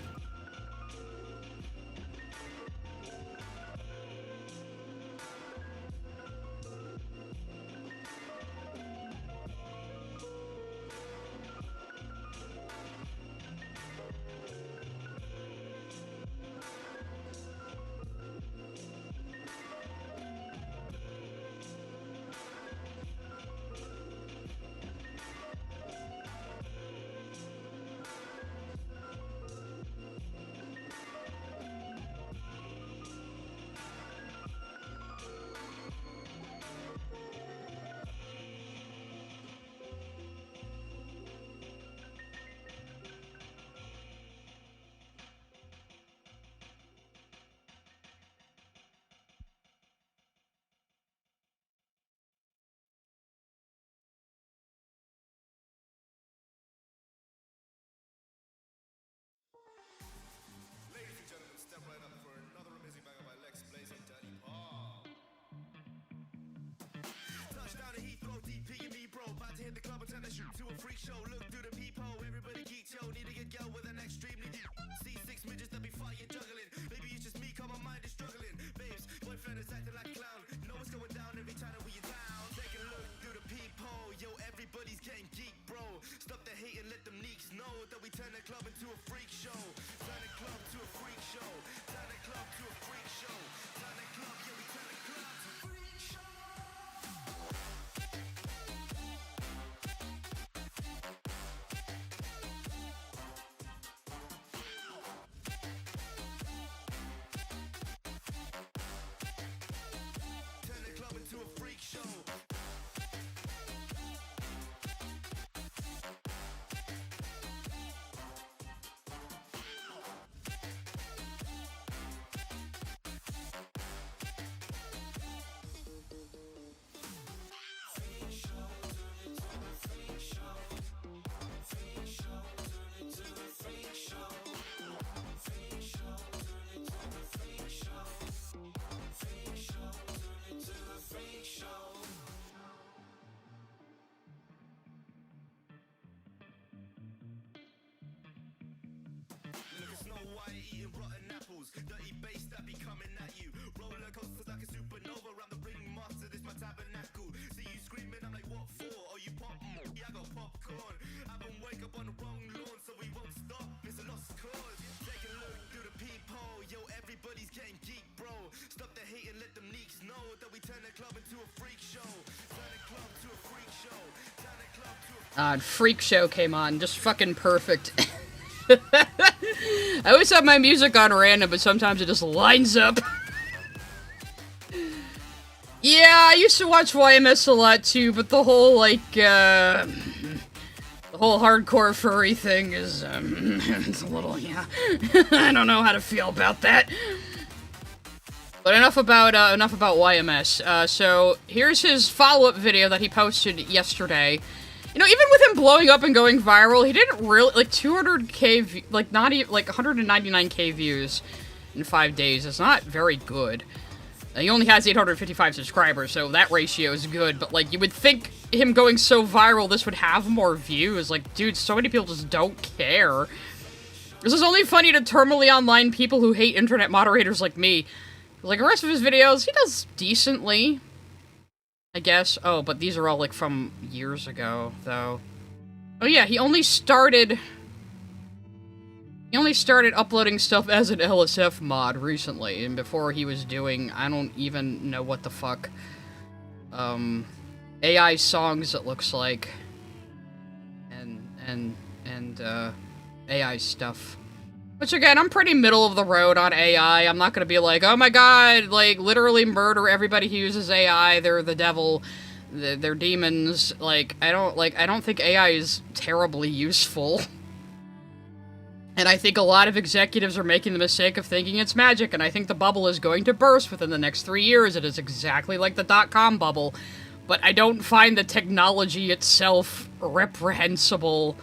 Freak Show came on, just fucking perfect. I always have my music on random, but sometimes it just lines up. Yeah, I used to watch YMS a lot too, but the whole, like, the whole hardcore furry thing is, it's a little, yeah. I don't know how to feel about that. But enough about YMS. So, here's his follow-up video that he posted yesterday. You know, even with him blowing up and going viral, he didn't really, like, 200k, like, not even, like, 199k views in 5 days is not very good. He only has 855 subscribers, so that ratio is good, but, like, you would think him going so viral, this would have more views. Like, dude, so many people just don't care. This is only funny to terminally online people who hate internet moderators like me. Like, the rest of his videos, he does decently, I guess. Oh, but these are all, like, from years ago, though. Oh, yeah, he only started uploading stuff as an LSF mod recently, and before he was doing, I don't even know what the fuck, AI songs, it looks like, and AI stuff. Which, again, I'm pretty middle of the road on AI. I'm not gonna be like, oh my god, like, literally murder everybody who uses AI, they're the devil, they're demons. Like, I don't think AI is terribly useful. And I think a lot of executives are making the mistake of thinking it's magic, and I think the bubble is going to burst within the next 3 years. It is exactly like the dot-com bubble. But I don't find the technology itself reprehensible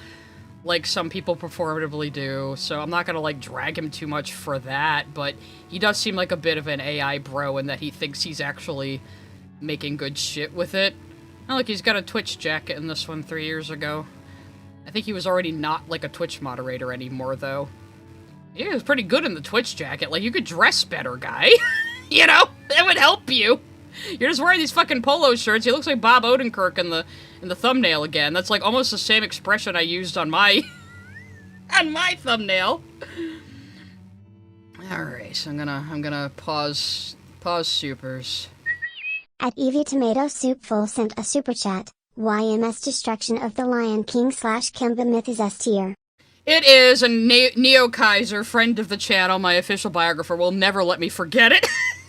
like some people performatively do, so I'm not gonna, like, drag him too much for that, but he does seem like a bit of an AI bro in that he thinks he's actually making good shit with it. Oh, look, he's got a Twitch jacket in this one 3 years ago. I think he was already not, like, a Twitch moderator anymore, though. He was pretty good in the Twitch jacket. Like, you could dress better, guy. You know? That would help you. You're just wearing these fucking polo shirts. He looks like Bob Odenkirk in the thumbnail again. That's, like, almost the same expression I used on my... on my thumbnail. Alright, so I'm gonna pause supers. At Evie Tomato Soup Full sent a super chat. YMS Destruction of the Lion King / Kimba Myth is S tier. It is, and Neo Kaiser, friend of the channel, my official biographer, will never let me forget it.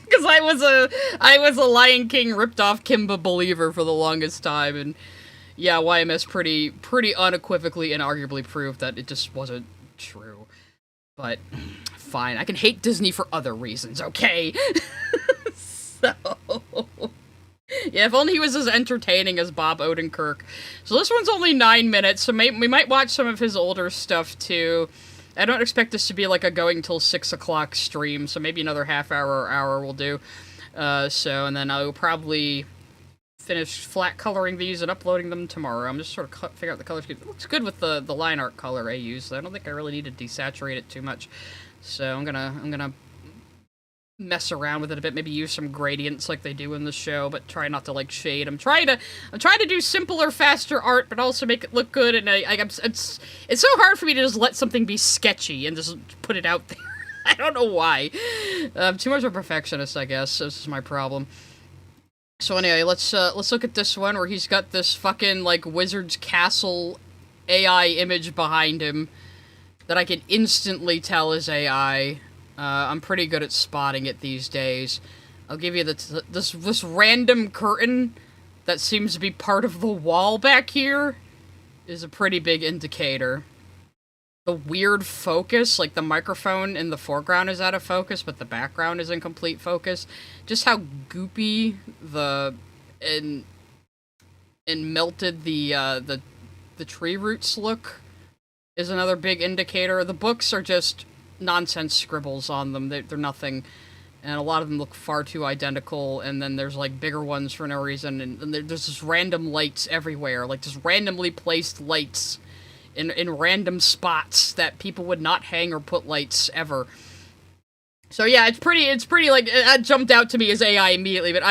Because I was a Lion King ripped off Kimba believer for the longest time, and yeah, YMS pretty unequivocally and arguably proved that it just wasn't true. But fine, I can hate Disney for other reasons, okay? So yeah, if only he was as entertaining as Bob Odenkirk. So this one's only 9 minutes, so we might watch some of his older stuff too. I don't expect this to be like a going till 6 o'clock stream, so maybe another half hour or hour will do. And then I'll probably finish flat coloring these and uploading them tomorrow. I'm just sort of figure out the color scheme. It looks good with the line art color AU, so I don't think I really need to desaturate it too much. So I'm gonna mess around with it a bit, maybe use some gradients like they do in the show, but try not to, like, shade. I'm trying to do simpler, faster art, but also make it look good, and it's so hard for me to just let something be sketchy and just put it out there. I don't know why. I'm too much of a perfectionist, I guess. This is my problem. So anyway, let's look at this one where he's got this fucking, like, Wizard's Castle AI image behind him that I can instantly tell is AI. I'm pretty good at spotting it these days. I'll give you this random curtain that seems to be part of the wall back here is a pretty big indicator. The weird focus, like the microphone in the foreground is out of focus, but the background is in complete focus. Just how goopy and melted the tree roots look is another big indicator. The books are just nonsense scribbles on them. They're nothing, and a lot of them look far too identical, and then there's, like, bigger ones for no reason, and there's just random lights everywhere, like, just randomly placed lights in random spots that people would not hang or put lights ever. So yeah, it's pretty like, that jumped out to me as AI immediately, but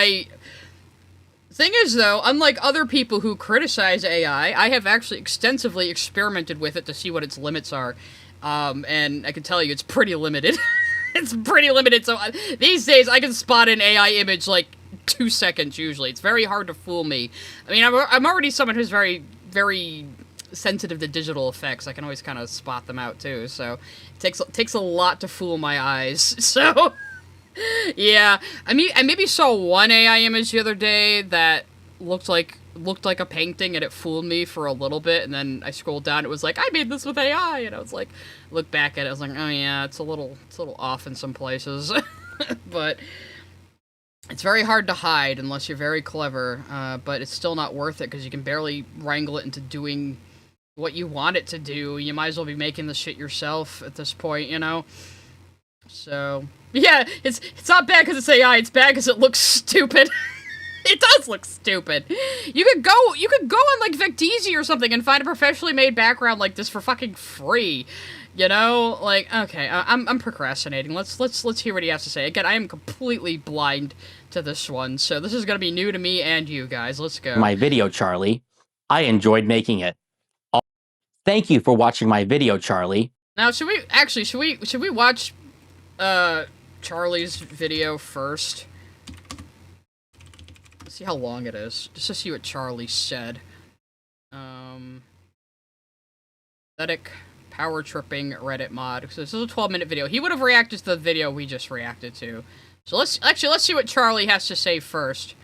thing is, though, unlike other people who criticize AI, I have actually extensively experimented with it to see what its limits are. And I can tell you, it's pretty limited. It's pretty limited, so these days I can spot an AI image, like, 2 seconds, usually. It's very hard to fool me. I mean, I'm already someone who's very, very sensitive to digital effects. I can always kind of spot them out, too, so it takes a lot to fool my eyes, so... Yeah, I maybe saw one AI image the other day that looked like a painting, and it fooled me for a little bit, and then I scrolled down, it was like, I made this with AI, and I was like, look back at it, I was like, oh yeah, it's a little off in some places, but it's very hard to hide unless you're very clever, but it's still not worth it, because you can barely wrangle it into doing what you want it to do. You might as well be making the shit yourself at this point, you know? So... yeah, it's not bad because it's AI, it's bad because it looks stupid. It does look stupid. You could go on, like, Vecteezy or something and find a professionally made background like this for fucking free. You know? Like, okay, I'm procrastinating. Let's hear what he has to say. Again, I am completely blind to this one, so this is gonna be new to me and you guys. Let's go. My video, Charlie. I enjoyed making it. Thank you for watching my video, Charlie. Now, should we watch, Charlie's video first? Let's see how long it is, just to see what Charlie said. Pathetic power tripping Reddit mod. So this is a 12-minute video. He would have reacted to the video we just reacted to. So let's see what Charlie has to say first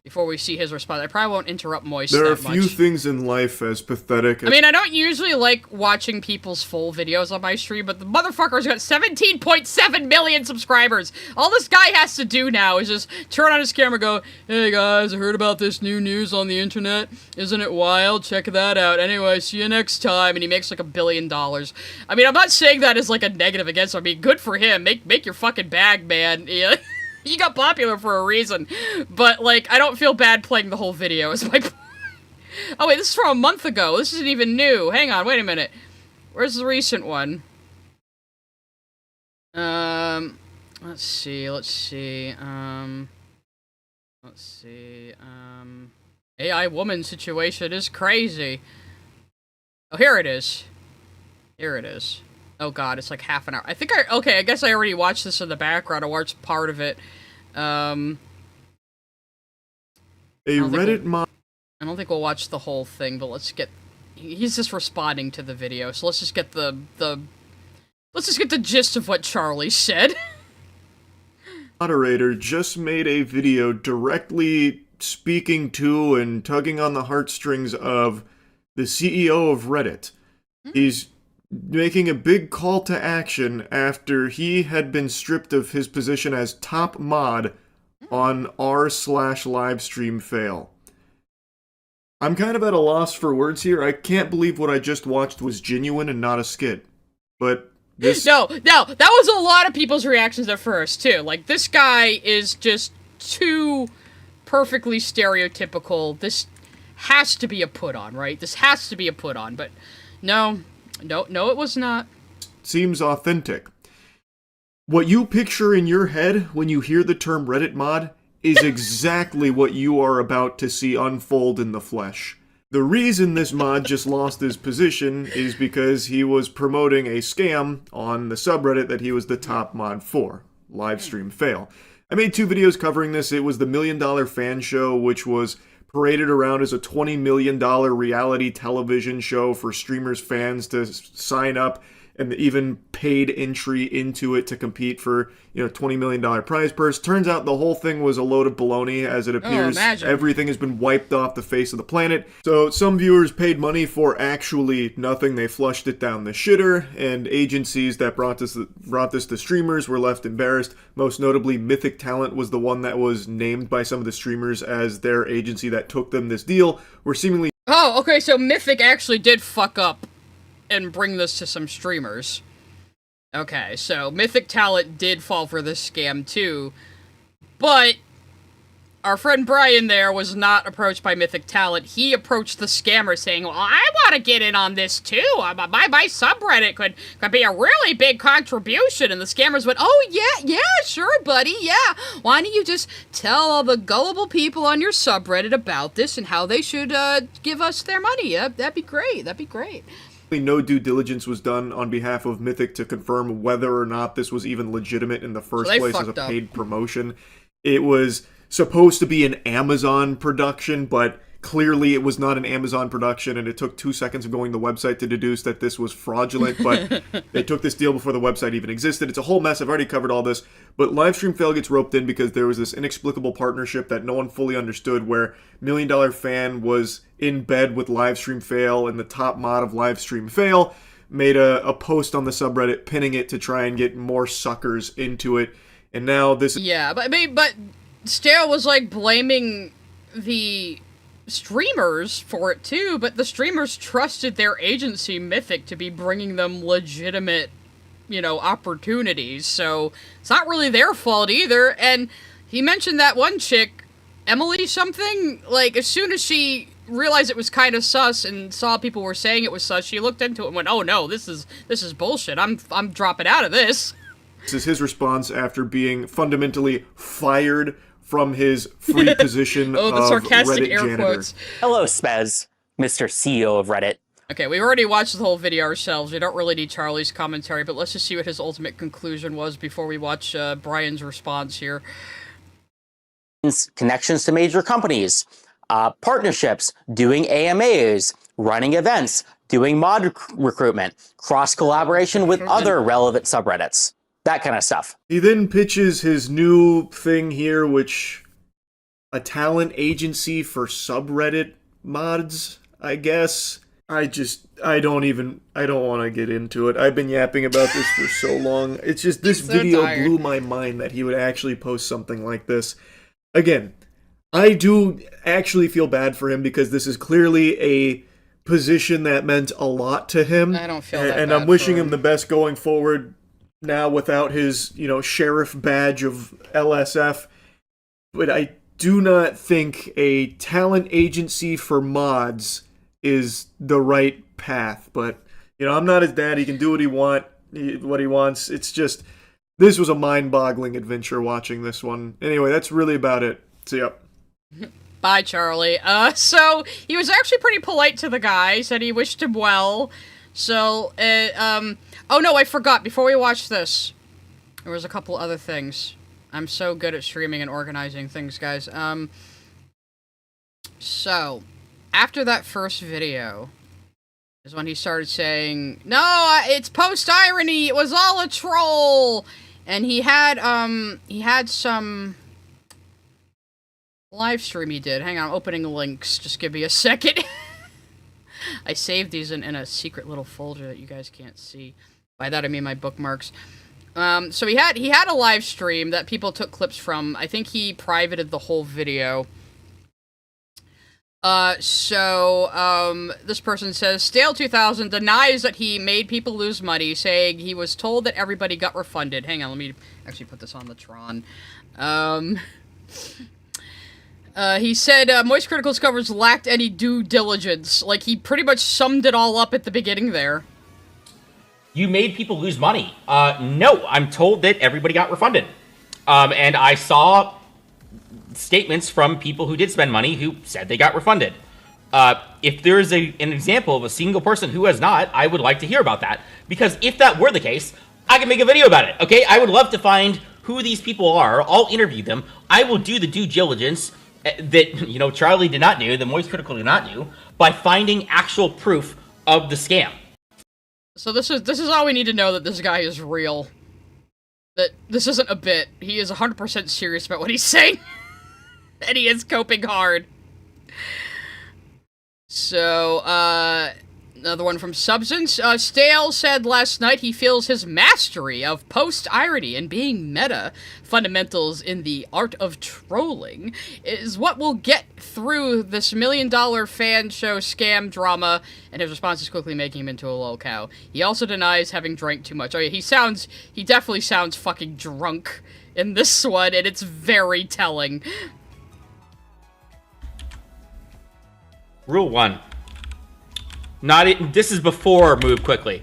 before we see his response. I probably won't interrupt Moist There are that much. few things in life as pathetic as... I mean, I don't usually like watching people's full videos on my stream, but the motherfucker's got 17.7 million subscribers. All this guy has to do now is just turn on his camera and go, hey guys, I heard about this new news on the internet. Isn't it wild? Check that out. Anyway, see you next time. And he makes like $1 billion. I mean, I'm not saying that as like a negative against him. I mean, good for him. Make your fucking bag, man. Yeah. He got popular for a reason, but, like, I don't feel bad playing the whole video, is my point. Oh, wait, this is from a month ago. This isn't even new. Hang on, wait a minute. Where's the recent one? Let's see. AI woman situation is crazy. Oh, here it is. Oh god, it's like half an hour. Okay, I guess I already watched this in the background. I watched part of it. A Reddit mod... I don't think we'll watch the whole thing, but let's get... He's just responding to the video, so let's just get let's just get the gist of what Charlie said. Moderator just made a video directly speaking to and tugging on the heartstrings of the CEO of Reddit. He's making a big call to action after he had been stripped of his position as top mod on r/LiveStreamFail. I'm kind of at a loss for words here. I can't believe what I just watched was genuine and not a skit. But this... No, that was a lot of people's reactions at first, too. Like, this guy is just too perfectly stereotypical. This has to be a put-on, right? This has to be a put-on, but no, it was not. Seems authentic. What you picture in your head when you hear the term Reddit mod is exactly what you are about to see unfold in the flesh. The reason this mod just lost his position is because he was promoting a scam on the subreddit that he was the top mod for, LiveStreamFail. I made 2 videos covering this. It was the $1 Million Fan Show, which was paraded around as a $20 million reality television show for streamers' fans to sign up, and even paid entry into it to compete for, $20 million prize purse. Turns out the whole thing was a load of baloney, as it appears everything has been wiped off the face of the planet. So some viewers paid money for actually nothing. They flushed it down the shitter, and agencies that brought this to streamers were left embarrassed. Most notably, Mythic Talent was the one that was named by some of the streamers as their agency that took them this deal, where seemingly... Oh, okay, so Mythic actually did fuck up and bring this to some streamers. Okay, so Mythic Talent did fall for this scam too, but our friend Bryan there was not approached by Mythic Talent. He approached the scammer saying, well, I want to get in on this too. My subreddit could be a really big contribution. And the scammers went, oh, yeah, sure, buddy, yeah. Why don't you just tell all the gullible people on your subreddit about this and how they should give us their money? That'd be great. No due diligence was done on behalf of Mythic to confirm whether or not this was even legitimate in the first place as a paid promotion. It was supposed to be an Amazon production, but clearly it was not an Amazon production, and it took 2 seconds of going to the website to deduce that this was fraudulent, but they took this deal before the website even existed. It's a whole mess. I've already covered all this, but LiveStreamFail gets roped in because there was this inexplicable partnership that no one fully understood, where $1 Million Fan was in bed with LiveStreamFail, and the top mod of LiveStreamFail made a post on the subreddit pinning it to try and get more suckers into it, and now this... Yeah, but Stale was, like, blaming the streamers for it too, but the streamers trusted their agency, Mythic, to be bringing them legitimate, opportunities, so it's not really their fault either. And he mentioned that one chick, Emily something, like, as soon as she realized it was kind of sus and saw people were saying it was sus, she looked into it and went, oh no, this is bullshit, I'm dropping out of this. This is his response after being fundamentally fired from his free position the of sarcastic Reddit air janitor. quotes. Hello, Spez, Mr. CEO of Reddit. Okay, we already watched the whole video ourselves. We don't really need Charlie's commentary, but let's just see what his ultimate conclusion was before we watch Bryan's response here. Connections to major companies, partnerships, doing AMAs, running events, doing mod recruitment, cross-collaboration with other relevant subreddits. That kind of stuff. He then pitches his new thing here, which... a talent agency for subreddit mods, I guess. I don't want to get into it. I've been yapping about this for so long. It's just, this video blew my mind that he would actually post something like this. Again, I do actually feel bad for him because this is clearly a position that meant a lot to him. I don't feel that and bad I'm wishing for him the best going forward now without his, sheriff badge of LSF. But I do not think a talent agency for mods is the right path. But, I'm not his dad. He can do what he wants. It's just, this was a mind-boggling adventure watching this one. Anyway, that's really about it. See ya. Bye, Charlie. So, he was actually pretty polite to the guy, said he wished him well. So, oh no, I forgot, before we watch this, there was a couple other things. I'm so good at streaming and organizing things, guys. So, after that first video, is when he started saying, no, it's post-irony, it was all a troll! And he had some live stream he did. Hang on, I'm opening links, just give me a second. I saved these in a secret little folder that you guys can't see. By that I mean my bookmarks. So he had a live stream that people took clips from. I think he privated the whole video. This person says, Stale2000 denies that he made people lose money, saying he was told that everybody got refunded. Hang on, let me actually put this on the Tron. He said, Moist Critical's covers lacked any due diligence. Like, he pretty much summed it all up at the beginning there. You made people lose money. No, I'm told that everybody got refunded. And I saw statements from people who did spend money who said they got refunded. If there is an example of a single person who has not, I would like to hear about that. Because if that were the case, I can make a video about it, okay? I would love to find who these people are. I'll interview them. I will do the due diligence that, Charlie did not do, the Moist Critical did not do, by finding actual proof of the scam. So this is all we need to know, that this guy is real. That this isn't a bit. He is 100% serious about what he's saying. And he is coping hard. So, another one from Substance. Stale said last night he feels his mastery of post-irony and being meta fundamentals in the art of trolling is what will get through this $1 Million Fan show scam drama, and his response is quickly making him into a lol cow. He also denies having drank too much. Oh yeah, he definitely sounds fucking drunk in this one, and it's very telling. Rule 1. This is before move quickly.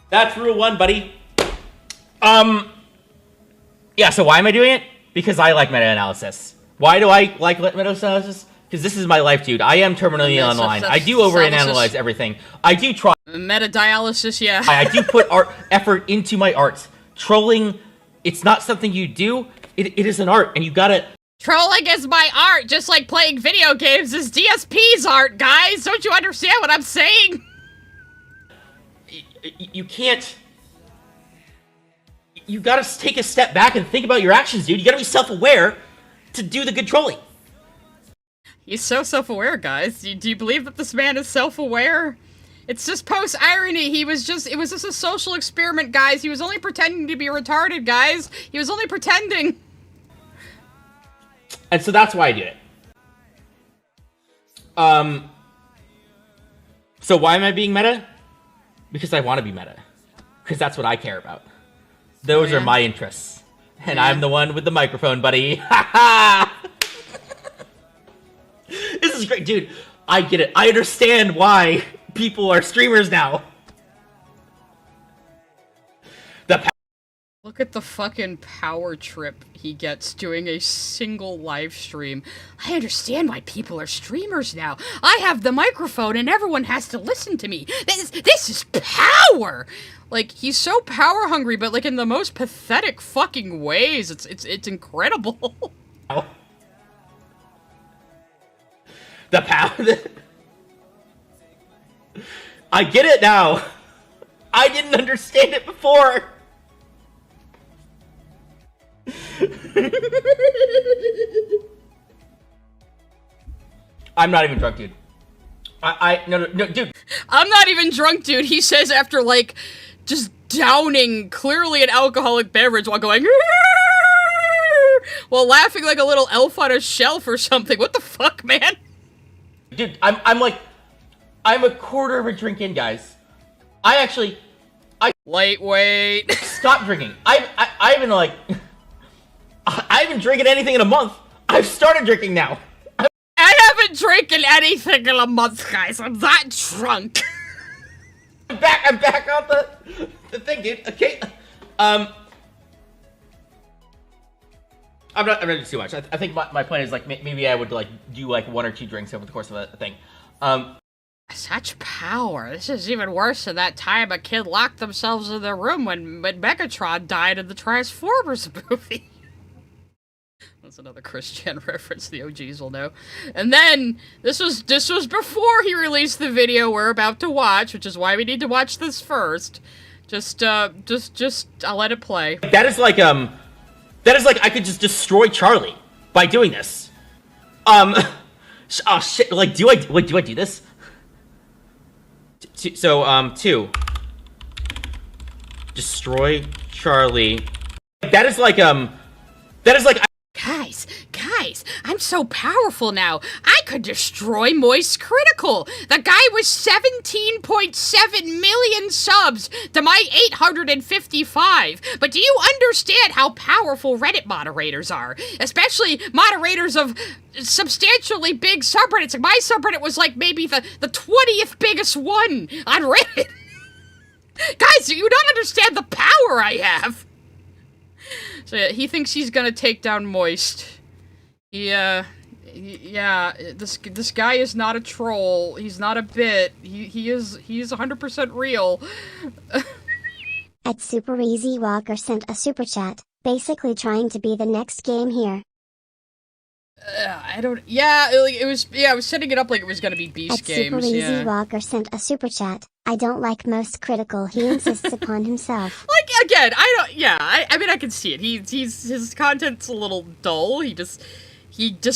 That's rule 1, buddy. Yeah, so why am I doing it? Because I like meta-analysis. Why do I like meta-analysis? Because this is my life, dude. I am terminally online. I do overanalyze everything. I do try. Meta-dialysis, yeah. I do put effort into my art. Trolling, it's not something you do. It is an art, and you gotta... Trolling is my art, just like playing video games is DSP's art, guys! Don't you understand what I'm saying? You can't... You gotta take a step back and think about your actions, dude. You gotta be self-aware to do the good trolling. He's so self-aware, guys. Do you believe that this man is self-aware? It's just post-irony. It was just a social experiment, guys. He was only pretending to be retarded, guys. He was only pretending. And so that's why I did it. So why am I being meta? Because I want to be meta. Because that's what I care about. Those are my interests. And I'm the one with the microphone, buddy. Ha ha! This is great, dude. I get it. I understand why people are streamers now. Look at the fucking power trip he gets doing a single live stream. I understand why people are streamers now. I have the microphone and everyone has to listen to me. This is power! Like, he's so power hungry, but like in the most pathetic fucking ways. It's incredible. The power. I get it now. I didn't understand it before. I'm not even drunk, dude. No, dude. I'm not even drunk, dude. He says after, like, just downing clearly an alcoholic beverage while going, while laughing like a little elf on a shelf or something. What the fuck, man? Dude, I'm a quarter of a drink in, guys. Lightweight. Stop drinking. I haven't drinking anything in a month. I've started drinking now. I haven't drinking anything in a month, guys. I'm that drunk. I'm back on the thing, dude. Okay. I'm not doing too much. I think my plan is, like, maybe I would, like, do, like, 1 or 2 drinks over the course of a thing. Such power. This is even worse than that time a kid locked themselves in their room when Megatron died in the Transformers movie. That's another Chris-Chan reference the OGs will know. And then, this was before he released the video we're about to watch, which is why we need to watch this first. Just, I'll let it play. That is like I could just destroy Charlie by doing this. Oh shit, like, do I do this? So, 2. Destroy Charlie. That is like Guys, I'm so powerful now. I could destroy Moist Critical. The guy with 17.7 million subs to my 855. But do you understand how powerful Reddit moderators are? Especially moderators of substantially big subreddits. My subreddit was like maybe the 20th biggest one on Reddit. Guys, you don't understand the power I have. So yeah, he thinks he's gonna take down Moist. Yeah, this guy is not a troll. He's not a bit. He is 100% real. At Super Easy Walker sent a super chat, basically trying to be the next game here. I was setting it up like it was gonna be Beast Games. Super Easy Walker sent a super chat. I don't like Most Critical. He insists upon himself. Like, again, I mean, I can see it. His content's a little dull. He just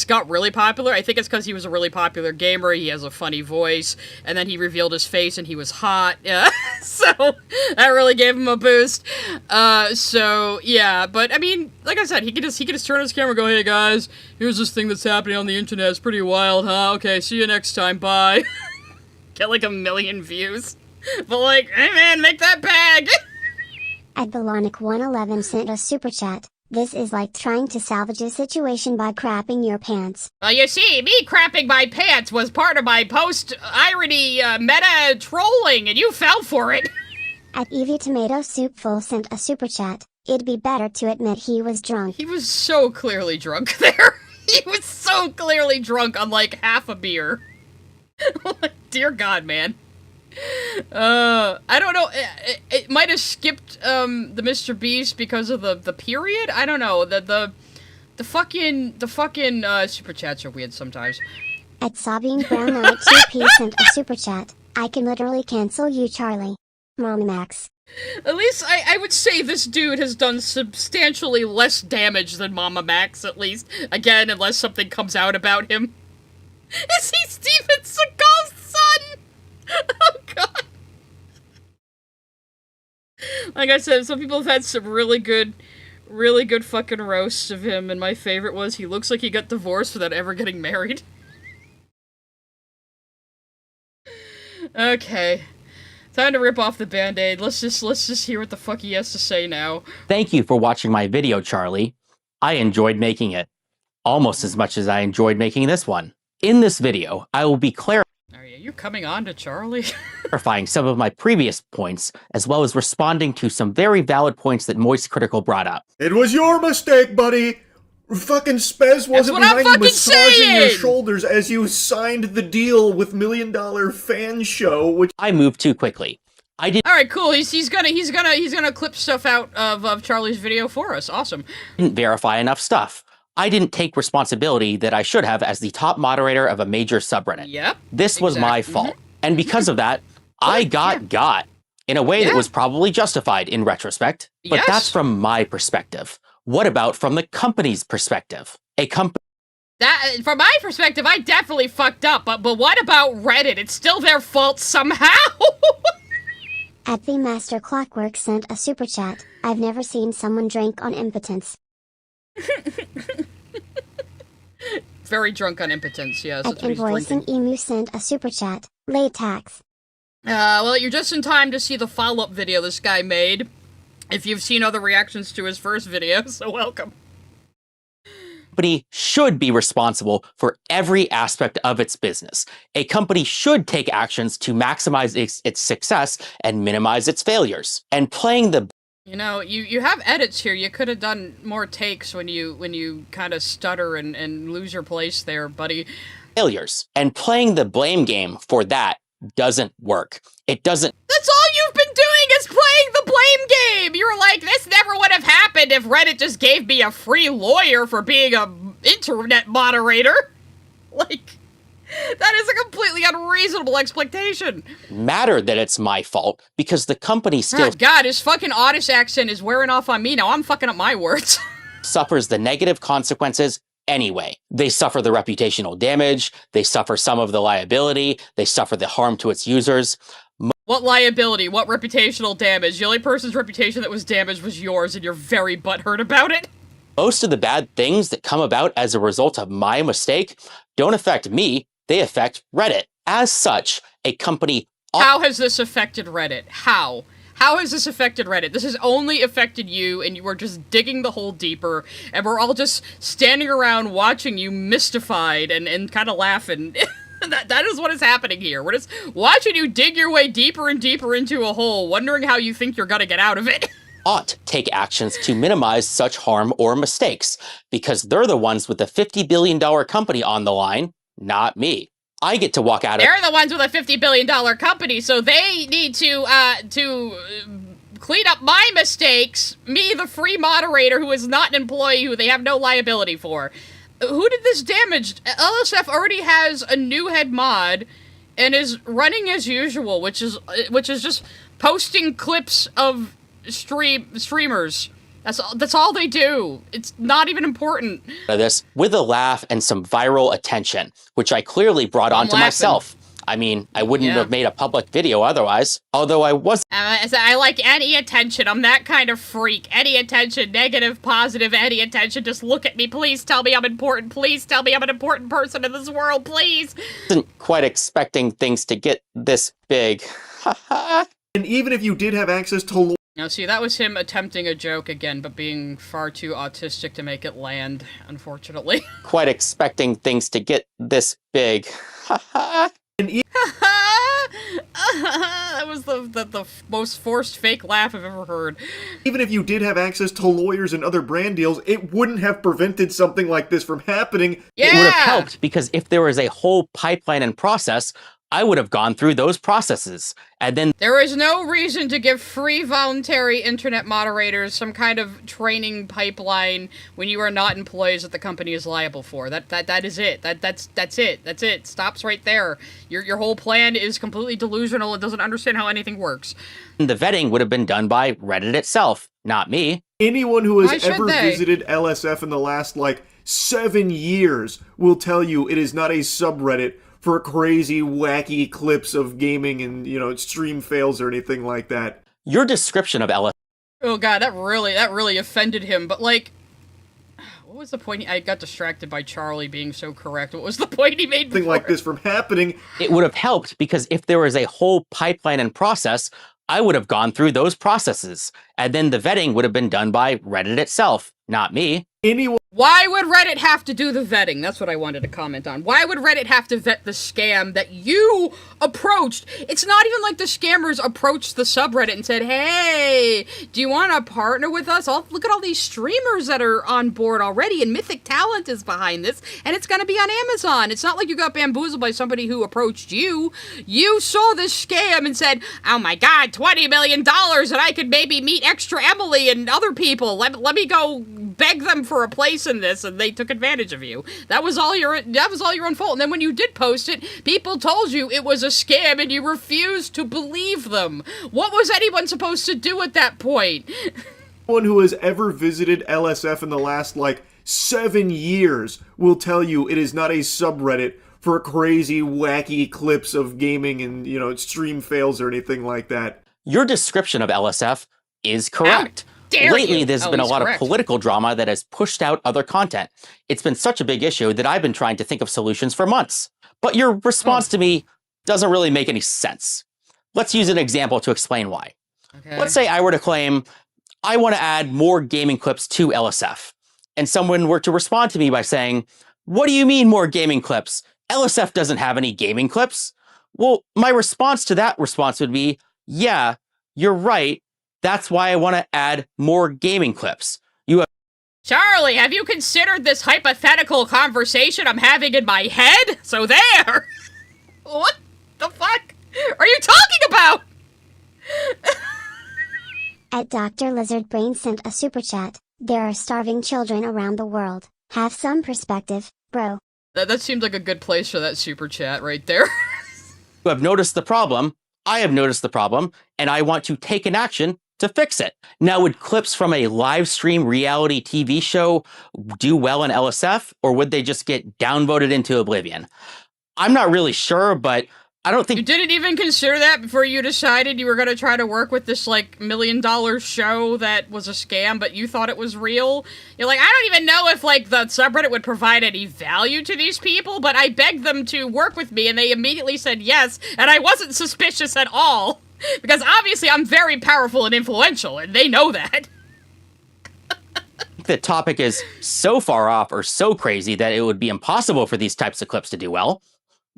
got really popular. I think it's because he was a really popular gamer. He has a funny voice, and then he revealed his face, and he was hot. Yeah, so that really gave him a boost. So yeah, but I mean, like I said, he could just turn his camera and go, "Hey guys, here's this thing that's happening on the internet. It's pretty wild, huh? Okay, see you next time. Bye." Get like 1 million views, but like, hey man, make that bag. At Belonic111 sent a super chat. This is like trying to salvage a situation by crapping your pants. Well, you see, me crapping my pants was part of my post-irony meta trolling, and you fell for it. At Evie Tomato Soup Full sent a super chat. It'd be better to admit he was drunk. He was so clearly drunk there. He was so clearly drunk on like half a beer. Dear God, man. I don't know. It might have skipped the Mr. Beast because of the period. I don't know. The fucking super chats are weird sometimes. At Sabine Brown Knight 2P sent a super chat. I can literally cancel you, Charlie. Mama Max. At least I would say this dude has done substantially less damage than Mama Max, at least. Again, unless something comes out about him. Is he Steven Seagal's son? Oh, God. Like I said, some people have had some really good fucking roasts of him, and my favorite was he looks like he got divorced without ever getting married. Okay. Time to rip off the Band-Aid. Let's just hear what the fuck he has to say now. Thank you for watching my video, Charlie. I enjoyed making it. Almost as much as I enjoyed making this one. In this video, I will be clarifying Are you coming on to Charlie? some of my previous points, as well as responding to some very valid points that Moist Critical brought up. It was your mistake, buddy! Fucking Spez wasn't behind you massaging your shoulders as you signed the deal with $1 Million Fan Show, which I moved too quickly. I Alright, cool. He's gonna clip stuff out of Charlie's video for us. Awesome. didn't verify enough stuff. I didn't take responsibility that I should have as the top moderator of a major subreddit. Yep. This was my fault. And because of that, I got in a way that was probably justified in retrospect. But that's from my perspective. What about from the company's perspective? From my perspective, I definitely fucked up, but what about Reddit? It's still their fault somehow! At the Master Clockwork sent a super chat. I've never seen someone drink on impotence. Very drunk on impotence, yes. At Invoicing Emu sent a super chat. Latex. Well, you're just in time to see the follow-up video this guy made. If you've seen other reactions to his first video, so welcome. Company should be responsible for every aspect of its business. A company should take actions to maximize its success and minimize its failures. And playing the You know, you have edits here. You could have done more takes when you kind of stutter and lose your place there, buddy. Failures. And playing the blame game for that doesn't work. It doesn't. That's all you've been doing is playing the blame game! You're like, this never would have happened if Reddit just gave me a free lawyer for being a internet moderator. Like, that is a completely unreasonable expectation. Matter that it's my fault because the company still God, his fucking Oddish accent is wearing off on me now. I'm fucking up my words. suffers the negative consequences anyway. They suffer the reputational damage, they suffer some of the liability, they suffer the harm to its users. What liability? What reputational damage? The only person's reputation that was damaged was yours, and you're very butthurt about it? Most of the bad things that come about as a result of my mistake don't affect me, they affect Reddit. As such, a company... How has this affected Reddit? How? How has this affected Reddit? This has only affected you, and you are just digging the hole deeper, and we're all just standing around watching you mystified and kind of laughing. That is what is happening here. We're just watching you dig your way deeper and deeper into a hole, wondering how you think you're gonna get out of it. Ought take actions to minimize such harm or mistakes, because they're the ones with the $50 billion company on the line, not me. I get to walk out of- They're the ones with a $50 billion company, so they need to clean up my mistakes, me, the free moderator who is not an employee who they have no liability for. Who did this damage? LSF already has a new head mod and is running as usual, which is just posting clips of streamers. That's all they do. It's not even important. This with a laugh and some viral attention, which I clearly brought onto myself. I mean, I wouldn't have made a public video otherwise, although I was. I like any attention. I'm that kind of freak. Any attention, negative, positive, any attention. Just look at me. Please tell me I'm important. Please tell me I'm an important person in this world. Please. Wasn't quite expecting things to get this big. And even if you did have access to Now, see, that was him attempting a joke again, but being far too autistic to make it land, unfortunately. Quite expecting things to get this big. That was the most forced fake laugh I've ever heard. Even if you did have access to lawyers and other brand deals, it wouldn't have prevented something like this from happening. Yeah! It would have helped because if there was a whole pipeline and process, I would have gone through those processes. And then there is no reason to give free voluntary internet moderators some kind of training pipeline when you are not employees that the company is liable for. That is it. That's it. That's it. Stops right there. Your whole plan is completely delusional and doesn't understand how anything works. the vetting would have been done by Reddit itself, not me. Anyone who Why has should ever they? visited LSF in the last, 7 years will tell you it is not a subreddit for crazy, wacky clips of gaming and, stream fails or anything like that. Your description of LSF Oh god, that really offended him, but what was the point? I got distracted by Charlie being so correct. What was the point he made before? Something like this from happening. it would have helped because if there was a whole pipeline and process, I would have gone through those processes. And then the vetting would have been done by Reddit itself, not me. Anyone Why would Reddit have to do the vetting? That's what I wanted to comment on. Why would Reddit have to vet the scam that you approached? It's not even like the scammers approached the subreddit and said, hey, do you want to partner with us? Look at all these streamers that are on board already, and Mythic Talent is behind this, and it's going to be on Amazon. It's not like you got bamboozled by somebody who approached you. You saw this scam and said, oh my god, $20 million, and I could maybe meet Extra Emily and other people. Let me go beg them for a place in this, and they took advantage of you. That was all your own fault. And then when you did post it, people told you it was a scam and you refused to believe them. What was anyone supposed to do at that point? who has ever visited LSF in the last, 7 years will tell you it is not a subreddit for crazy, wacky clips of gaming and, stream fails or anything like that. Your description of LSF is correct. Dare Lately, you? there's Oh, been a he's lot correct. of political drama that has pushed out other content. It's been such a big issue that I've been trying to think of solutions for months. But your response to me doesn't really make any sense. Let's use an example to explain why. Okay. Let's say I were to claim, I want to add more gaming clips to LSF. And someone were to respond to me by saying, what do you mean more gaming clips? LSF doesn't have any gaming clips. Well, my response to that response would be, yeah, you're right. That's why I want to add more gaming clips. Charlie, have you considered this hypothetical conversation I'm having in my head? So there! What the fuck are you talking about? At Dr. Lizard Brain sent a super chat. There are starving children around the world. Have some perspective, bro. That seemed like a good place for that super chat right there. You have noticed the problem. I have noticed the problem, and I want to take an action to fix it. Now, would clips from a live stream reality TV show do well in LSF, or would they just get downvoted into oblivion? I'm not really sure, but I don't think You didn't even consider that before you decided you were going to try to work with this, $1 million show that was a scam, but you thought it was real? You're like, I don't even know if, the subreddit would provide any value to these people, but I begged them to work with me, and they immediately said yes, and I wasn't suspicious at all. Because obviously I'm very powerful and influential, and they know that. the topic is so far off or so crazy that it would be impossible for these types of clips to do well.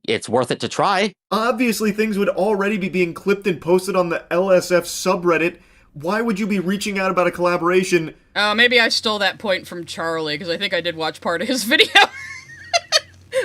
It's worth it to try. Obviously, things would already be being clipped and posted on the LSF subreddit. Why would you be reaching out about a collaboration? Oh, maybe I stole that point from Charlie, because I think I did watch part of his video.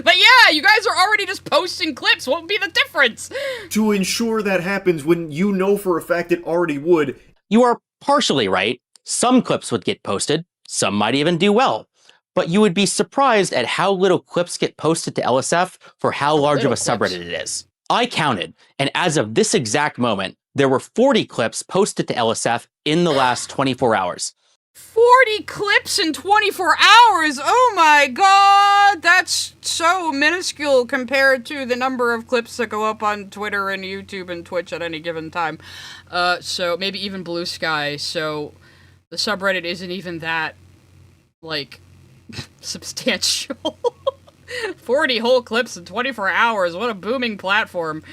But yeah, you guys are already just posting clips. What would be the difference? To ensure that happens when you know for a fact it already would. You are partially right. Some clips would get posted. Some might even do well. But you would be surprised at how little clips get posted to LSF for how large of a Little clips. subreddit it is. I counted, and as of this exact moment, there were 40 clips posted to LSF in the last 24 hours. 40 clips in 24 hours! Oh my god! That's so minuscule compared to the number of clips that go up on Twitter and YouTube and Twitch at any given time. So maybe even Blue Sky, so the subreddit isn't even that, substantial. 40 whole clips in 24 hours, what a booming platform.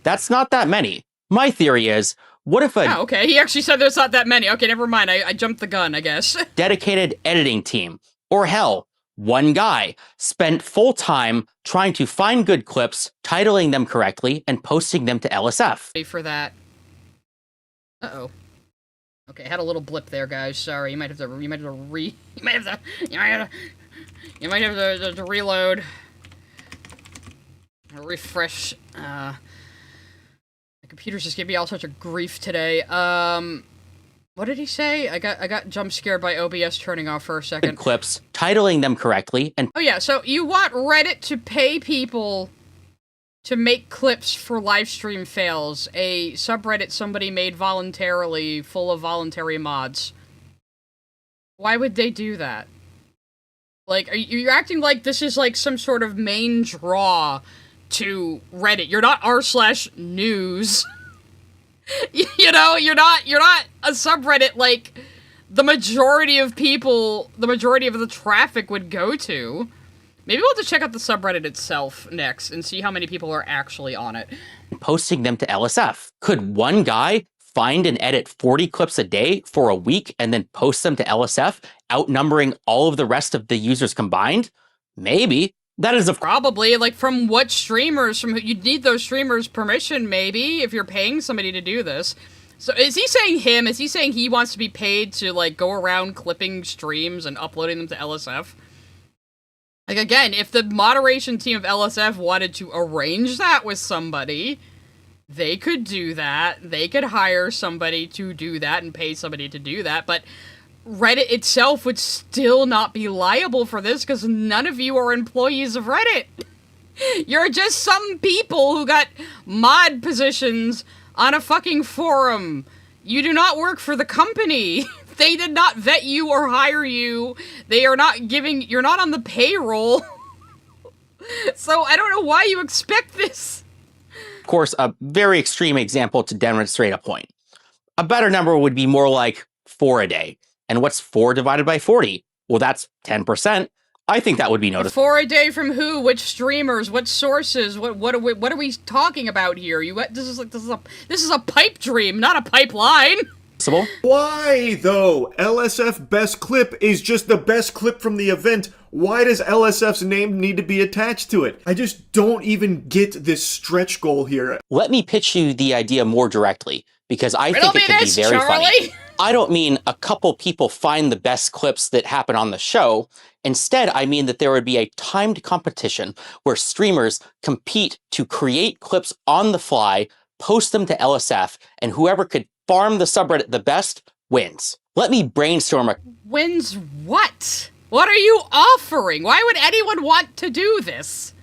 That's not that many. My theory is, What if a Oh, okay. He actually said there's not that many. Okay, never mind. I jumped the gun, I guess. dedicated editing team, or hell, one guy spent full time trying to find good clips, titling them correctly, and posting them to LSF? Wait for that. Uh-oh. Okay, I had a little blip there, guys. Sorry, you might have to reload. Refresh. My computer's just giving me all sorts of grief today. What did he say? I got jump scared by OBS turning off for a second. Good clips, titling them correctly, and oh yeah, so you want Reddit to pay people to make clips for LiveStreamFails, a subreddit somebody made voluntarily, full of voluntary mods. Why would they do that? Like, you're acting like this is like some sort of main draw to Reddit. You're not r/news. You know, you're not a subreddit like the majority of people, the majority of the traffic would go to. Maybe we'll have to check out the subreddit itself next and see how many people are actually on it. Posting them to LSF. Could one guy find and edit 40 clips a day for a week and then post them to LSF, outnumbering all of the rest of the users combined? Maybe. That is probably, like, from what streamers, from who you'd need those streamers' permission, maybe, if you're paying somebody to do this. So is he saying him? Is he saying he wants to be paid to, like, go around clipping streams and uploading them to LSF? Like, again, if the moderation team of LSF wanted to arrange that with somebody, they could do that. They could hire somebody to do that and pay somebody to do that, but Reddit itself would still not be liable for this because none of you are employees of Reddit. You're just some people who got mod positions on a fucking forum. You do not work for the company. They did not vet you or hire you. They are not giving, you're not on the payroll. So I don't know why you expect this. Of course, a very extreme example to demonstrate a point. A better number would be more like 4 a day. And what's 4 divided by 40? Well, that's 10%. I think that would be noticeable. 4 a day from who? Which streamers? What sources? What are we talking about here? This is a pipe dream, not a pipeline. Why though? LSF best clip is just the best clip from the event. Why does LSF's name need to be attached to it? I just don't even get this stretch goal here. Let me pitch you the idea more directly, because I think it could be very funny. I don't mean a couple people find the best clips that happen on the show. Instead, I mean that there would be a timed competition where streamers compete to create clips on the fly, post them to LSF, and whoever could farm the subreddit the best wins. Let me brainstorm a— Wins what? What are you offering? Why would anyone want to do this?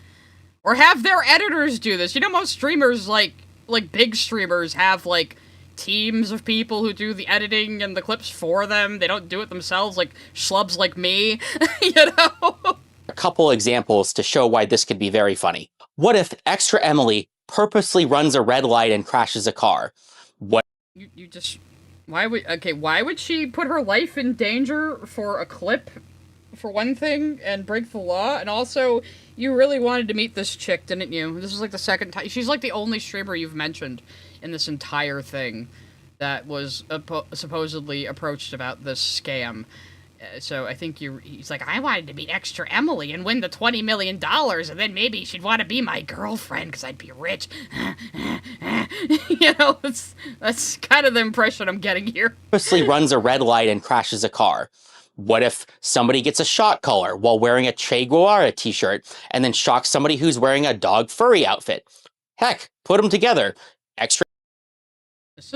Or have their editors do this? You know, most streamers, like big streamers, have, like, teams of people who do the editing and the clips for them. They don't do it themselves, like schlubs like me, you know? A couple examples to show why this could be very funny. What if Extra Emily purposely runs a red light and crashes a car? What— You just... why would she put her life in danger for a clip, for one thing, and break the law? And also, you really wanted to meet this chick, didn't you? This is like the second time. She's like the only streamer you've mentioned in this entire thing that was supposedly approached about this scam. So I think he's like, I wanted to meet Extra Emily and win the $20 million, and then maybe she'd want to be my girlfriend because I'd be rich. You know, that's kind of the impression I'm getting here. Purposely runs a red light and crashes a car. What if somebody gets a shot collar while wearing a Che Guevara t-shirt and then shocks somebody who's wearing a dog furry outfit? Heck, put them together. Extra— This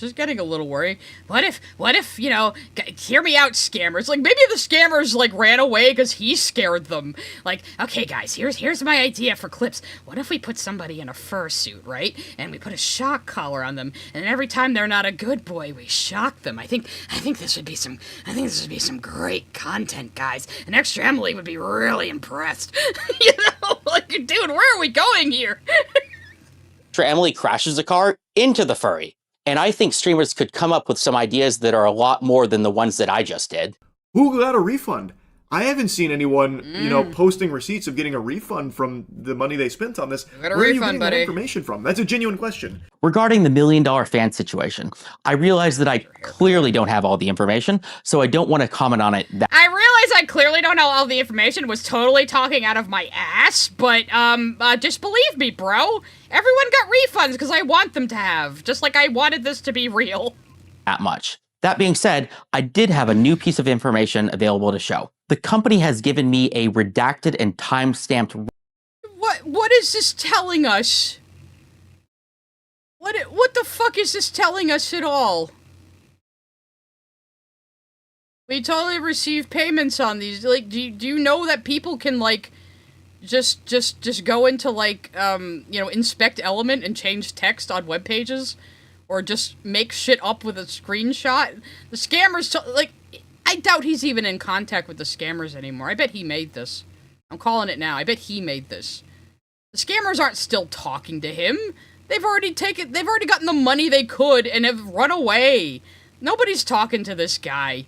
is getting a little worrying. What if, you know, hear me out, scammers. Like, maybe the scammers, like, ran away because he scared them. Like, okay, guys, here's my idea for clips. What if we put somebody in a fursuit, right? And we put a shock collar on them, and every time they're not a good boy, we shock them. I think this would be some great content, guys. And Extra Emily would be really impressed. You know, like, dude, where are we going here? Extra Emily crashes a car into the furry. And I think streamers could come up with some ideas that are a lot more than the ones that I just did. Who got a refund? I haven't seen anyone, posting receipts of getting a refund from the money they spent on this. Got a Where are you refund, getting that buddy. information from? That's a genuine question. Regarding the $1 million fan situation, I realize that I clearly don't have all the information, so I don't want to comment on it I realize I clearly don't know all the information, was totally talking out of my ass, but, just believe me, bro. Everyone got refunds because I want them to have, just like I wanted this to be real. that much. That being said, I did have a new piece of information available to show. The company has given me a redacted and time-stamped... What is this telling us? What the fuck is this telling us at all? We totally received payments on these. Like, do you know that people can, like, just go into, like, inspect element and change text on web pages? Or just make shit up with a screenshot? The scammers, I doubt he's even in contact with the scammers anymore. I bet he made this. I'm calling it now. I bet he made this. The scammers aren't still talking to him. They've already gotten the money they could and have run away. Nobody's talking to this guy.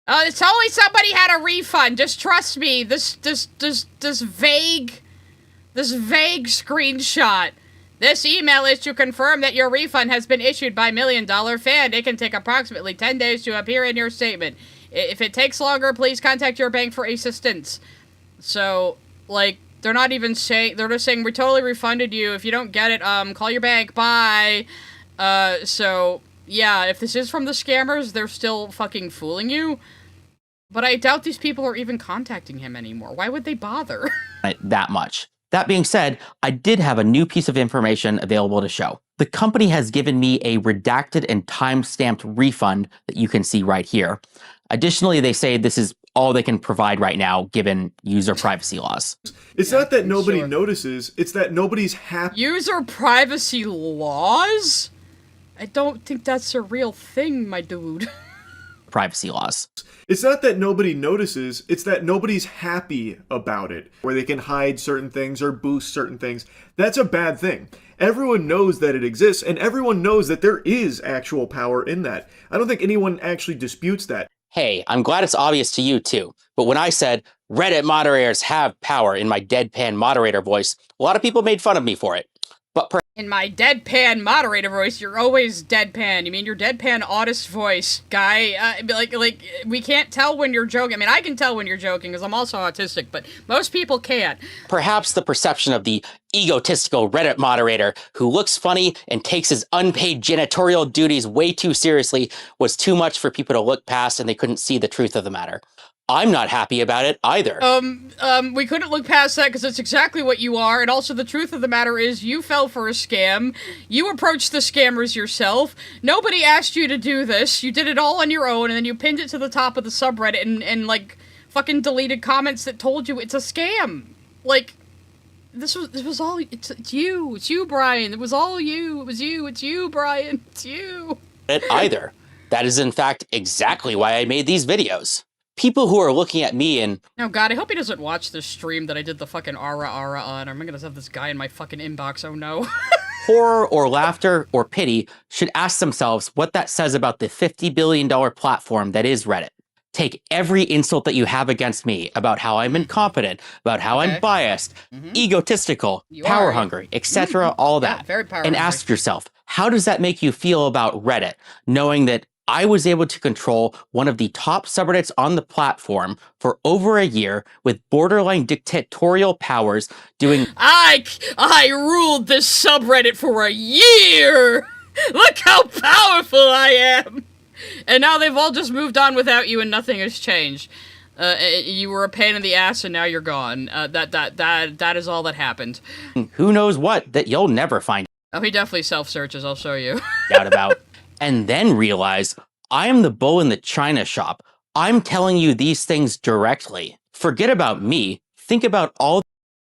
It's only somebody had a refund. Just trust me. This vague screenshot. This email is to confirm that your refund has been issued by $1 Million Fan. It can take approximately 10 days to appear in your statement. If it takes longer, please contact your bank for assistance. So, like, they're not even saying, they're just saying, we totally refunded you. If you don't get it, call your bank. Bye. So, yeah, if this is from the scammers, they're still fucking fooling you. But I doubt these people are even contacting him anymore. Why would they bother? that much. That being said, I did have a new piece of information available to show. The company has given me a redacted and time-stamped refund that you can see right here. Additionally, they say this is all they can provide right now, given user privacy laws. It's not that nobody notices, it's that nobody's happy. User privacy laws? I don't think that's a real thing, my dude. Privacy laws. It's not that nobody notices, it's that nobody's happy about it, where they can hide certain things or boost certain things. That's a bad thing. Everyone knows that it exists, and everyone knows that there is actual power in that. I don't think anyone actually disputes that. Hey, I'm glad it's obvious to you too, but when I said Reddit moderators have power in my deadpan moderator voice, a lot of people made fun of me for it. But in my deadpan moderator voice, you're always deadpan. You mean your deadpan autist voice, guy? Like, we can't tell when you're joking. I mean, I can tell when you're joking because I'm also autistic, but most people can't. Perhaps the perception of the egotistical Reddit moderator who looks funny and takes his unpaid janitorial duties way too seriously was too much for people to look past, and they couldn't see the truth of the matter. I'm not happy about it either. We couldn't look past that because it's exactly what you are, and also the truth of the matter is you fell for a scam. You approached the scammers yourself. Nobody asked you to do this. You did it all on your own, and then you pinned it to the top of the subreddit and like, fucking deleted comments that told you it's a scam. Like, this was all, it's you, Bryan. It was all you. It was you. It's you, Bryan. It's you. Either. That is in fact exactly why I made these videos. People who are looking at me and... Oh god, I hope he doesn't watch this stream that I did the fucking ara on, or I'm gonna have this guy in my fucking inbox, oh no. horror or laughter or pity should ask themselves what that says about the $50 billion platform that is Reddit. Take every insult that you have against me about how I'm incompetent, about how I'm biased, egotistical, power hungry, etc., all that, very power and hungry. ask yourself, how does that make you feel about Reddit, knowing that I was able to control one of the top subreddits on the platform for over a year with borderline dictatorial powers doing... I ruled this subreddit for a year! Look how powerful I am! And now they've all just moved on without you and nothing has changed. You were a pain in the ass and now you're gone. That is all that happened. Who knows what that you'll never find Oh, he definitely self-searches, I'll show you. out about. And then realize I am the bull in the china shop. I'm telling you these things directly. Forget about me. Think about all...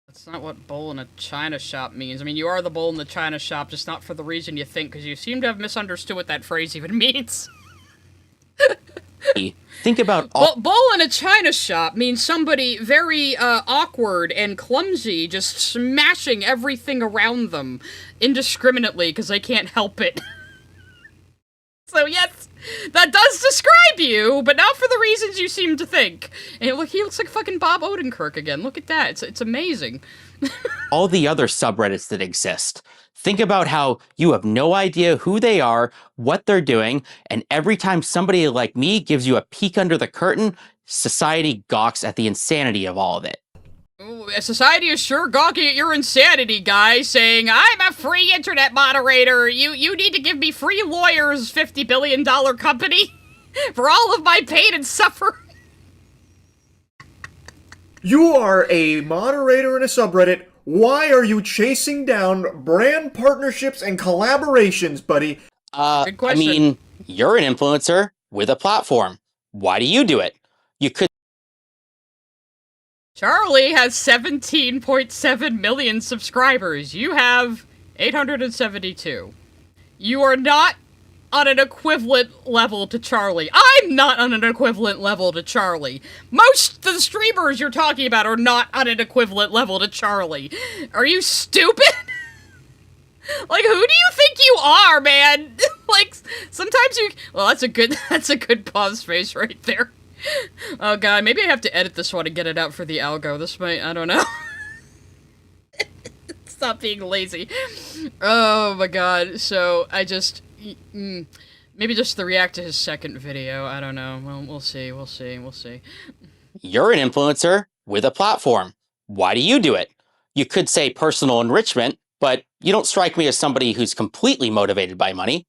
That's not what bull in a china shop means. I mean, you are the bull in the china shop, just not for the reason you think, because you seem to have misunderstood what that phrase even means. Think about all... Bull in a china shop means somebody very awkward and clumsy, just smashing everything around them indiscriminately because they can't help it. So yes, that does describe you, but not for the reasons you seem to think. And look, he looks like fucking Bob Odenkirk again. Look at that. It's amazing. All the other subreddits that exist. Think about how you have no idea who they are, what they're doing, and every time somebody like me gives you a peek under the curtain, society gawks at the insanity of all of it. Ooh, society is sure gawking at your insanity, guy, saying, I'm a free internet moderator. You need to give me free lawyers, $50 billion company, for all of my pain and suffering. You are a moderator in a subreddit. Why are you chasing down brand partnerships and collaborations, buddy? Good question. I mean, you're an influencer with a platform. Why do you do it? You could. Charlie has 17.7 million subscribers. You have 872. You are not on an equivalent level to Charlie. I'm not on an equivalent level to Charlie. Most of the streamers you're talking about are not on an equivalent level to Charlie. Are you stupid? Like, who do you think you are, man? Like, sometimes you... Well, that's a good pause face right there. Oh god, maybe I have to edit this one and get it out for the algo. This might... I don't know. Stop being lazy. Oh my god, so I just... maybe just to react to his second video. I don't know. Well, we'll see. You're an influencer with a platform. Why do you do it? You could say personal enrichment, but you don't strike me as somebody who's completely motivated by money.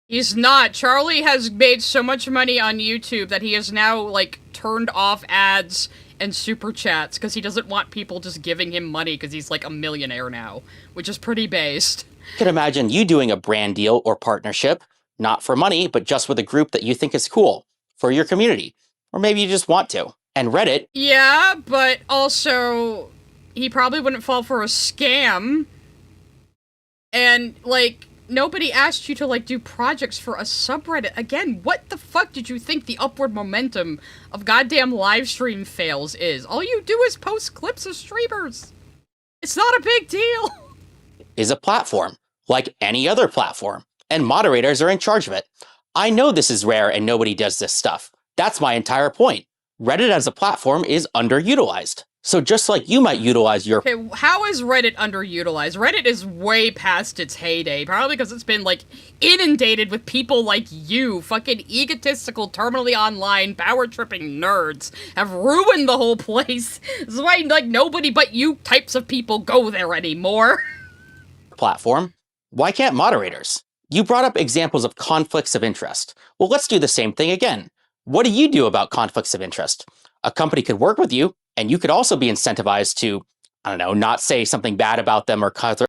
He's not. Charlie has made so much money on YouTube that he has now, like, turned off ads and super chats because he doesn't want people just giving him money because he's, like, a millionaire now, which is pretty based. I could imagine you doing a brand deal or partnership, not for money, but just with a group that you think is cool for your community. Or maybe you just want to. And Reddit... Yeah, but also, he probably wouldn't fall for a scam. And, like... Nobody asked you to, like, do projects for a subreddit. Again, what the fuck did you think the upward momentum of goddamn LiveStreamFails is? All you do is post clips of streamers. It's not a big deal. Is a platform, like any other platform, and moderators are in charge of it. I know this is rare and nobody does this stuff. That's my entire point. Reddit as a platform is underutilized. So just like you might utilize your... Okay, how is Reddit underutilized? Reddit is way past its heyday, probably because it's been, like, inundated with people like you, fucking egotistical, terminally online, power-tripping nerds, have ruined the whole place. This is why, like, nobody but you types of people go there anymore. Platform. Why can't moderators? You brought up examples of conflicts of interest. Well, let's do the same thing again. What do you do about conflicts of interest? A company could work with you, and you could also be incentivized to, I don't know, not say something bad about them or cause their...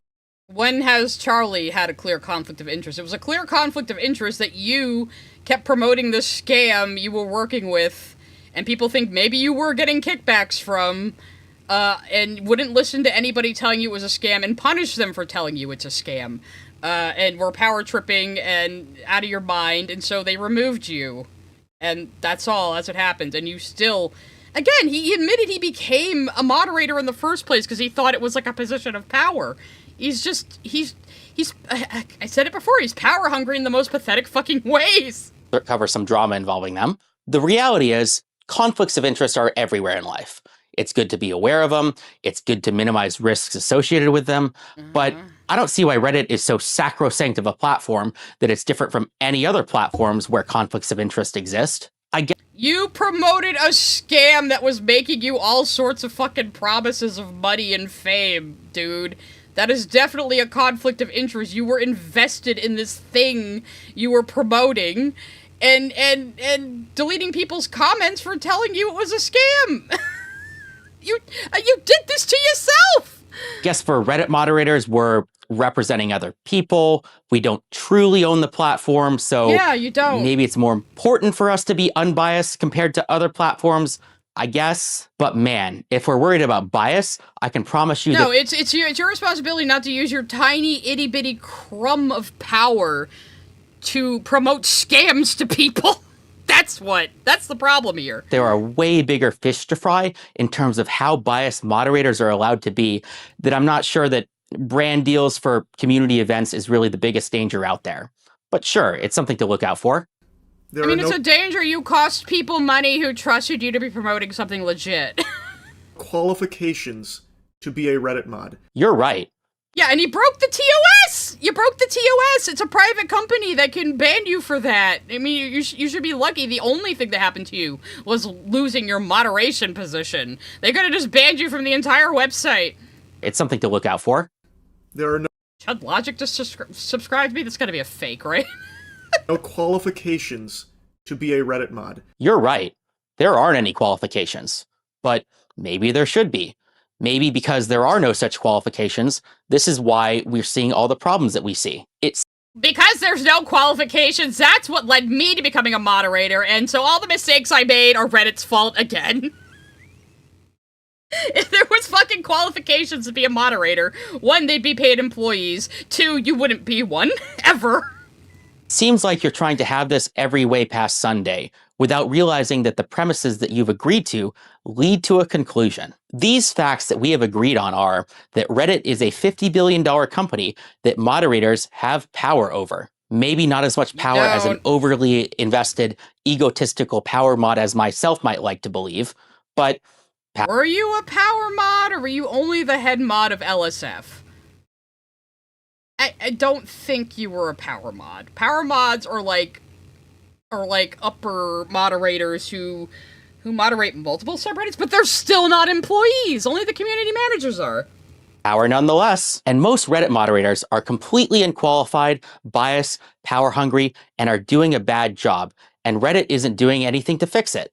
When has Charlie had a clear conflict of interest? It was a clear conflict of interest that you kept promoting this scam you were working with, and people think maybe you were getting kickbacks from, and wouldn't listen to anybody telling you it was a scam and punish them for telling you it's a scam, and were power tripping and out of your mind, and so they removed you. And that's all, that's what happened, and you still... Again, he admitted he became a moderator in the first place because he thought it was like a position of power. He's just, I said it before, he's power hungry in the most pathetic fucking ways. Cover some drama involving them. The reality is, conflicts of interest are everywhere in life. It's good to be aware of them. It's good to minimize risks associated with them. But I don't see why Reddit is so sacrosanct of a platform that it's different from any other platforms where conflicts of interest exist. You promoted a scam that was making you all sorts of fucking promises of money and fame, dude. That is definitely a conflict of interest. You were invested in this thing you were promoting, and deleting people's comments for telling you it was a scam. You did this to yourself! Guess for Reddit moderators, we're representing other people. We don't truly own the platform, so yeah, you don't. Maybe it's more important for us to be unbiased compared to other platforms, I guess. But man, if we're worried about bias, I can promise you no, that... it's your responsibility not to use your tiny itty-bitty crumb of power to promote scams to people. That's the problem here. There are way bigger fish to fry in terms of how biased moderators are allowed to be, that I'm not sure that brand deals for community events is really the biggest danger out there. But sure, it's something to look out for. There I mean, are it's no a danger you cost people money who trusted you to be promoting something legit. qualifications to be a Reddit mod. You're right. Yeah, and you broke the TOS! You broke the TOS! It's a private company that can ban you for that. I mean, you should be lucky the only thing that happened to you was losing your moderation position. They could have just banned you from the entire website. It's something to look out for. There are Chud Logic just subscribe to me? That's gotta be a fake, right? no qualifications to be a Reddit mod. You're right. There aren't any qualifications. But maybe there should be. Maybe because there are no such qualifications, this is why we're seeing all the problems that we see. It's Because there's no qualifications, that's what led me to becoming a moderator, and so all the mistakes I made are Reddit's fault again. If there was fucking qualifications to be a moderator, 1, they'd be paid employees, 2, you wouldn't be one, ever. seems like you're trying to have this every way past Sunday, without realizing that the premises that you've agreed to lead to a conclusion. These facts that we have agreed on are that Reddit is a $50 billion company that moderators have power over. Maybe not as much power as an overly invested, egotistical power mod as myself might like to believe, but... Were you a power mod, or were you only the head mod of LSF? I don't think you were a power mod. Power mods are like upper moderators who moderate multiple subreddits, but they're still not employees. Only the community managers are. Power nonetheless. And most Reddit moderators are completely unqualified, biased, power hungry, and are doing a bad job. And Reddit isn't doing anything to fix it.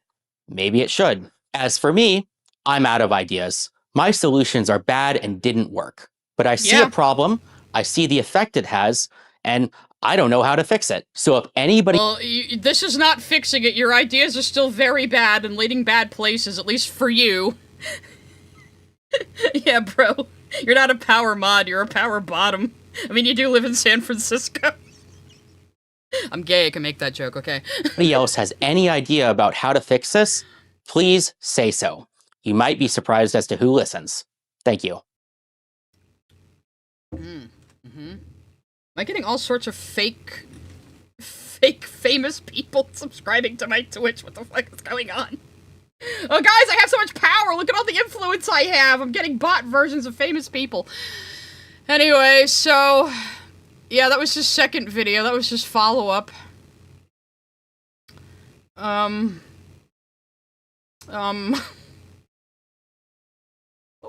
Maybe it should. As for me, I'm out of ideas. My solutions are bad and didn't work. But I see a problem, I see the effect it has, and I don't know how to fix it. So if anybody... Well, this is not fixing it. Your ideas are still very bad and leading bad places, at least for you. Yeah, bro. You're not a power mod, you're a power bottom. I mean, you do live in San Francisco. I'm gay, I can make that joke, okay? Anybody else has any idea about how to fix this, please say so. You might be surprised as to who listens. Thank you. Am I getting all sorts of fake famous people subscribing to my Twitch? What the fuck is going on? Oh, guys, I have so much power! Look at all the influence I have! I'm getting bot versions of famous people. Anyway, so... yeah, that was his second video. That was his follow-up. What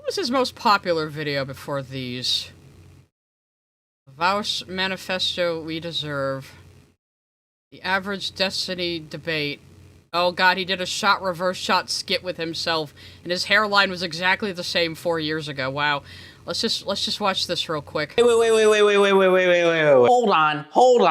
was his most popular video before these? Vouch Manifesto We Deserve. The Average Destiny Debate. Oh god, he did a reverse shot skit with himself, and his hairline was exactly the same 4 years ago. Wow. Let's just watch this real quick. Wait. Hold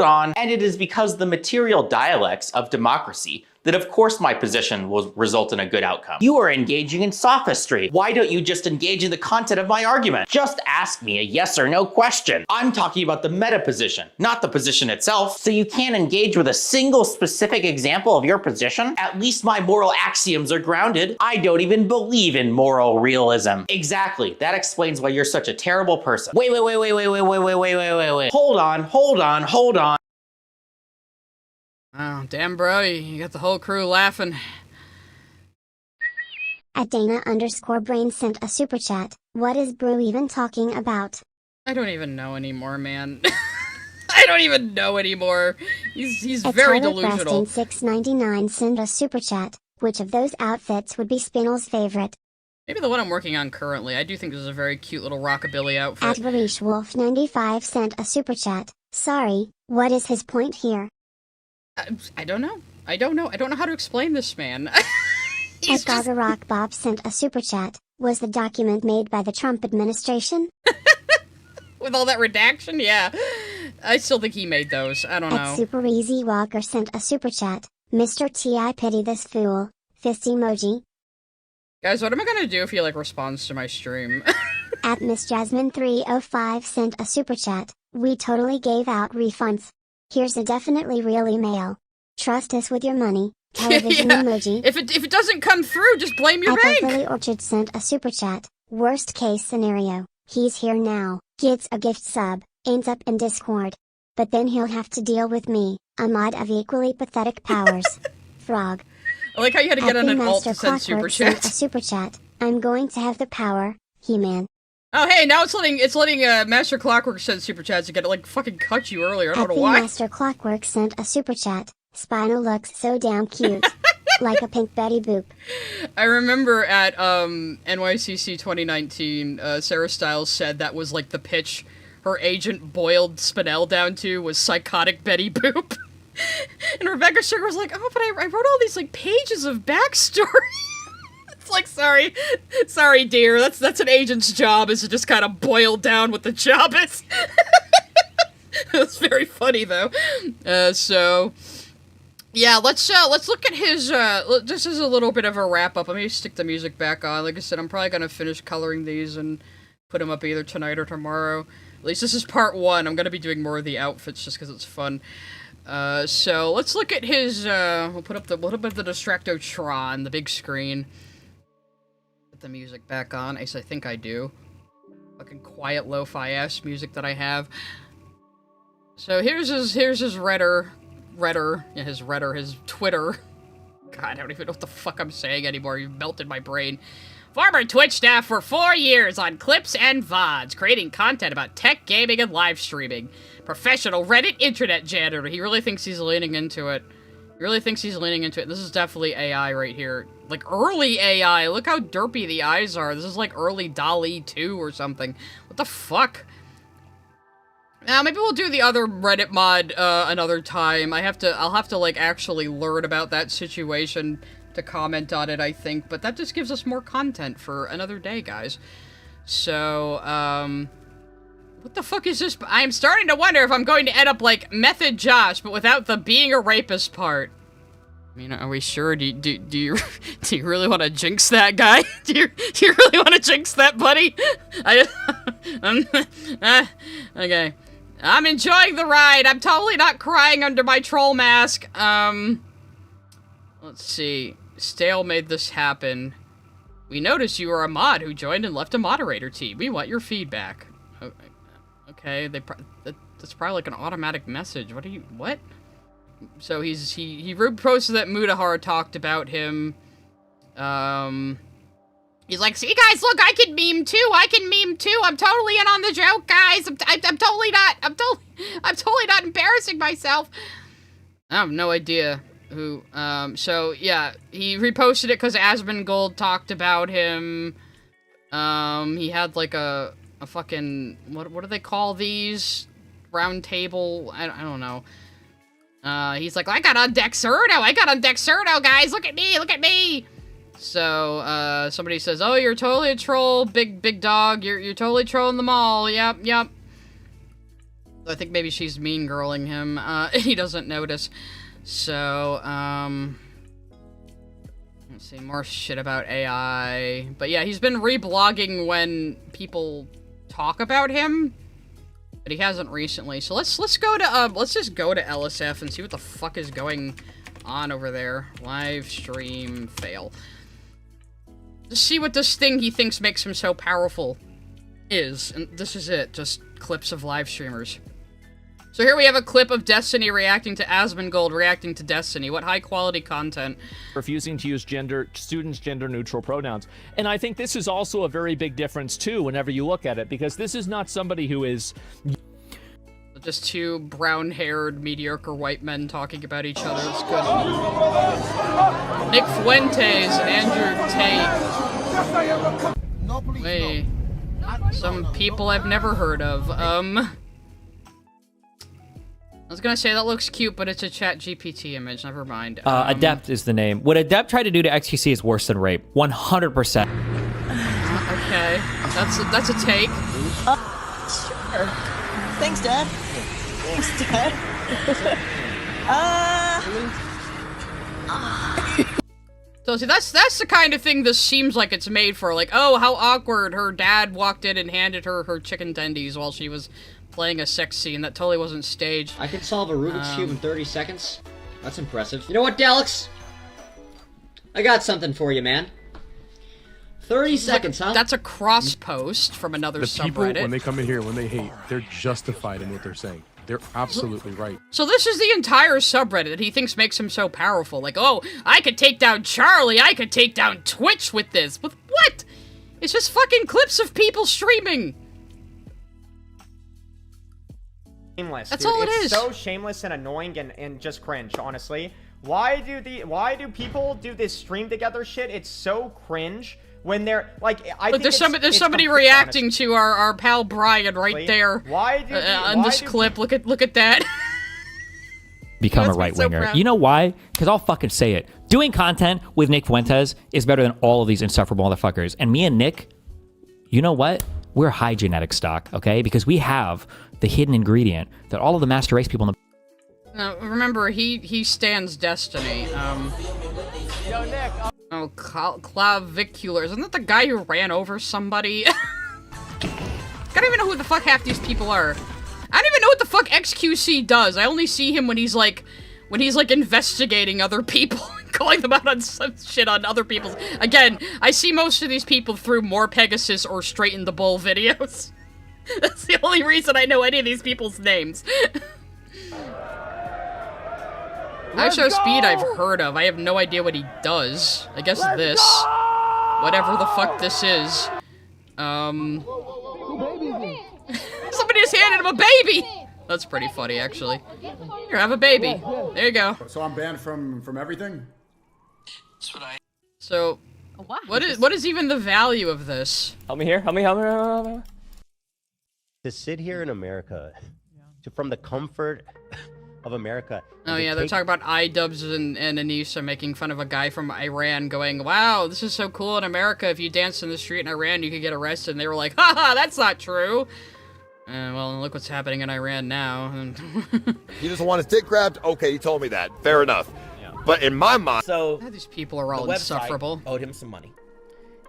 on. And it is because the material dialects of democracy that of course my position will result in a good outcome. You are engaging in sophistry. Why don't you just engage in the content of my argument? Just ask me a yes or no question. I'm talking about the meta position, not the position itself. So you can't engage with a single specific example of your position? At least my moral axioms are grounded. I don't even believe in moral realism. Exactly, that explains why you're such a terrible person. Wait. Hold on. Oh, damn, bro, you got the whole crew laughing. At Dana_Brain sent a super chat. What is Brew even talking about? I don't even know anymore, man. I don't even know anymore. He's At very Tyler delusional. Preston 699 sent a super chat. Which of those outfits would be Spinel's favorite? Maybe the one I'm working on currently. I do think this is a very cute little rockabilly outfit. At Varish Wolf 95 sent a super chat. Sorry, what is his point here? I don't know. I don't know how to explain this man. At Gaga Rock Bob sent a super chat. Was the document made by the Trump administration? With all that redaction, yeah. I still think he made those. I don't know. At Super Easy Walker sent a super chat. Mr. T, I pity this fool. Fist emoji. Guys, what am I gonna do if he, like, responds to my stream? At Miss Jasmine 305 sent a super chat. We totally gave out refunds. Here's a definitely real email. Trust us with your money. Television emoji. If it doesn't come through, just blame your bank. Lily Orchard sent a super chat. Worst case scenario. He's here now. Gets a gift sub. Ends up in Discord. but then he'll have to deal with me, a mod of equally pathetic powers. Frog. I like how you had to get on an alt to send super Clockwork sent chat. a super chat. I'm going to have the power, He-Man. Oh hey, now it's letting Master Clockwork send super chats again. It like fucking cut you earlier. I don't know why. Master Clockwork sent a super chat. Spinal looks so damn cute. Like a pink Betty Boop. I remember at NYCC 2019, Sarah Styles said that was like the pitch her agent boiled Spinel down to was psychotic Betty Boop. And Rebecca Sugar was like, oh, but I wrote all these like pages of backstory. It's like, sorry, dear. That's an agent's job, is to just kind of boil down what the job is. That's very funny though. So yeah, let's look at his. This is a little bit of a wrap up. Let me stick the music back on. Like I said, I'm probably gonna finish coloring these and put them up either tonight or tomorrow. At least this is part 1. I'm gonna be doing more of the outfits just because it's fun. So let's look at his. We'll put up the Distractotron, the big screen. Put the music back on. At least I think I do. Fucking quiet lo-fi ass music that I have. So here's his Redder, his Twitter. God, I don't even know what the fuck I'm saying anymore. You've melted my brain. Former Twitch staff for 4 years on clips and VODs, creating content about tech, gaming, and live streaming. Professional Reddit internet janitor. He really thinks he's leaning into it. This is definitely AI right here. Like, early AI. Look how derpy the eyes are. This is like early DALL-E 2 or something. What the fuck? Now, maybe we'll do the other Reddit mod another time. I'll have to like actually learn about that situation to comment on it, I think, but that just gives us more content for another day, guys. So, what the fuck is this? I'm starting to wonder if I'm going to end up like Method Josh, but without the being a rapist part. I mean, are we sure? Do you really want to jinx that guy? Do you really want to jinx that, buddy? Okay. I'm enjoying the ride. I'm totally not crying under my troll mask. Let's see. Stale made this happen. We noticed you are a mod who joined and left a moderator team. We want your feedback. Okay, that's probably like an automatic message. What? So he reposted that Mudahar talked about him. He's like, see guys, look, I can meme too. I'm totally in on the joke, guys. I'm totally not embarrassing myself. I have no idea who, so yeah, he reposted it because Asmongold talked about him. He had like a fucking, what do they call these? Round table? I don't know. He's like, I got on Dexerto, guys, look at me! So, somebody says, oh, you're totally a troll, big dog, you're totally trolling them all, yep. I think maybe she's mean girling him, he doesn't notice. So, let's see, more shit about AI. But yeah, he's been reblogging when people talk about him, but he hasn't recently. So let's just go to LSF and see what the fuck is going on over there. Live stream fail. Just see what this thing he thinks makes him so powerful is. And this is it, just clips of live streamers. So here we have a clip of Destiny reacting to Asmongold reacting to Destiny. What high-quality content. Refusing to use students' gender-neutral pronouns. And I think this is also a very big difference, too, whenever you look at it, because this is not somebody who is... Just two brown-haired, mediocre white men talking about each other. It's good. Nick Fuentes and Andrew Tate. Wait. Some people I've never heard of. I was gonna say that looks cute, but it's a ChatGPT image. Never mind. Adept is the name. What Adept tried to do to XQC is worse than rape. 100%. Okay, that's a take. Sure. Thanks, Dad. So see, that's the kind of thing this seems like it's made for. Like, oh, how awkward. Her dad walked in and handed her chicken tendies while she was playing a sex scene. That totally wasn't staged. I can solve a Rubik's Cube in 30 seconds. That's impressive. You know what, Daleks? I got something for you, man. 30 seconds, huh? That's a cross post from another subreddit. People, when they come in here, when they hate, they're justified in what they're saying. They're absolutely right. So this is the entire subreddit that he thinks makes him so powerful. Like, oh, I could take down Charlie, I could take down Twitch with this. With what? It's just fucking clips of people streaming. Shameless, That's dude. all it It's is. so shameless and annoying and just cringe, honestly. Why do people do this stream together shit? It's so cringe when they're like Look, there's somebody reacting to our pal Bryan right there. Why do on this clip? Look at that. Become a That's right so winger. proud. You know why? Because I'll fucking say it. Doing content with Nick Fuentes is better than all of these insufferable motherfuckers. And me and Nick, you know what? We're high genetic stock, okay? Because we have the hidden ingredient that all of the master race people in the Now, remember, he stands destiny. Yo, Nick. Oh, clavicular. Isn't that the guy who ran over somebody? I don't even know who the fuck half these people are. I don't even know what the fuck XQC does. I only see him when he's like investigating other people, calling them out on some shit on other people's. Again, I see most of these people through More Pegasus or Straighten the Bull videos. That's the only reason I know any of these people's names. Show Speed I've heard of. I have no idea what he does. I guess this. Whatever the fuck this is. Somebody just handed him a baby! That's pretty funny, actually. Here, have a baby. There you go. So I'm banned from everything? So, what is even the value of this? Help me here. Help me. To sit here in America, from the comfort of America. Oh yeah, they're talking about iDubbbz and Anissa making fun of a guy from Iran going, wow, this is so cool in America. If you dance in the street in Iran, you could get arrested. And they were like, haha, that's not true. Well, look what's happening in Iran now. He doesn't want his dick grabbed? Okay, you told me that. Fair enough. But in my mind... So, these people are all insufferable. Owed him some money.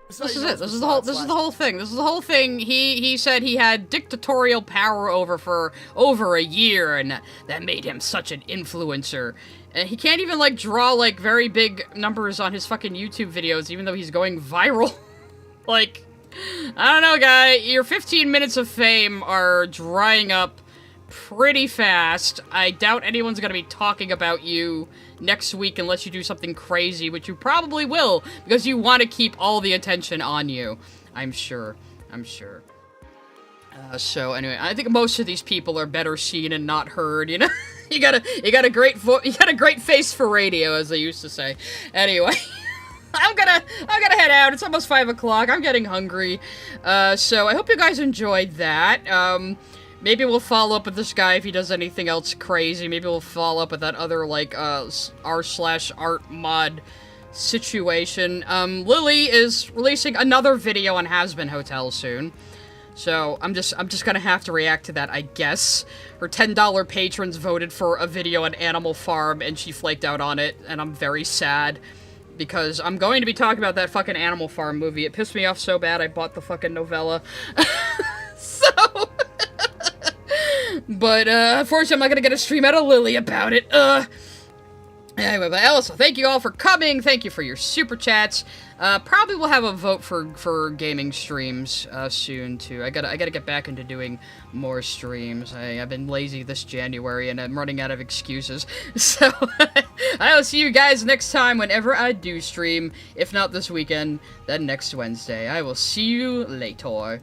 This is it. This is the whole thing. He said he had dictatorial power for over a year, and that made him such an influencer. And he can't even like draw like very big numbers on his fucking YouTube videos, even though he's going viral. Like, I don't know, guy. Your 15 minutes of fame are drying up pretty fast. I doubt anyone's gonna be talking about you next week unless you do something crazy, which you probably will, because you want to keep all the attention on you. I'm sure. So anyway, I think most of these people are better seen and not heard. You know, you got a great face for radio, as they used to say. Anyway. I'm gonna head out. It's almost 5 o'clock. I'm getting hungry. So I hope you guys enjoyed that. Maybe we'll follow up with this guy if he does anything else crazy. Maybe we'll follow up with that other, like, r/art mod situation. Lily is releasing another video on Has-Been Hotel soon. So I'm just gonna have to react to that, I guess. Her $10 patrons voted for a video on Animal Farm, and she flaked out on it, and I'm very sad. Because I'm going to be talking about that fucking Animal Farm movie. It pissed me off so bad I bought the fucking novella. But, unfortunately, I'm not gonna get a stream out of Lily about it. Anyway, but also, thank you all for coming. Thank you for your super chats. Probably we'll have a vote for gaming streams, soon, too. I gotta get back into doing more streams. I've been lazy this January, and I'm running out of excuses. So, I will see you guys next time whenever I do stream. If not this weekend, then next Wednesday. I will see you later.